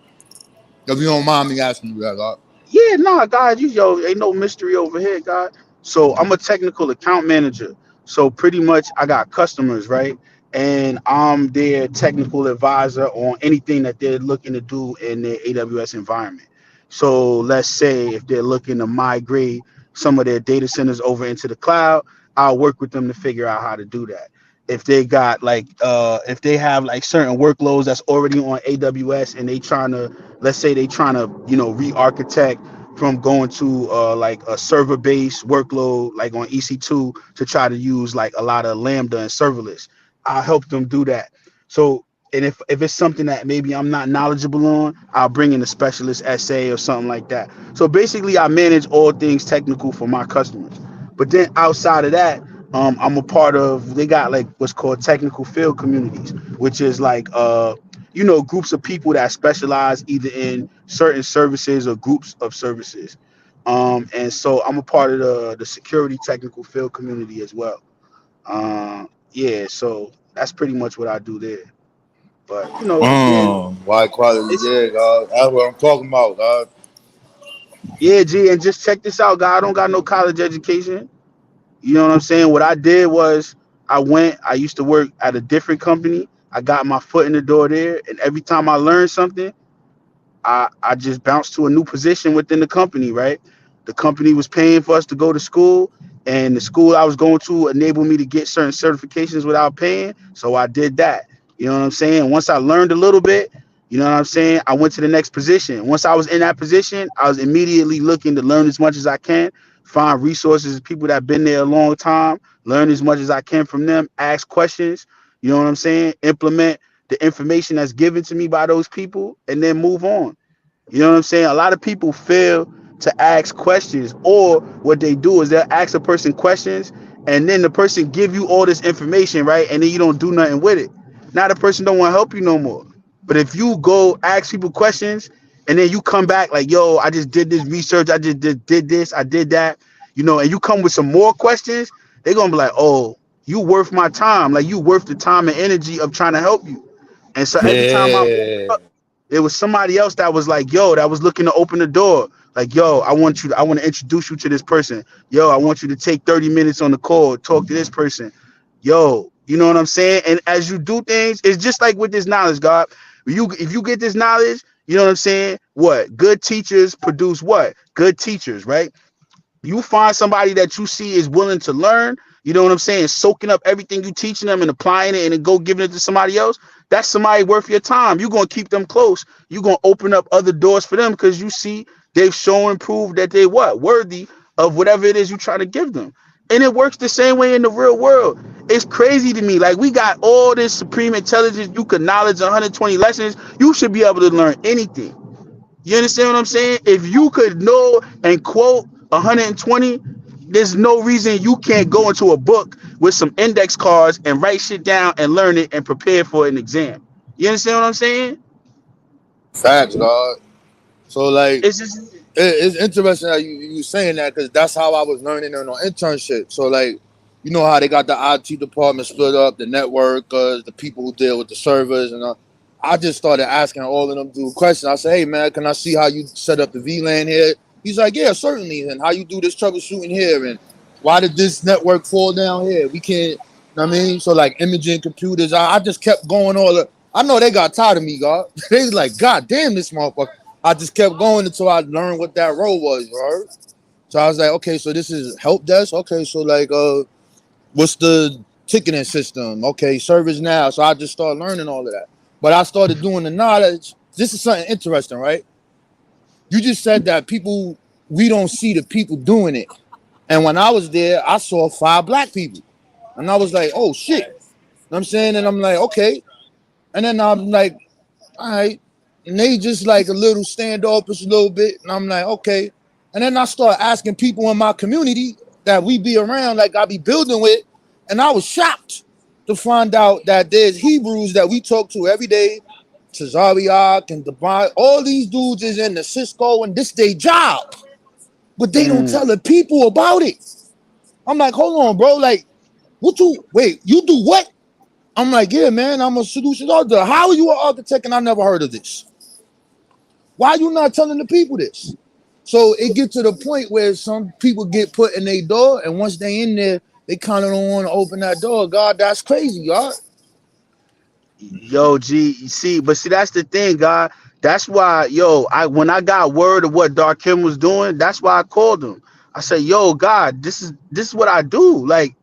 If you don't mind me asking you that, God. Yeah, nah, God, ain't no mystery over here, God. So I'm a technical account manager. So pretty much I got customers, right? And I'm their technical advisor on anything that they're looking to do in their AWS environment. So let's say if they're looking to migrate some of their data centers over into the cloud, I'll work with them to figure out how to do that. If they got if they have like certain workloads that's already on AWS and let's say they trying to re-architect from going to like a server-based workload like on EC2 to try to use like a lot of Lambda and serverless, I'll help them do that. So and if it's something that maybe I'm not knowledgeable on, I'll bring in a specialist SA or something like that. So basically I manage all things technical for my customers. But then outside of that, I'm a part of, they got like what's called technical field communities, which is like groups of people that specialize either in certain services or groups of services. And so I'm a part of the security technical field community as well. Yeah, so that's pretty much what I do there. But again, Wide quality, it's yeah, God. That's what I'm talking about, God. yeah, G, and just check this out, guy. I don't got no college education. You know what I'm saying? What I did was I used to work at a different company. I got my foot in the door there, and every time I learned something, I just bounced to a new position within the company, right? The company was paying for us to go to school, and the school I was going to enabled me to get certain certifications without paying. So I did that. You know what I'm saying? Once I learned a little bit, you know what I'm saying? I went to the next position. Once I was in that position, I was immediately looking to learn as much as I can, find resources, people that have been there a long time, learn as much as I can from them, ask questions, you know what I'm saying? Implement the information that's given to me by those people, and then move on. You know what I'm saying? A lot of people fail to ask questions, or what they do is they'll ask a person questions, and then the person give you all this information, right? And then you don't do nothing with it. Now the person don't want to help you no more. But if you go ask people questions and then you come back like, yo, I just did this research, I just did this, I did that, and you come with some more questions, they're gonna be like, oh, you worth my time, like you worth the time and energy of trying to help you. And so every time I Yeah. there was somebody else that was like, yo, that was looking to open the door. Like, yo, I want to introduce you to this person. Yo, I want you to take 30 minutes on the call, talk to this person. Yo, you know what I'm saying? And as you do things, it's just like with this knowledge, God. If you get this knowledge, you know what I'm saying? What? Good teachers produce what? Good teachers, right? You find somebody that you see is willing to learn, You know what I'm saying? Soaking up everything you teaching them and applying it and then go giving it to somebody else. That's somebody worth your time. You're going to keep them close. You're going to open up other doors for them because you see they've shown and proved that they what? Worthy of whatever it is you try to give them. And it works the same way in the real world. It's crazy to me. Like, we got all this supreme intelligence. You could knowledge 120 lessons. You should be able to learn anything. You understand what I'm saying? If you could know and quote 120, there's no reason you can't go into a book with some index cards and write shit down and learn it and prepare for an exam. You understand what I'm saying? Facts, God. So like, It's just it's interesting that you saying that because that's how I was learning on internship. So like, you know how they got the IT department split up, the networkers, the people who deal with the servers, and I just started asking all of them dude questions. I said, hey man, can I see how you set up the VLAN here? He's like, yeah, certainly. And how you do this troubleshooting here, and why did this network fall down here? We can't, you know what I mean? So like imaging computers, I just kept going I know they got tired of me, God. They was like, God damn this motherfucker. I just kept going until I learned what that role was, right? So I was like, okay, so this is help desk. Okay, so like, what's the ticketing system? Okay, service now. So I just started learning all of that. But I started doing the knowledge. This is something interesting, right? You just said that we don't see the people doing it. And when I was there, I saw 5 black people. And I was like, oh shit. You know what I'm saying? And I'm like, okay. And then I'm like, all right. And they just like a little standoffish a little bit. And I'm like, okay. And then I start asking people in my community that we be around, like I be building with. And I was shocked to find out that there's Hebrews that we talk to every day. Tazariak and Dubai, all these dudes is in the Cisco and this their job. But they don't tell the people about it. I'm like, hold on, bro. Like, you do what? I'm like, yeah, man, I'm a solution architect. How are you an architect and I never heard of this? Why are you not telling the people this? So it gets to the point where some people get put in their door, and once they in there, they kind of don't want to open that door. God, that's crazy, y'all. Yo, G, see, that's the thing, God. That's why, when I got word of what Darkim was doing, that's why I called him. I said, yo, God, this is what I do. Like,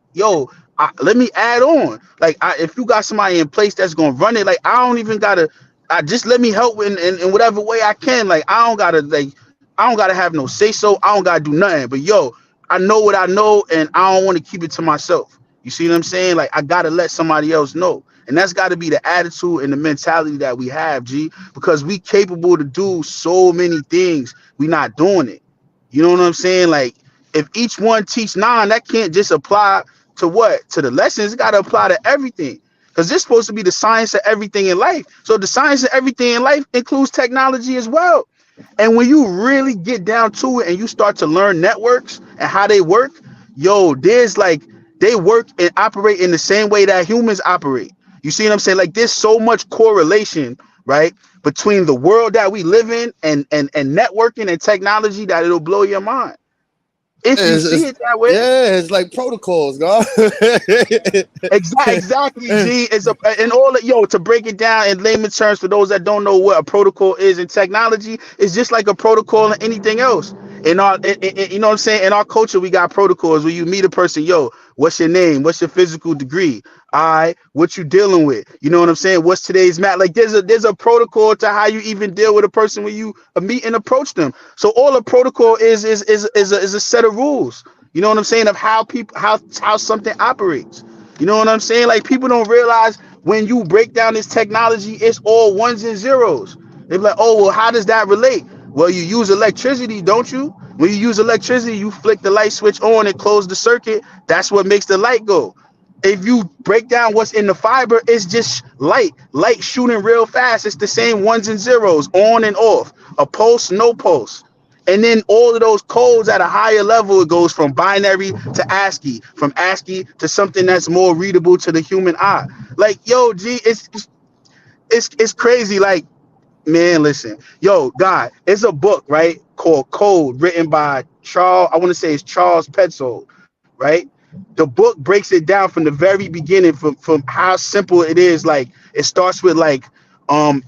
let me add on. Like, if you got somebody in place that's gonna run it, like, I don't even gotta. I just let me help in whatever way I can. Like, I don't gotta have no say so. I don't gotta do nothing. But I know what I know, and I don't want to keep it to myself. You see what I'm saying? Like, I gotta let somebody else know. And that's got to be the attitude and the mentality that we have, G, because we capable to do so many things. We not doing it. You know what I'm saying? Like, if each one teach 9, that can't just apply to what? To the lessons. It got to apply to everything. Because this supposed to be the science of everything in life. So the science of everything in life includes technology as well. And when you really get down to it and you start to learn networks and how they work, there's like, they work and operate in the same way that humans operate. You see what I'm saying? Like, there's so much correlation, right, between the world that we live in and networking and technology that it'll blow your mind. If you see it that way. Yeah, it's like protocols, God. Exactly, G. It's to break it down in layman terms for those that don't know what a protocol is in technology, it's just like a protocol in anything else. You know what I'm saying? In our culture, we got protocols where you meet a person, what's your name? What's your physical degree? What you dealing with? You know what I'm saying? What's today's math? Like, there's a protocol to how you even deal with a person when you meet and approach them. So all a protocol is a set of rules. You know what I'm saying? Of how something operates. You know what I'm saying? Like, people don't realize when you break down this technology, it's all ones and zeros. They're like, oh, well, how does that relate? Well, you use electricity, don't you? When you use electricity, you flick the light switch on and close the circuit. That's what makes the light go. If you break down what's in the fiber, it's just light shooting real fast. It's the same ones and zeros, on and off, a pulse, no pulse. And then all of those codes at a higher level, it goes from binary to ASCII, from ASCII to something that's more readable to the human eye. Like, G, it's crazy. Like, man, listen, God, it's a book, right, called Code, written by Charles Petzold, right? The book breaks it down from the very beginning, from how simple it is. Like, it starts with like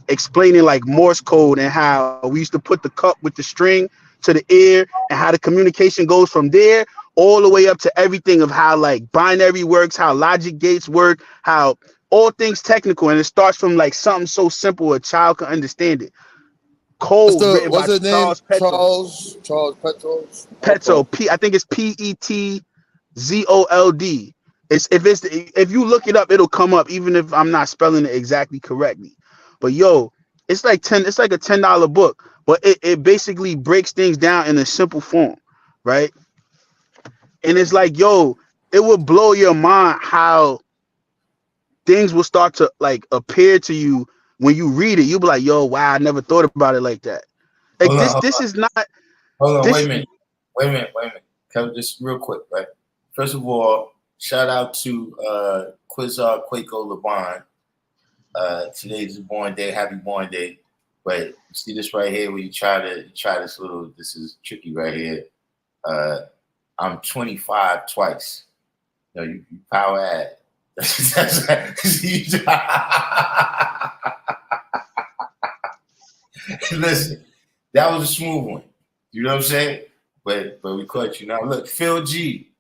explaining like Morse code and how we used to put the cup with the string to the ear and how the communication goes from there, all the way up to everything of how like binary works, how logic gates work, how all things technical, and it starts from like something so simple a child can understand it. Code written by What's his name? Charles Petzold. Charles Petros. Okay. Petzold. I think it's Petzold. If you look it up, it'll come up, even if I'm not spelling it exactly correctly. But yo, it's like a $10 book, but it basically breaks things down in a simple form, right? And it's like, yo, it would blow your mind how things will start to like appear to you when you read it. You'll be like, yo, wow, I never thought about it like that. Like Hold on, this is not hold on, this. wait a minute. Come just real quick, right? First of all, shout out to Quizar Quaco Laban. Today's his born day. Happy born day. But you see this right here where you try this little, this is tricky right here. I'm 25 twice. No, you power add. Listen, that was a smooth one. You know what I'm saying? But we caught you. Now look, Phil G.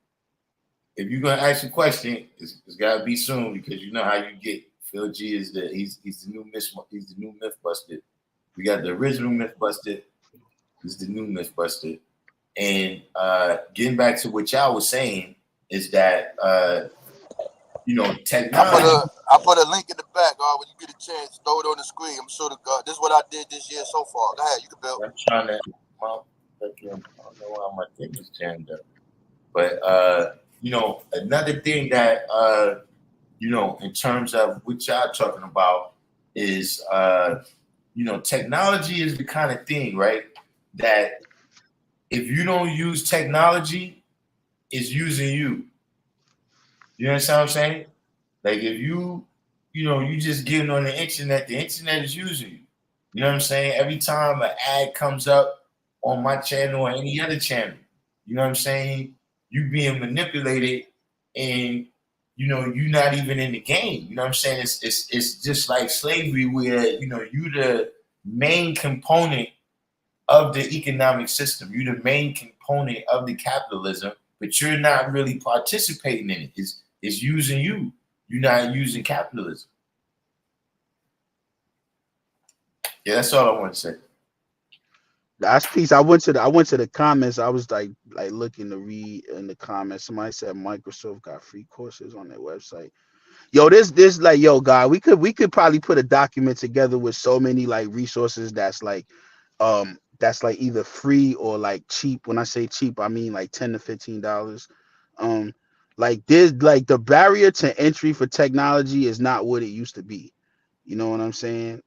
If you're gonna ask a question, it's gotta be soon because you know how you get. Phil G is he's the new Mythbuster. We got the original Mythbuster. He's the new Mythbuster. And getting back to what y'all was saying is that technology. I put a link in the back, when you get a chance, throw it on the screen. I'm sure this is what I did this year so far. Go ahead, you can build. I'm trying to. I don't know why my thing is jammed up. But another thing that in terms of what y'all talking about is technology is the kind of thing, right? That if you don't use technology, it's using you. You understand what I'm saying? Like if you just getting on the internet is using you. You know what I'm saying? Every time an ad comes up on my channel or any other channel, you know what I'm saying? You being manipulated and you're not even in the game. You know what I'm saying? It's just like slavery where, you the main component of the economic system. You're the main component of the capitalism, but you're not really participating in it. It's using you. You're not using capitalism. Yeah, that's all I want to say. Last piece, I went to the comments. I was like looking to read in the comments. Somebody said Microsoft got free courses on their website. Yo, this like, yo, God, we could probably put a document together with so many like resources that's like either free or like cheap. When I say cheap, I mean like $10 to $15. Like there's like the barrier to entry for technology is not what it used to be. You know what I'm saying?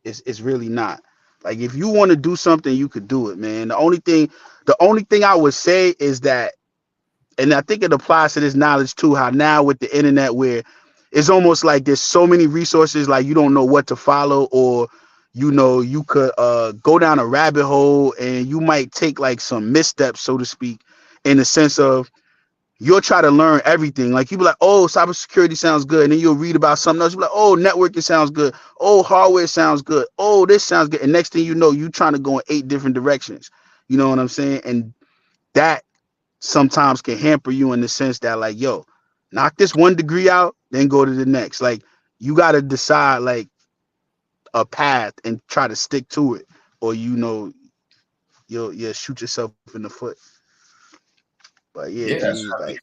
It's really not. Like if you want to do something, you could do it, man. The only thing I would say is that, and I think it applies to this knowledge too, how now with the internet where it's almost like there's so many resources, like you don't know what to follow, or you could go down a rabbit hole and you might take like some missteps, so to speak, in the sense of you'll try to learn everything. Like you be like, oh, cybersecurity sounds good. And then you'll read about something else. You'll be like, oh, networking sounds good. Oh, hardware sounds good. Oh, this sounds good. And next thing you know, you trying to go in 8 different directions. You know what I'm saying? And that sometimes can hamper you in the sense that like, yo, knock this one degree out, then go to the next. Like you got to decide like a path and try to stick to it, or you'll shoot yourself in the foot. But yeah, Yeah, G, like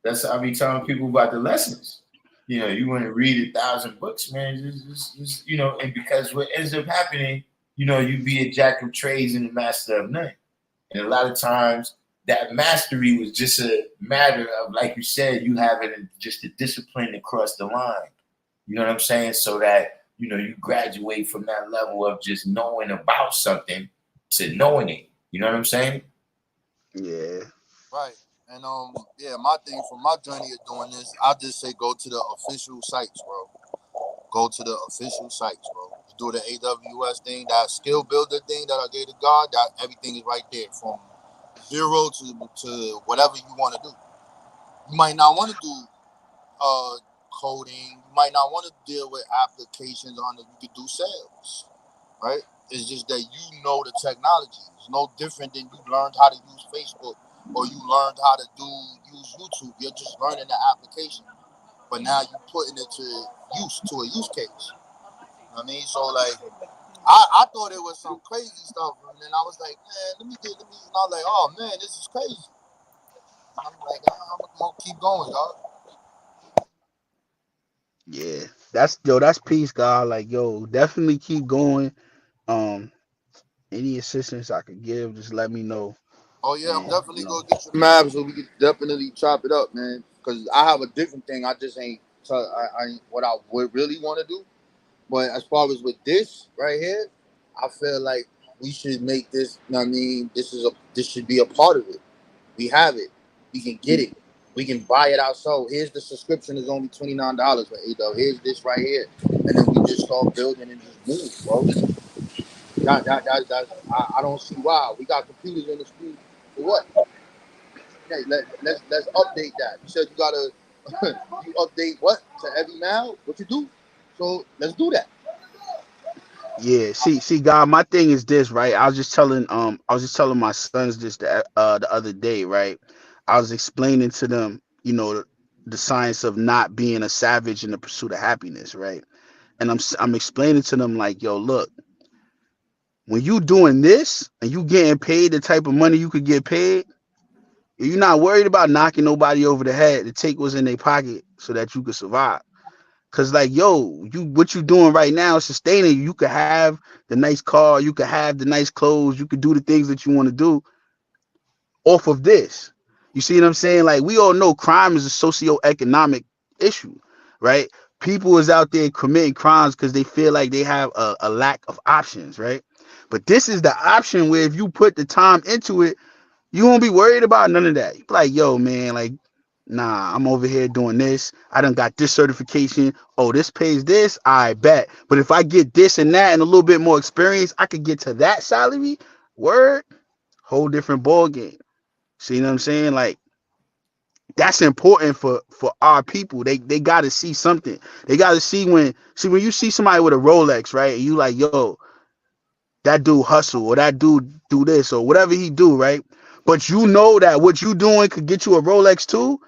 that's how I be telling people about the lessons. You want to read 1,000 books, man. Just and because what ends up happening, you be a jack of trades and a master of none. And a lot of times that mastery was just a matter of, like you said, you having just a discipline to cross the line. You know what I'm saying? So that, you graduate from that level of just knowing about something to knowing it. You know what I'm saying? yeah. Right. And my thing for my journey of doing this, I just say go to the official sites, bro. Go to the official sites, bro. Do the AWS thing, that skill builder thing that I gave to God, that everything is right there from 0 to whatever you want to do. You might not want to do coding. You might not want to deal with applications on it. You could do sales, right? It's just that you know the technology. It's no different than you learned how to use Facebook or you learned how to use YouTube. You're just learning the application, but now you're putting it to a use case. You know what I mean? So like, I thought it was some crazy stuff, and then I was like, man, let me. And I was like, oh man, this is crazy. And I'm like, I'm gonna keep going, dog. Yeah, that's peace, God. Like, yo, definitely keep going. Um, any assistance I could give, just let me know. Oh yeah, I'm And definitely gonna get you the map so we can definitely chop it up, man. Cause I have a different thing. I just ain't. What I would really want to do. But as far as with this right here, I feel like we should make this. You know what I mean, this should be a part of it. We have it. We can get it. We can buy it ourselves. Here's the subscription is only $29 for $8. Here's this right here, and then we just start building and just move, bro. I don't see why we got computers in the school for what. Hey, let's update that. You said you gotta you update what to every now? What you do? So let's do that. yeah, see, God, my thing is this, right? I was just telling my sons this the other day, right? I was explaining to them, the science of not being a savage in the pursuit of happiness, right? And I'm explaining to them like, yo, look, when you doing this and you getting paid the type of money you could get paid, you're not worried about knocking nobody over the head to take what's in their pocket so that you could survive. Cause like, yo, what you doing right now is sustaining you. You could have the nice car, you could have the nice clothes, you could do the things that you want to do off of this. You see what I'm saying? Like, we all know crime is a socioeconomic issue, right? People is out there committing crimes because they feel like they have a lack of options, right? But this is the option where if you put the time into it, you won't be worried about none of that. You be like, yo, man, like, nah, I'm over here doing this. I done got this certification. Oh, this pays this. I bet. But if I get this and that and a little bit more experience, I could get to that salary. Word, whole different ball game. See what I'm saying? Like, that's important for our people. They gotta see something. They gotta when you see somebody with a Rolex, right? And you like, yo, that dude hustle or that dude do this or whatever he do, right? But you know that what you doing could get you a Rolex too.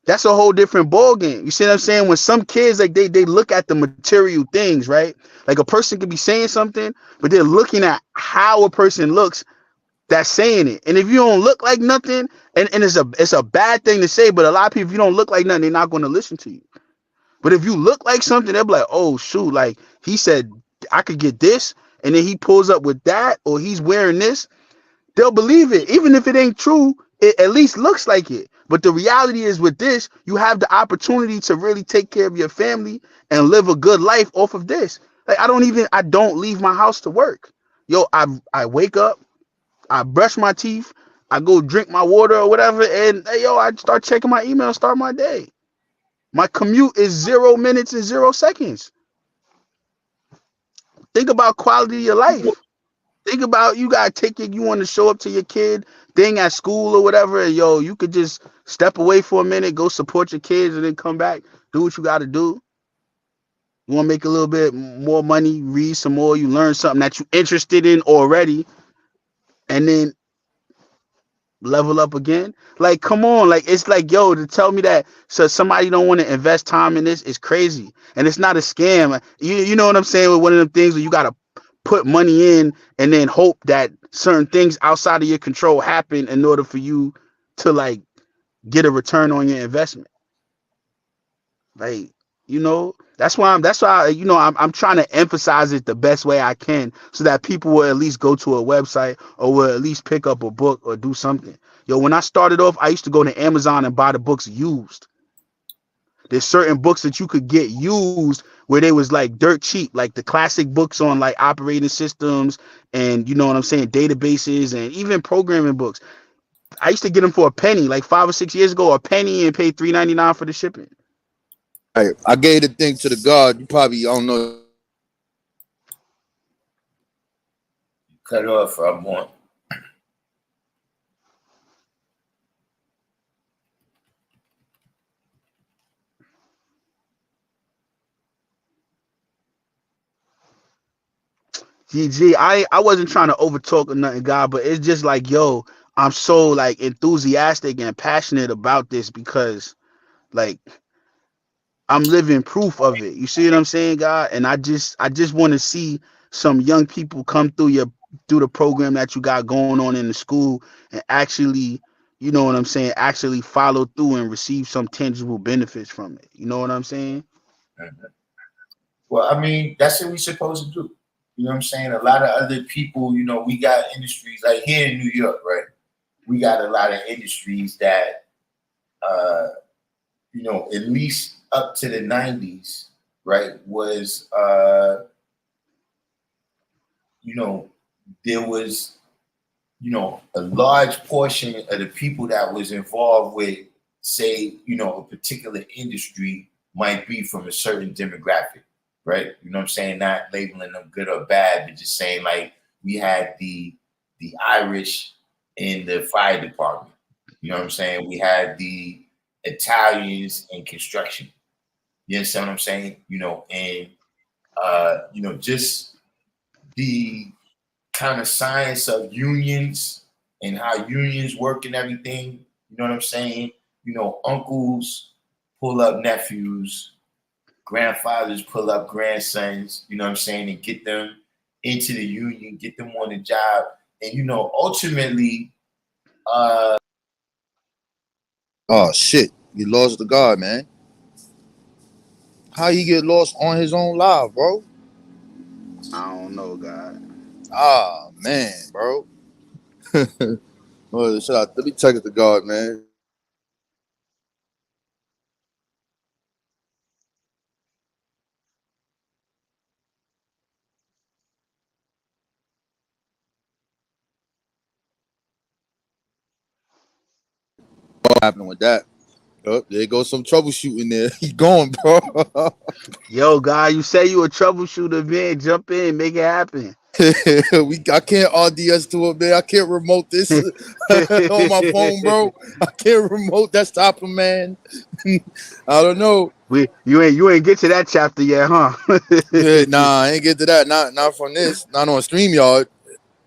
That's a whole different ball game. You see what I'm saying? When some kids like they look at the material things, right? Like a person could be saying something, but they're looking at how a person looks that's saying it. And if you don't look like nothing, and it's a bad thing to say, but a lot of people, if you don't look like nothing, they're not going to listen to you. But if you look like something, they'll be like, oh shoot, like he said I could get this, and then he pulls up with that, or he's wearing this, they'll believe it. Even if it ain't true, it at least looks like it. But the reality is with this, you have the opportunity to really take care of your family and live a good life off of this. Like I don't leave my house to work. Yo, I wake up, I brush my teeth, I go drink my water or whatever, and hey, yo, I start checking my email, start my day. My commute is 0 minutes and 0 seconds. Think about quality of your life. Think about you gotta you want to show up to your kid thing at school or whatever, and yo, you could just step away for a minute, go support your kids, and then come back, do what you gotta do. You want to make a little bit more money, read some more, you learn something that you're interested in already, and then level up again. Like, come on, like it's like, yo, to tell me that so somebody don't want to invest time in this is crazy, and it's not a scam. You know what I'm saying? With one of them things where you gotta put money in and then hope that certain things outside of your control happen in order for you to like get a return on your investment. Like, that's why I'm trying to emphasize it the best way I can so that people will at least go to a website or will at least pick up a book or do something. Yo, when I started off, I used to go to Amazon and buy the books used. There's certain books that you could get used where they was like dirt cheap, like the classic books on like operating systems and you know what I'm saying, databases and even programming books. I used to get them for a penny, like 5 or 6 years ago, a penny and pay $3.99 for the shipping. Right. I gave the thing to the God. You probably don't know. Cut off. I want. GG, I wasn't trying to overtalk or nothing, God, but it's just like, yo, I'm so like enthusiastic and passionate about this because like I'm living proof of it. You see what I'm saying, God? And I just want to see some young people come through the program that you got going on in the school and actually, you know what I'm saying, actually follow through and receive some tangible benefits from it. You know what I'm saying? Well, I mean, that's what we're supposed to do. You know what I'm saying? A lot of other people, you know, we got industries like here in New York, right? We got a lot of industries that, you know, at least up to the 90s, right, was, you know, there was, you know, a large portion of the people that was involved with, say, you know, a particular industry might be from a certain demographic, right? You know what I'm saying? Not labeling them good or bad, but just saying like we had the Irish in the fire department. You know what I'm saying? We had the Italians in construction. You understand what I'm saying? You know, and you know, just the kind of science of unions and how unions work and everything. You know what I'm saying? You know, uncles pull up nephews, grandfathers pull up grandsons, you know what I'm saying, and get them into the union, get them on the job. And, you know, ultimately, Oh shit, you lost the God, man. How you get lost on his own live, bro? I don't know, God. Ah man, bro. Well, let me check it to God, man. What happened with that? Oh, there goes some troubleshooting there. He going, bro. Yo, God, you say you a troubleshooter, man. Jump in, make it happen. I can't RDS to it, man. I can't remote this on my phone, bro. I can't remote desktop, man. I don't know. You ain't get to that chapter yet, huh? Yeah, nah, I ain't get to that. Not from this. Not on StreamYard.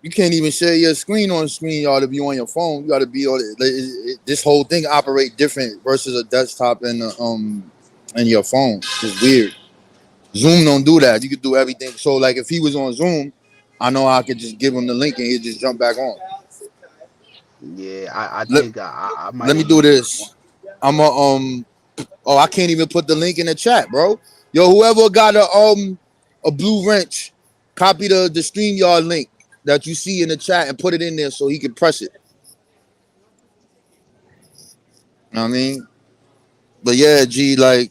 You can't even share your screen on StreamYard if you on your phone. You got to be on it. This whole thing operate different versus a desktop and your phone. It's weird. Zoom don't do that. You could do everything. So like if he was on Zoom, I know I could just give him the link and he'd just jump back on. Yeah, I Let, think I might let me have do used my this. I'm a oh, I can't even put the link in the chat, bro. Yo, whoever got a blue wrench, copy the StreamYard link that you see in the chat and put it in there so he can press it. You know what I mean? But yeah, G, like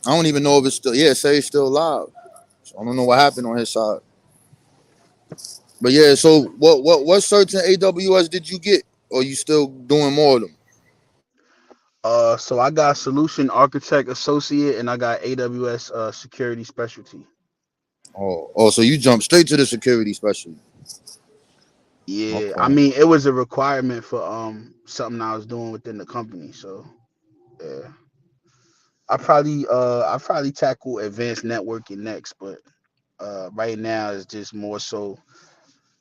I don't even know if it's still say it's still live. So I don't know what happened on his side. But yeah, so what certs in AWS did you get? Or you still doing more of them? So I got solution architect associate and I got AWS security specialty. So you jumped straight to the security specialty. Yeah, I Okay. mean it was a requirement for something I was doing within the company. So yeah. I probably tackle advanced networking next, but right now it's just more so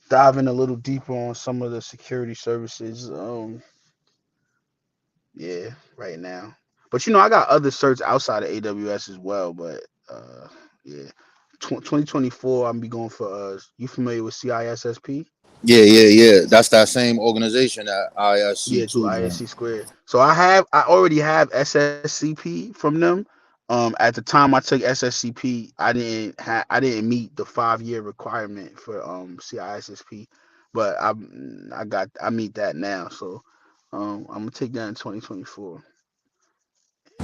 diving a little deeper on some of the security services. Yeah, right now. But I got other certs outside of AWS as well. But yeah, 2024, I'm be going for. You familiar with CISSP? Yeah. That's that same organization at Yeah, ISC through too, man. ISC squared. So I already have SSCP from them. At the time I took SSCP, I didn't meet the 5-year requirement for CISSP, but I meet that now. So I'm gonna take that in 2024.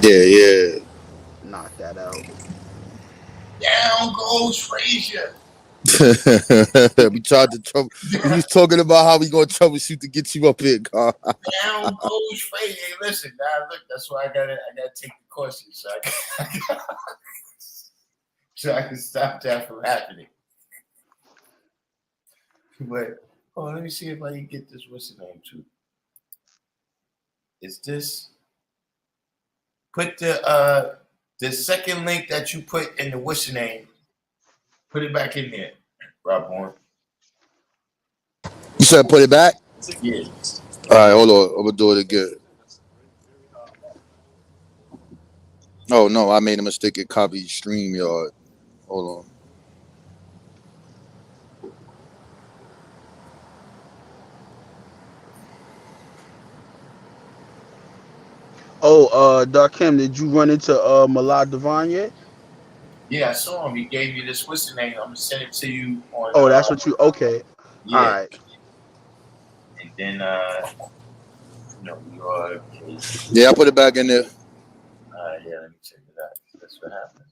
Yeah. Knock that out. down goes Frazier. We tried to trouble. We was talking about how we gonna troubleshoot to get you up here, God. Down goes Frazier. Hey, listen, now look, that's why I gotta take the courses so I can stop that from happening. But let me see if I can get this. What's the name too? Is this put the second link that you put in the what's the name? Put it back in there, Rob Warren. You said put it back. Yeah. All right, hold on. I'm gonna do it again. Oh no, I made a mistake and copied StreamYard. Hold on. Oh, Darkim, did you run into Malad Devon yet? Yeah, I saw him. He gave me this. What's the name? I'm gonna send it to you on. Oh, that's what you. Okay, all Yeah, right. and then we are. Okay. Yeah, I put it back in there. Yeah, let me check it out. That's what happened.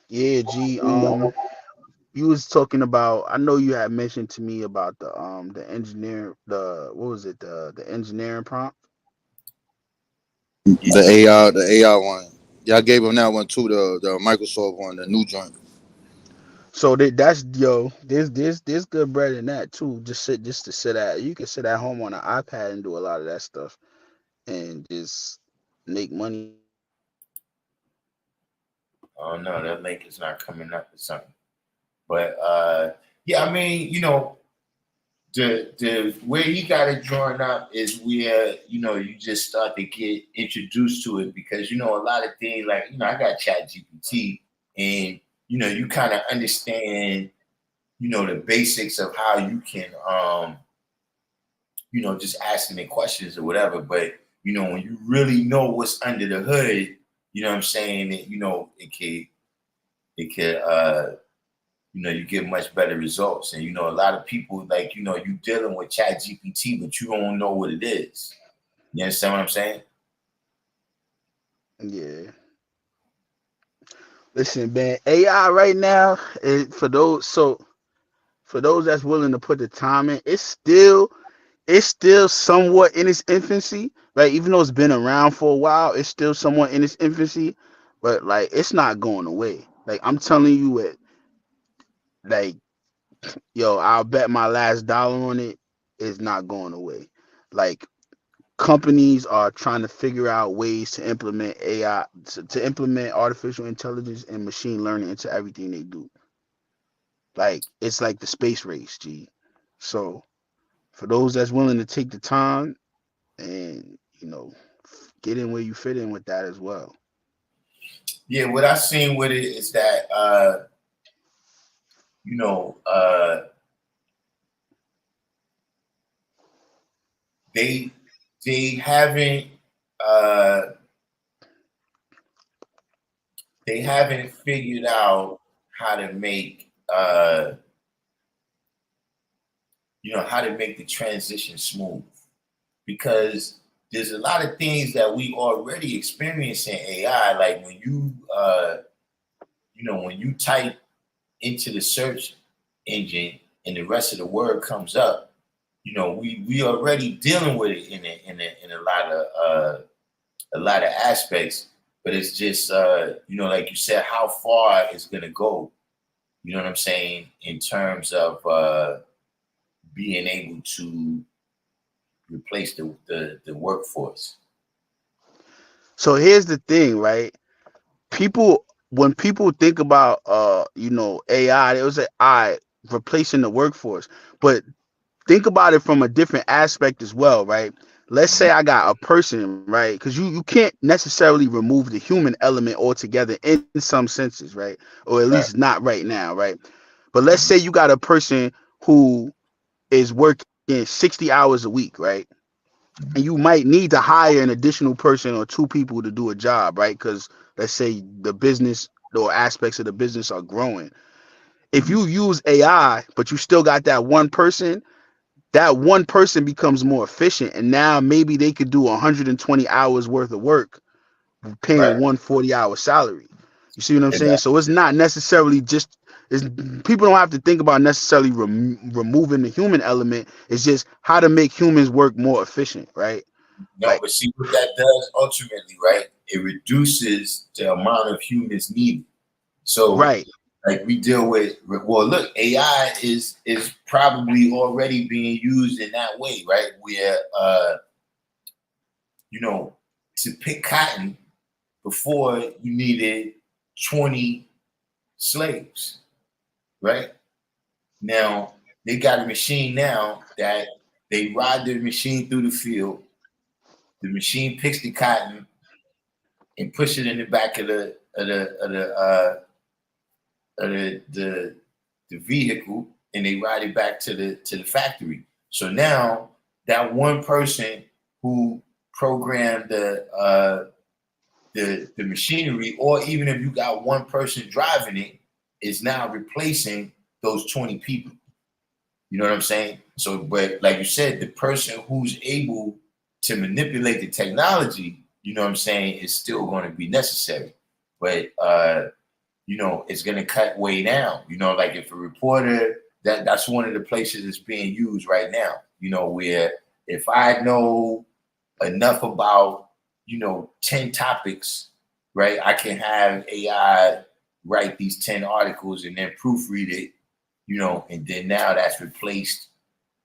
Yeah, G. You was talking about. I know you had mentioned to me about the engineer. The what was it? The engineering prompt. Yeah. The AI one. Yeah, I gave him that one too. The Microsoft one, the new joint. So that's yo. There's good bread in that too. Just to sit at. You can sit at home on an iPad and do a lot of that stuff and just make money. Oh no, that link is not coming up or something. But yeah, I mean, the way he got it drawn up is where you just start to get introduced to it because a lot of things like I got Chat GPT and you kind of understand the basics of how you can just asking it questions or whatever. But when you really know what's under the hood, you know what I'm saying, it can you get much better results. And a lot of people like you dealing with Chat GPT, but you don't know what it is. You understand what I'm saying? Yeah. Listen, man. AI right now is for those. So for those that's willing to put the time in, it's still somewhat in its infancy. Right, even though it's been around for a while, it's still somewhat in its infancy. But like, it's not going away. Like I'm telling you, it. Like, yo, I'll bet my last dollar on it. Is not going away. Like companies are trying to figure out ways to implement AI to implement artificial intelligence and machine learning into everything they do. Like it's like the space race, G. So for those that's willing to take the time and get in where you fit in with that as well. Yeah, what I seen with it is that you know uh they they haven't uh they haven't figured out how to make how to make the transition smooth because there's a lot of things that we already experience in AI. Like when you type into the search engine and the rest of the word comes up, we already dealing with it in a lot of aspects. But it's just like you said, how far it's gonna go. You know what I'm saying in terms of being able to replace the workforce. So here's the thing, right? People when people think about AI, they was say I replacing the workforce. But think about it from a different aspect as well, right? Let's say I got a person, right? Because you can't necessarily remove the human element altogether in some senses, right? Or at Right. least not right now, right? But let's say you got a person who is working 60 hours a week, right? And you might need to hire an additional person or two people to do a job, right? Because let's say the business or aspects of the business are growing. If you use AI, but you still got that one person becomes more efficient, and now maybe they could do 120 hours worth of work, paying Right. 140-hour salary. You see what I'm saying? Exactly. So it's not necessarily just people don't have to think about necessarily removing the human element. It's just how to make humans work more efficient, right? No, Like, but see what that does ultimately, right? It reduces the amount of humans needed. So, right. like we deal with, well, look, AI is probably already being used in that way, right? Where you know, to pick cotton before you needed 20 slaves, right? Now, they got a machine now that they ride the machine through the field. The machine picks the cotton and push it in the back of the vehicle, and they ride it back to the factory. So now that one person who programmed the machinery, or even if you got one person driving it, is now replacing those 20 people. You know what I'm saying? So, but like you said, the person who's able to manipulate the technology, you know what I'm saying, is still going to be necessary. But you know, it's going to cut way down. You know, like if a reporter, that's one of the places it's being used right now. You know, where if I know enough about, you know, 10 topics, right, I can have AI write these 10 articles and then proofread it, you know, and then now that's replaced,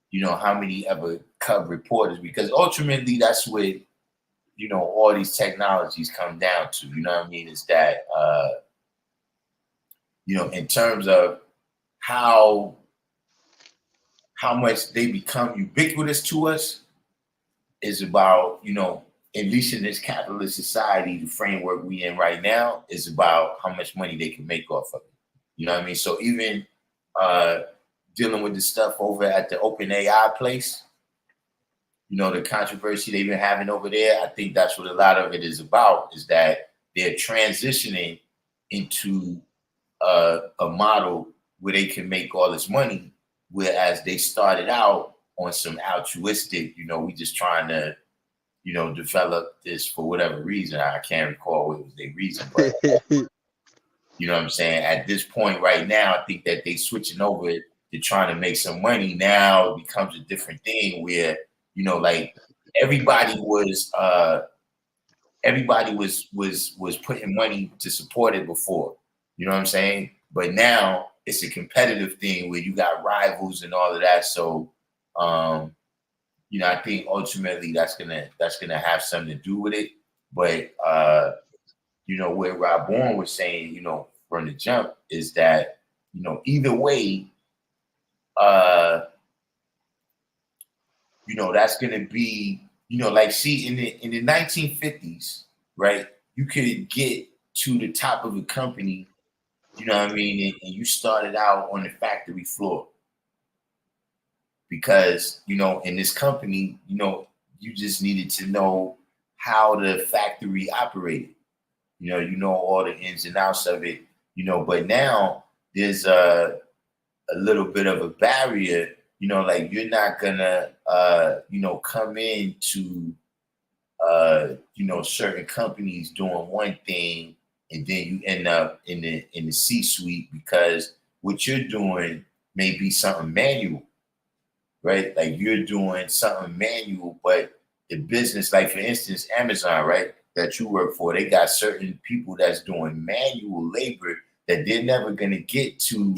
you know, how many ever cub reporters, because ultimately that's what, you know, all these technologies come down to, you know what I mean, is that, you know, in terms of how much they become ubiquitous to us is about, you know, at least in this capitalist society, the framework we in right now is about how much money they can make off of it. You know what I mean? So even dealing with the stuff over at the OpenAI place, you know, the controversy they've been having over there, I think that's what a lot of it is about, is that they're transitioning into a model where they can make all this money, whereas they started out on some altruistic, you know, we just trying to, you know, develop this for whatever reason. I can't recall what was their reason, but you know what I'm saying? At this point right now, I think that they switching over to trying to make some money. Now it becomes a different thing where, you know, like everybody was putting money to support it before. You know what I'm saying? But now it's a competitive thing where you got rivals and all of that. So you know, I think ultimately that's gonna have something to do with it. But you know, where Rob Bourne was saying, you know, from the jump is that, you know, either way, you know, that's gonna be, you know, like, see, in the 1950s, right? You could get to the top of a company, you know what I mean, and you started out on the factory floor. Because, you know, in this company, you know, you just needed to know how the factory operated. You know all the ins and outs of it, you know, but now there's a little bit of a barrier, you know, like you're not gonna, you know, come into, you know, certain companies doing one thing and then you end up in the C-suite because what you're doing may be something manual, right? Like you're doing something manual, but the business, like for instance, Amazon, right, that you work for, they got certain people that's doing manual labor that they're never going to get to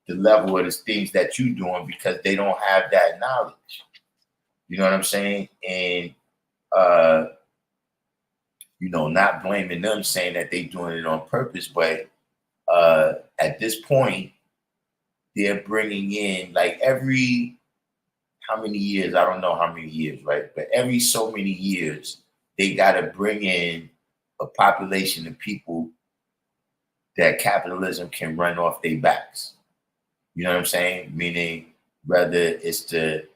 the level of the things that you're doing because they don't have that knowledge. You know what I'm saying? And, you know, not blaming them, saying that they're doing it on purpose, but at this point, they're bringing in like every, how many years? I don't know how many years, right? But every so many years, they got to bring in a population of people that capitalism can run off their backs. You know what I'm saying? Meaning, whether it's the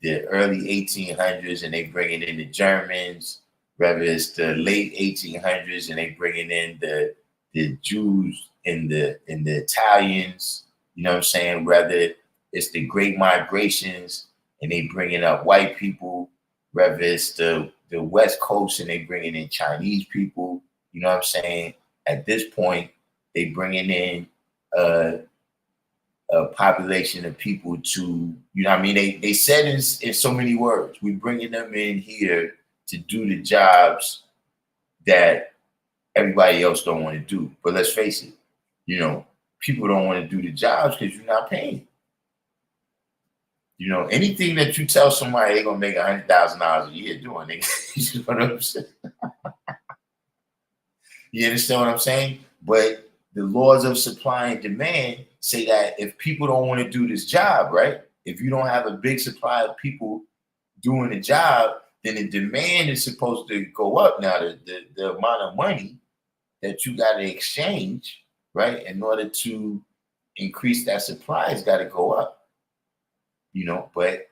early 1800s and they bringing in the Germans, whether it's the late 1800s and they bringing in the Jews and the Italians. You know what I'm saying? Whether it's the Great Migrations and they bringing up white people, whether it's the West Coast and they bringing in Chinese people, you know what I'm saying? At this point, they bringing in a population of people to, you know what I mean? They said in so many words, we bringing them in here to do the jobs that everybody else don't want to do. But let's face it, you know, people don't want to do the jobs because you're not paying. You know, anything that you tell somebody they're gonna make $100,000 a year doing, you know what I'm saying? You understand what I'm saying? But the laws of supply and demand say that if people don't want to do this job, right? If you don't have a big supply of people doing the job, then the demand is supposed to go up. Now, the amount of money that you got to exchange, right, in order to increase that supply has got to go up, but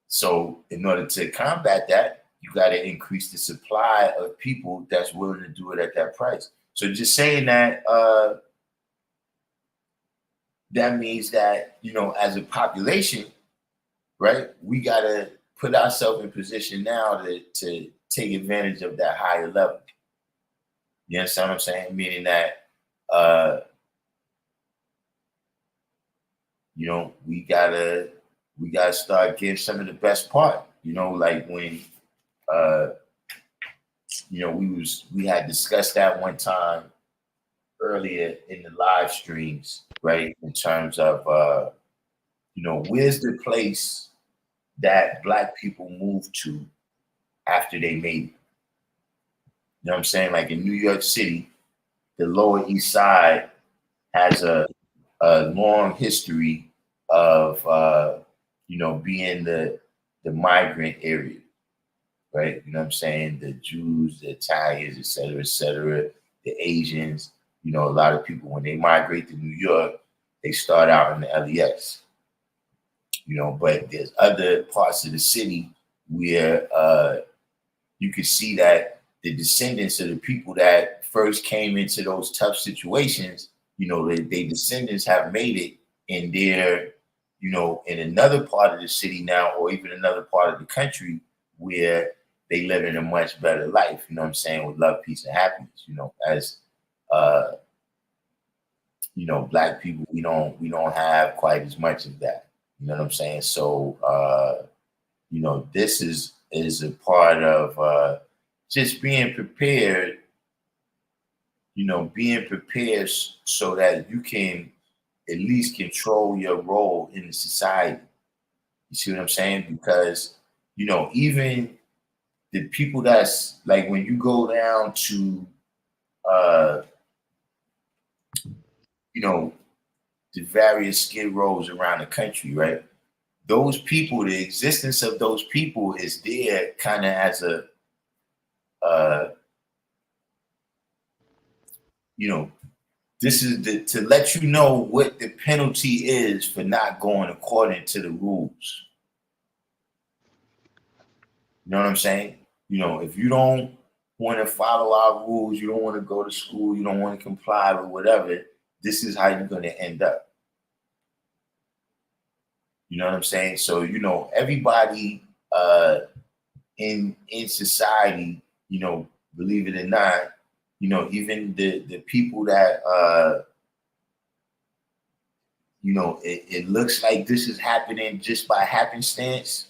so in order to combat that, you got to increase the supply of people that's willing to do it at that price. So just saying that, that means that, as a population, right, we got to put ourselves in position now to take advantage of that higher level. You understand what I'm saying? Meaning that, we gotta start getting some of the best part. Like when, we had discussed that one time earlier in the live streams, right? In terms of, where's the place that Black people move to after they made it? You know what I'm saying? Like in New York City, the Lower East Side has a long history of, being the migrant area, right? You know what I'm saying? The Jews, the Italians, et cetera, the Asians, a lot of people, when they migrate to New York, they start out in the LES, but there's other parts of the city where you can see that the descendants of the people that first came into those tough situations, they descendants have made it in their, in another part of the city now, or even another part of the country where they live in a much better life, with love, peace, and happiness, as Black people, we don't have quite as much of that. You know what I'm saying? So this is a part of just being prepared, so that you can at least control your role in the society. You see what I'm saying? Because, even the people that's like when you go down to, the various skid rows around the country, right? Those people, the existence of those people is there kind of as a, this is to let you know what the penalty is for not going according to the rules. You know what I'm saying? If you don't want to follow our rules, you don't want to go to school, you don't want to comply with whatever, this is how you're going to end up. You know what I'm saying? So, everybody in society, believe it or not, even the people that, it looks like this is happening just by happenstance,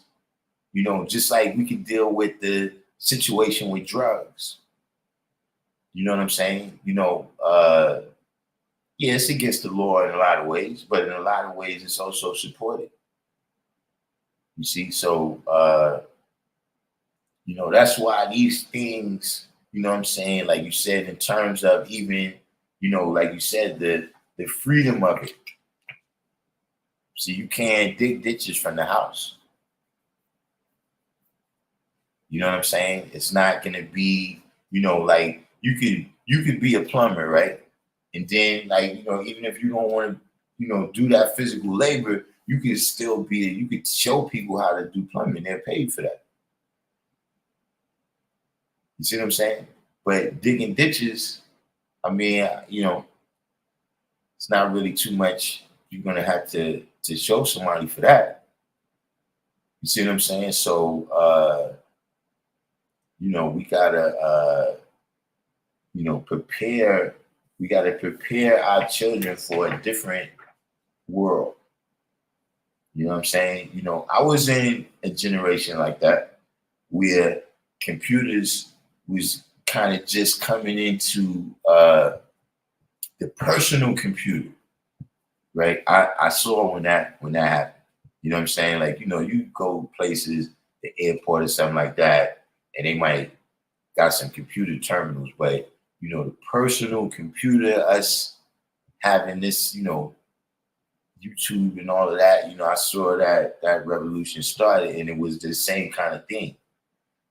just like we could deal with the situation with drugs. You know what I'm saying? Yeah, it's against the law in a lot of ways, but in a lot of ways, it's also supported. You see, so, that's why these things, what I'm saying, like you said, in terms of even, like you said, the freedom of it. See, you can't dig ditches from the house. You know what I'm saying? It's not going to be, like you could be a plumber, right? And then, like, even if you don't want to, do that physical labor, you could still you could show people how to do plumbing. They're paid for that. You see what I'm saying? But digging ditches, I mean, it's not really too much. You're going to have to show somebody for that. You see what I'm saying? So, we gotta, prepare. We gotta prepare our children for a different world. You know what I'm saying? I was in a generation like that where computers was kind of just coming into the personal computer, right? I saw when that happened. You know what I'm saying? Like, you go places, the airport or something like that, and they might got some computer terminals, but the personal computer, us having this, YouTube and all of that, I saw that revolution started, and it was the same kind of thing.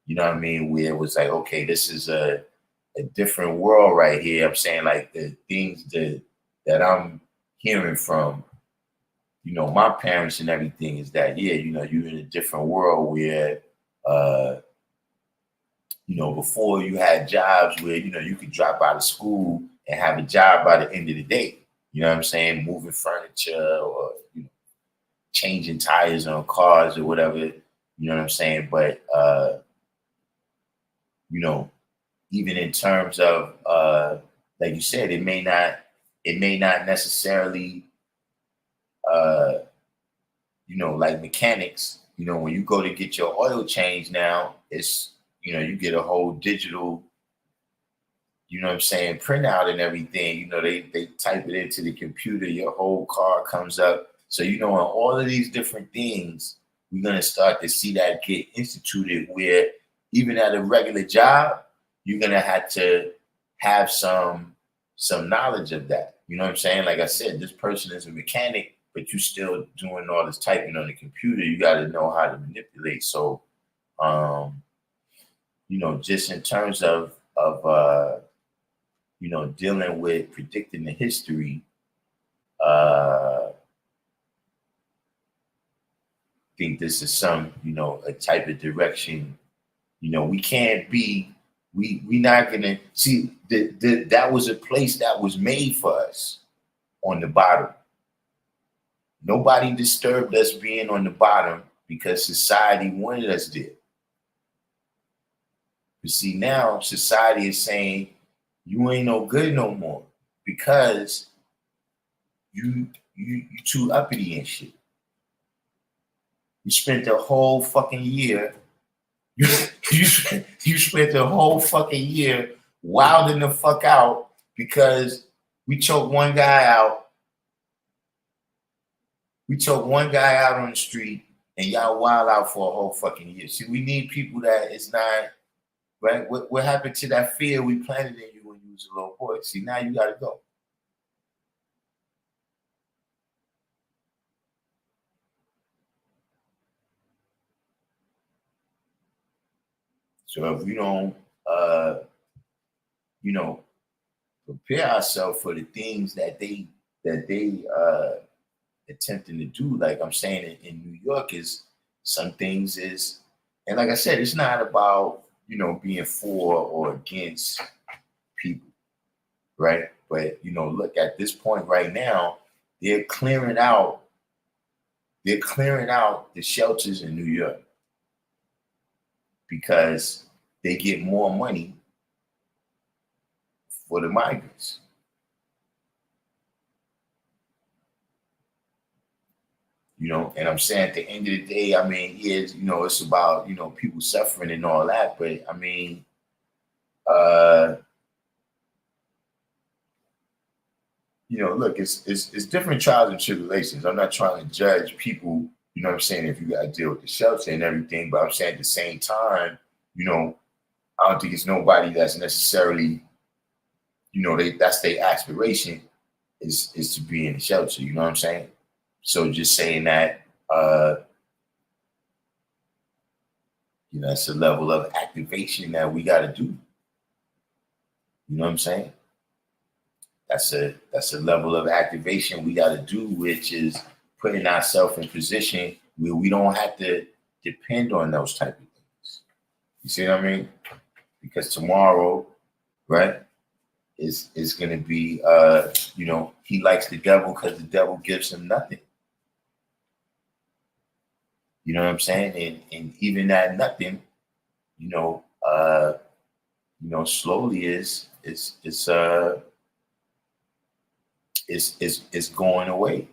You know what I mean? Where it was like, okay, this is a different world right here. I'm saying, like, the things that I'm hearing from, my parents and everything is that, yeah, you're in a different world where, before you had jobs where, you could drop out of school and have a job by the end of the day. You know what I'm saying? Moving furniture or, changing tires on cars or whatever. You know what I'm saying? But, even in terms of, like you said, it may not necessarily, like mechanics, when you go to get your oil change now, it's, you get a whole digital, printout and everything. They type it into the computer, your whole car comes up. So, in all of these different things, we're going to start to see that get instituted where even at a regular job, you're going to have some knowledge of that. You know what I'm saying? Like I said, this person is a mechanic, but you still doing all this typing on the computer. You got to know how to manipulate. So, just in terms of dealing with predicting the history, I think this is some, a type of direction. We can't be, we not gonna see that was a place that was made for us on the bottom. Nobody disturbed us being on the bottom because society wanted us there. But see, now society is saying you ain't no good no more because you too uppity and shit. You spent the whole fucking year. You spent the whole fucking year wilding the fuck out because we choked one guy out. We choked one guy out on the street, and y'all wild out for a whole fucking year. See, we need people that it's not right. What happened to that fear we planted in you when you was a little boy? See, now you gotta go. So if we don't, prepare ourselves for the things that they attempting to do, like I'm saying in New York, is some things is, and like I said, it's not about being for or against people, right? But look at this point right now, they're clearing out the shelters in New York because they get more money for the migrants. And I'm saying at the end of the day, I mean, yeah, it's about, people suffering and all that. But I mean, look, it's different trials and tribulations. I'm not trying to judge people, what I'm saying, if you got to deal with the shelter and everything. But I'm saying at the same time, I don't think it's nobody that's necessarily, that's their aspiration is to be in the shelter. You know what I'm saying? So just saying that, that's a level of activation that we got to do. You know what I'm saying? That's a level of activation we got to do, which is putting ourselves in position where we don't have to depend on those type of things. You see what I mean? Because tomorrow, right, is going to be, he likes the devil because the devil gives him nothing. You know what I'm saying? And even that nothing, slowly is going away.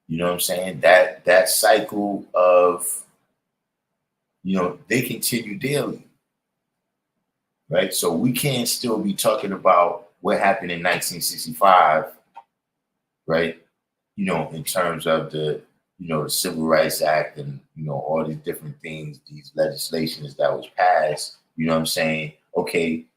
You know what I'm saying? That cycle of, they continue daily. Right? So we can't still be talking about what happened in 1965, right? In terms of the Civil Rights Act and, all these different things, these legislations that was passed, you know what I'm saying? Okay,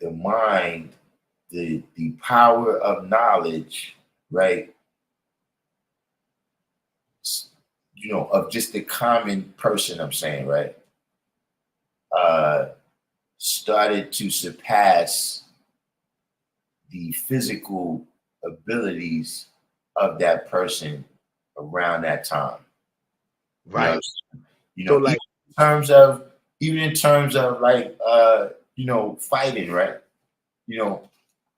the mind, the power of knowledge, right? You know, of just the common person, I'm saying, right? Started to surpass the physical abilities of that person around that time. Right. You So know, like, even in terms of like you know, fighting, right? You know,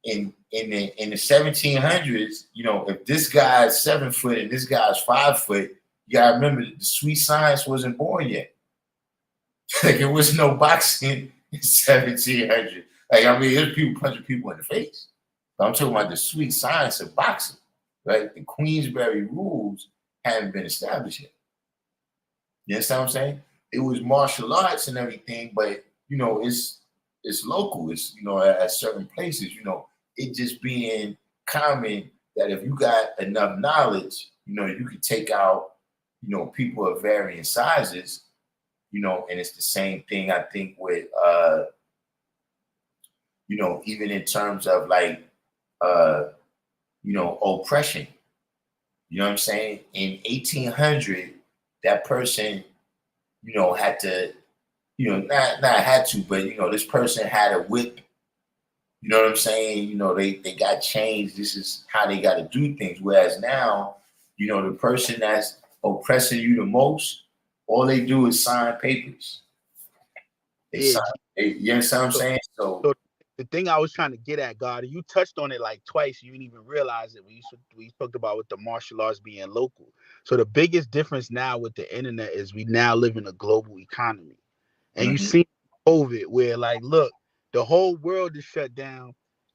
in the 1700s, you know, if this guy's 7 foot and this guy's 5 foot, you gotta remember that the sweet science wasn't born yet. Like there was no boxing in 1700. Like I mean, there's people punching people in the face. But I'm talking about the sweet science of boxing, right? The Queensberry rules haven't been established yet. You understand what I'm saying? It was martial arts and everything, but you know, it's local. It's, you know, at certain places, you know, it just being common that if you got enough knowledge, you know, you could take out, you know, people of varying sizes, you know, and it's the same thing I think with you know, even in terms of like you know, oppression. You know what I'm saying? In 1800, that person, you know, had to, you know, not had to, but you know, this person had a whip. You know what I'm saying? You know, they got changed. This is how they got to do things. Whereas now, you know, the person that's oppressing you the most, all they do is sign papers. They yeah. sign. You understand what I'm saying? So the thing I was trying to get at, God, and you touched on it like twice. You didn't even realize it when you talked about with the martial arts being local. So the biggest difference now with the internet is we now live in a global economy, and you see COVID where like, look, the whole world is shut down,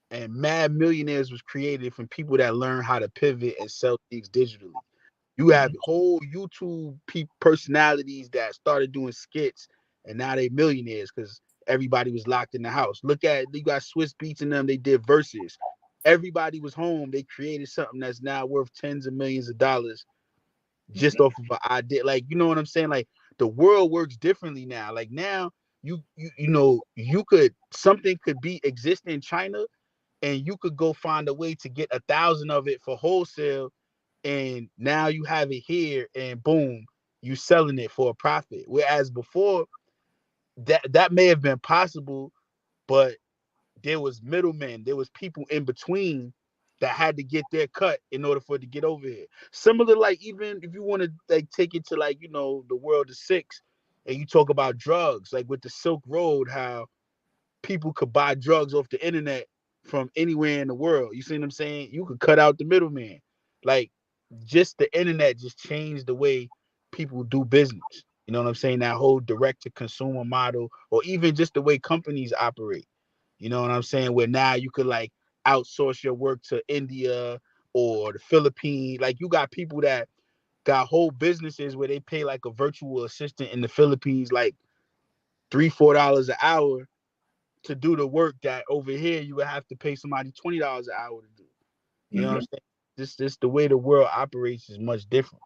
and mad millionaires was created from people that learn how to pivot and sell things digitally. You have whole YouTube personalities that started doing skits, and now they millionaires because everybody was locked in the house. Look at, you got Swiss Beats and them. They did verses. Everybody was home. They created something that's now worth tens of millions of dollars just off of an idea. Like, you know what I'm saying? Like the world works differently now. Like now, you know, you could, something could be exist in China, and you could go find a way to get 1,000 of it for wholesale, and now you have it here, and boom, you selling it for a profit. Whereas before, that may have been possible, but there was middlemen, there was people in between that had to get their cut in order for it to get over here. Similar, like even if you want to like take it to like, you know, the world of six, and you talk about drugs, like with the Silk Road, how people could buy drugs off the internet from anywhere in the world. You see what I'm saying? You could cut out the middleman. Like just the internet just changed the way people do business. You know what I'm saying? That whole direct to consumer model, or even just the way companies operate. You know what I'm saying? Where now you could like outsource your work to India or the Philippines. Like you got people that got whole businesses where they pay like a virtual assistant in the Philippines like $3-4 an hour to do the work that over here you would have to pay somebody $20 an hour to do. You know what I'm saying? This the way the world operates is much different.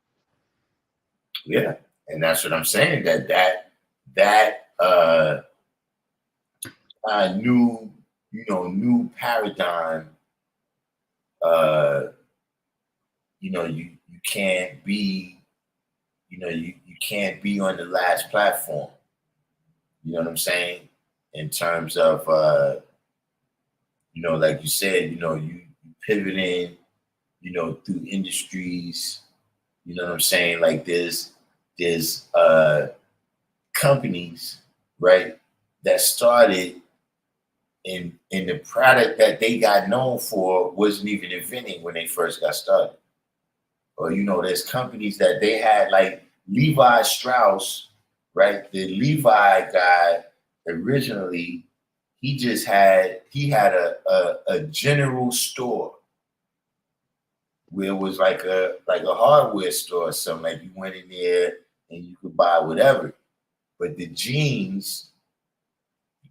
Yeah, and that's what I'm saying. That new, you know, new paradigm. You know, you can't be, you know, you can't be on the last platform. You know what I'm saying? In terms of you know, like you said, you know, you pivoting, you know, through industries. You know what I'm saying? Like there's companies, right, that started in the product that they got known for wasn't even invented when they first got started. Or you know, there's companies that they had like Levi Strauss, right? The Levi guy originally, he had a general store where it was like a hardware store or something. Like you went in there and you could buy whatever. But the jeans,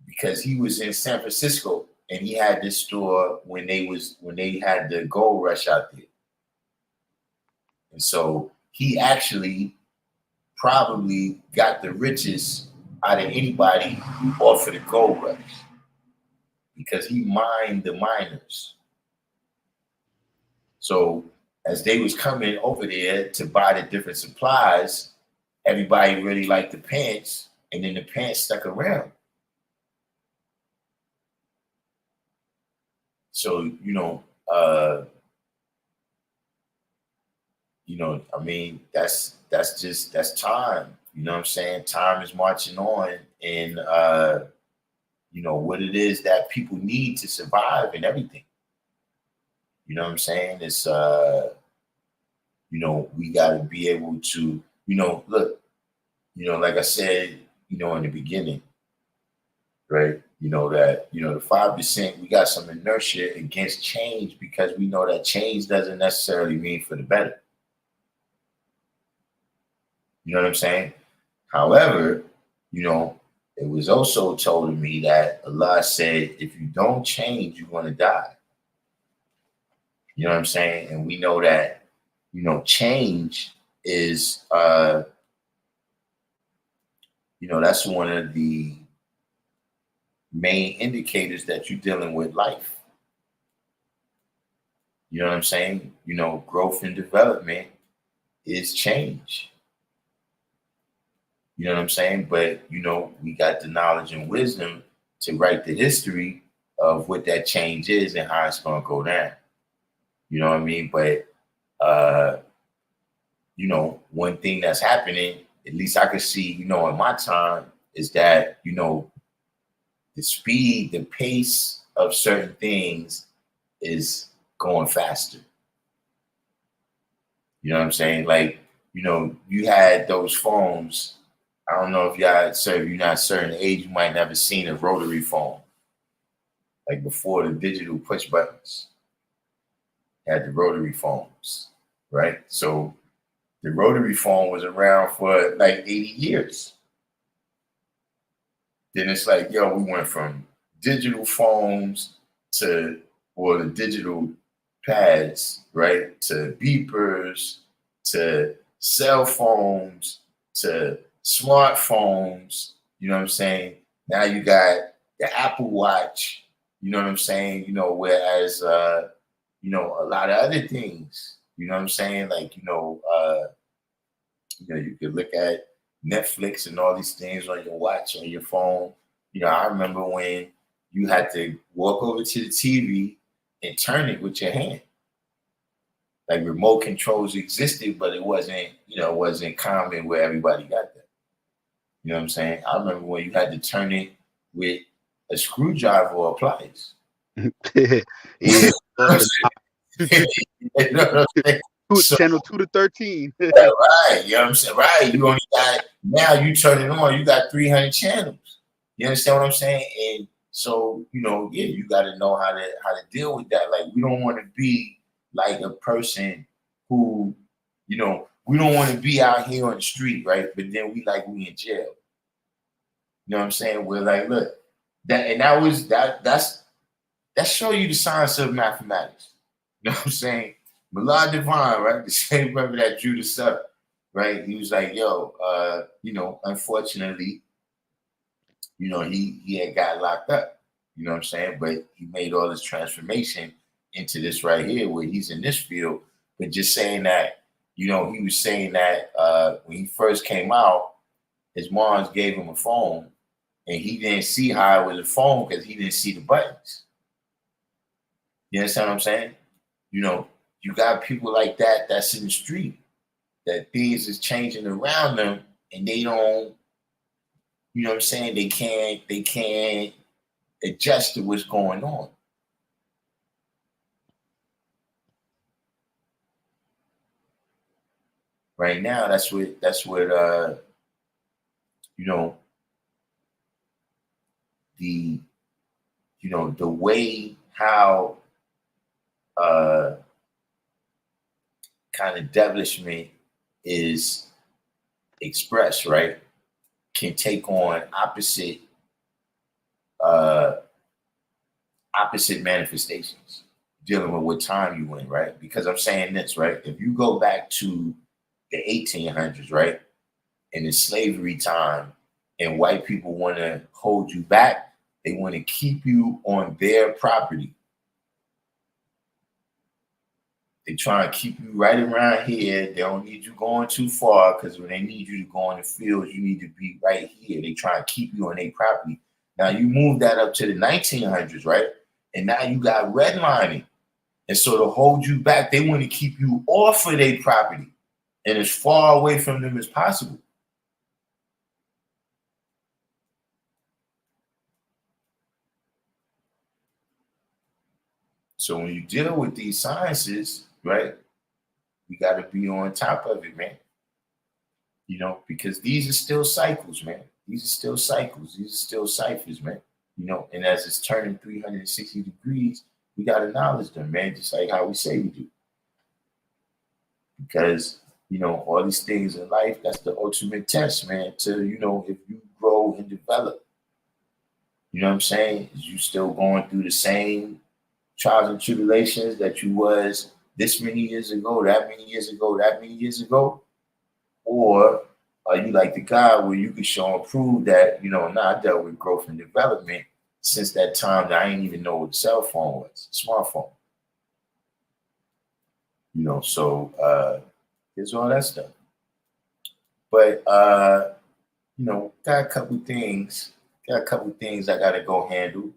because he was in San Francisco and he had this store when they had the gold rush out there. And so he actually probably got the richest out of anybody off of the gold rush because he mined the miners. So as they was coming over there to buy the different supplies, everybody really liked the pants, and then the pants stuck around. So, I mean, that's time. You know what I'm saying? Time is marching on, and what it is that people need to survive and everything. You know what I'm saying? It's we gotta be able to, look, like I said, in the beginning, right? That, the 5%, we got some inertia against change because we know that change doesn't necessarily mean for the better. You know what I'm saying? However, it was also told to me that Allah said, if you don't change, you're going to die. You know what I'm saying? And we know that, change is, that's one of the main indicators that you're dealing with life. You know what I'm saying? Growth and development is change. You know what I'm saying? But, we got the knowledge and wisdom to write the history of what that change is and how it's going to go down. You know what I mean? But, one thing that's happening, at least I could see, in my time, is that, the speed, the pace of certain things is going faster. You know what I'm saying? Like, you had those phones. I don't know if you're not a certain age, you might never seen a rotary phone. Like before the digital push buttons, had the rotary phones, right? So the rotary phone was around for like 80 years. Then it's like, we went from digital phones or the digital pads, right? To beepers, to cell phones, to smartphones. You know what I'm saying? Now you got the Apple Watch. You know what I'm saying? Whereas, a lot of other things. You know what I'm saying? Like, you could look at Netflix and all these things on your watch, on your phone. I remember when you had to walk over to the TV and turn it with your hand. Like remote controls existed, but it wasn't common where everybody got that. You know what I'm saying? I remember when you had to turn it with a screwdriver or pliers. Yeah. You know what I'm saying? Channel 2 to 13. Yeah, right. You know what I'm saying? Right. You only got, now you turn it on, you got 300 channels. You understand what I'm saying? And so, you got to know how to deal with that. Like, we don't want to be like a person who, we don't want to be out here on the street, right? But then we in jail. You know what I'm saying? We're like, look, that show you the science of mathematics. You know what I'm saying? Milad Divine, right? The same brother that drew this up, right? He was like, unfortunately, he had got locked up. You know what I'm saying? But he made all this transformation into this right here where he's in this field. But just saying that, he was saying that when he first came out, his moms gave him a phone and he didn't see how it was a phone because he didn't see the buttons. You understand what I'm saying? You got people like that that's in the street, that things is changing around them and they don't, you know what I'm saying? They can't adjust to what's going on. Right now, that's what the way how kind of devilishment is expressed, right, can take on opposite manifestations dealing with what time you in, right? Because I'm saying this, right? If you go back to the 1800s, right, in the slavery time, And white people want to hold you back. They want to keep you on their property. They try and keep you right around here. They don't need you going too far, because when they need you to go in the fields, you need to be right here. They try and keep you on their property. Now you move that up to the 1900s, right? And now you got redlining. And so to hold you back, they want to keep you off of their property and as far away from them as possible. So when you deal with these sciences, right, we got to be on top of it, man. You know, because these are still cycles, man. These are still cycles. These are still ciphers, man. You know, and as it's turning 360 degrees, we got to acknowledge them, man, just like how we say we do. Because, you know, all these things in life, that's the ultimate test, man, to, you know, if you grow and develop. You know what I'm saying? Is you still going through the same trials and tribulations that you was this many years ago, that many years ago, that many years ago? Or are you like the guy where you can show and prove that, you know, I dealt with growth and development since that time that I didn't even know what a cell phone was, smartphone. You know, so there's all that stuff. But you know, got a couple things I gotta go handle.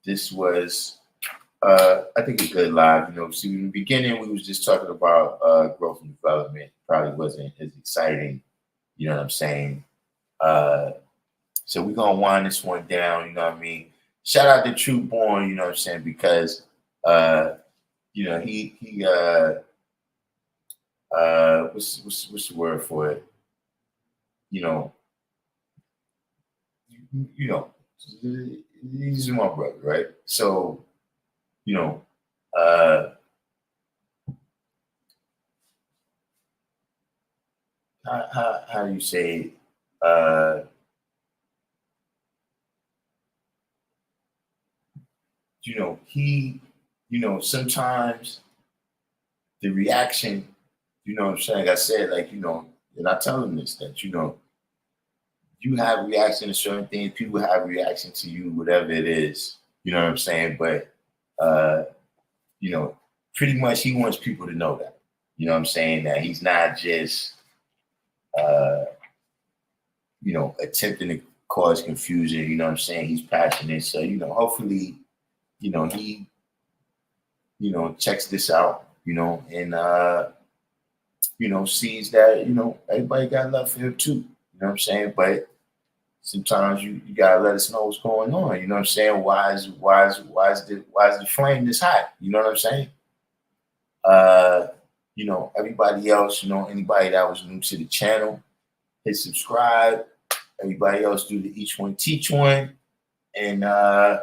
This was I think a good live. You know, see, in the beginning we was just talking about growth and development. Probably wasn't as exciting, you know what I'm saying? So we're gonna wind this one down, you know what I mean? Shout out to True Born, you know what I'm saying, because you know, he what's the word for it? You know, he's my brother, right? So, you know, how do you say it? You know, you know, sometimes the reaction, you know what I'm saying? Like I said, like, you know, and I tell him this, that, you know, you have reaction to certain things, people have reaction to you, whatever it is, you know what I'm saying? But, you know, pretty much he wants people to know that, you know what I'm saying? That he's not just, you know, attempting to cause confusion, you know what I'm saying? He's passionate. So, you know, hopefully, you know, he, you know, checks this out, you know, and, you know, sees that, you know, everybody got love for him too, you know what I'm saying? But sometimes you gotta let us know what's going on, you know what I'm saying? Why is the flame this hot? You know what I'm saying? You know, everybody else, you know, anybody that was new to the channel, hit subscribe. Everybody else do the each one teach one. And I'm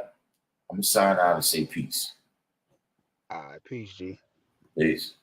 gonna sign out and say peace. All right, peace, G. Peace.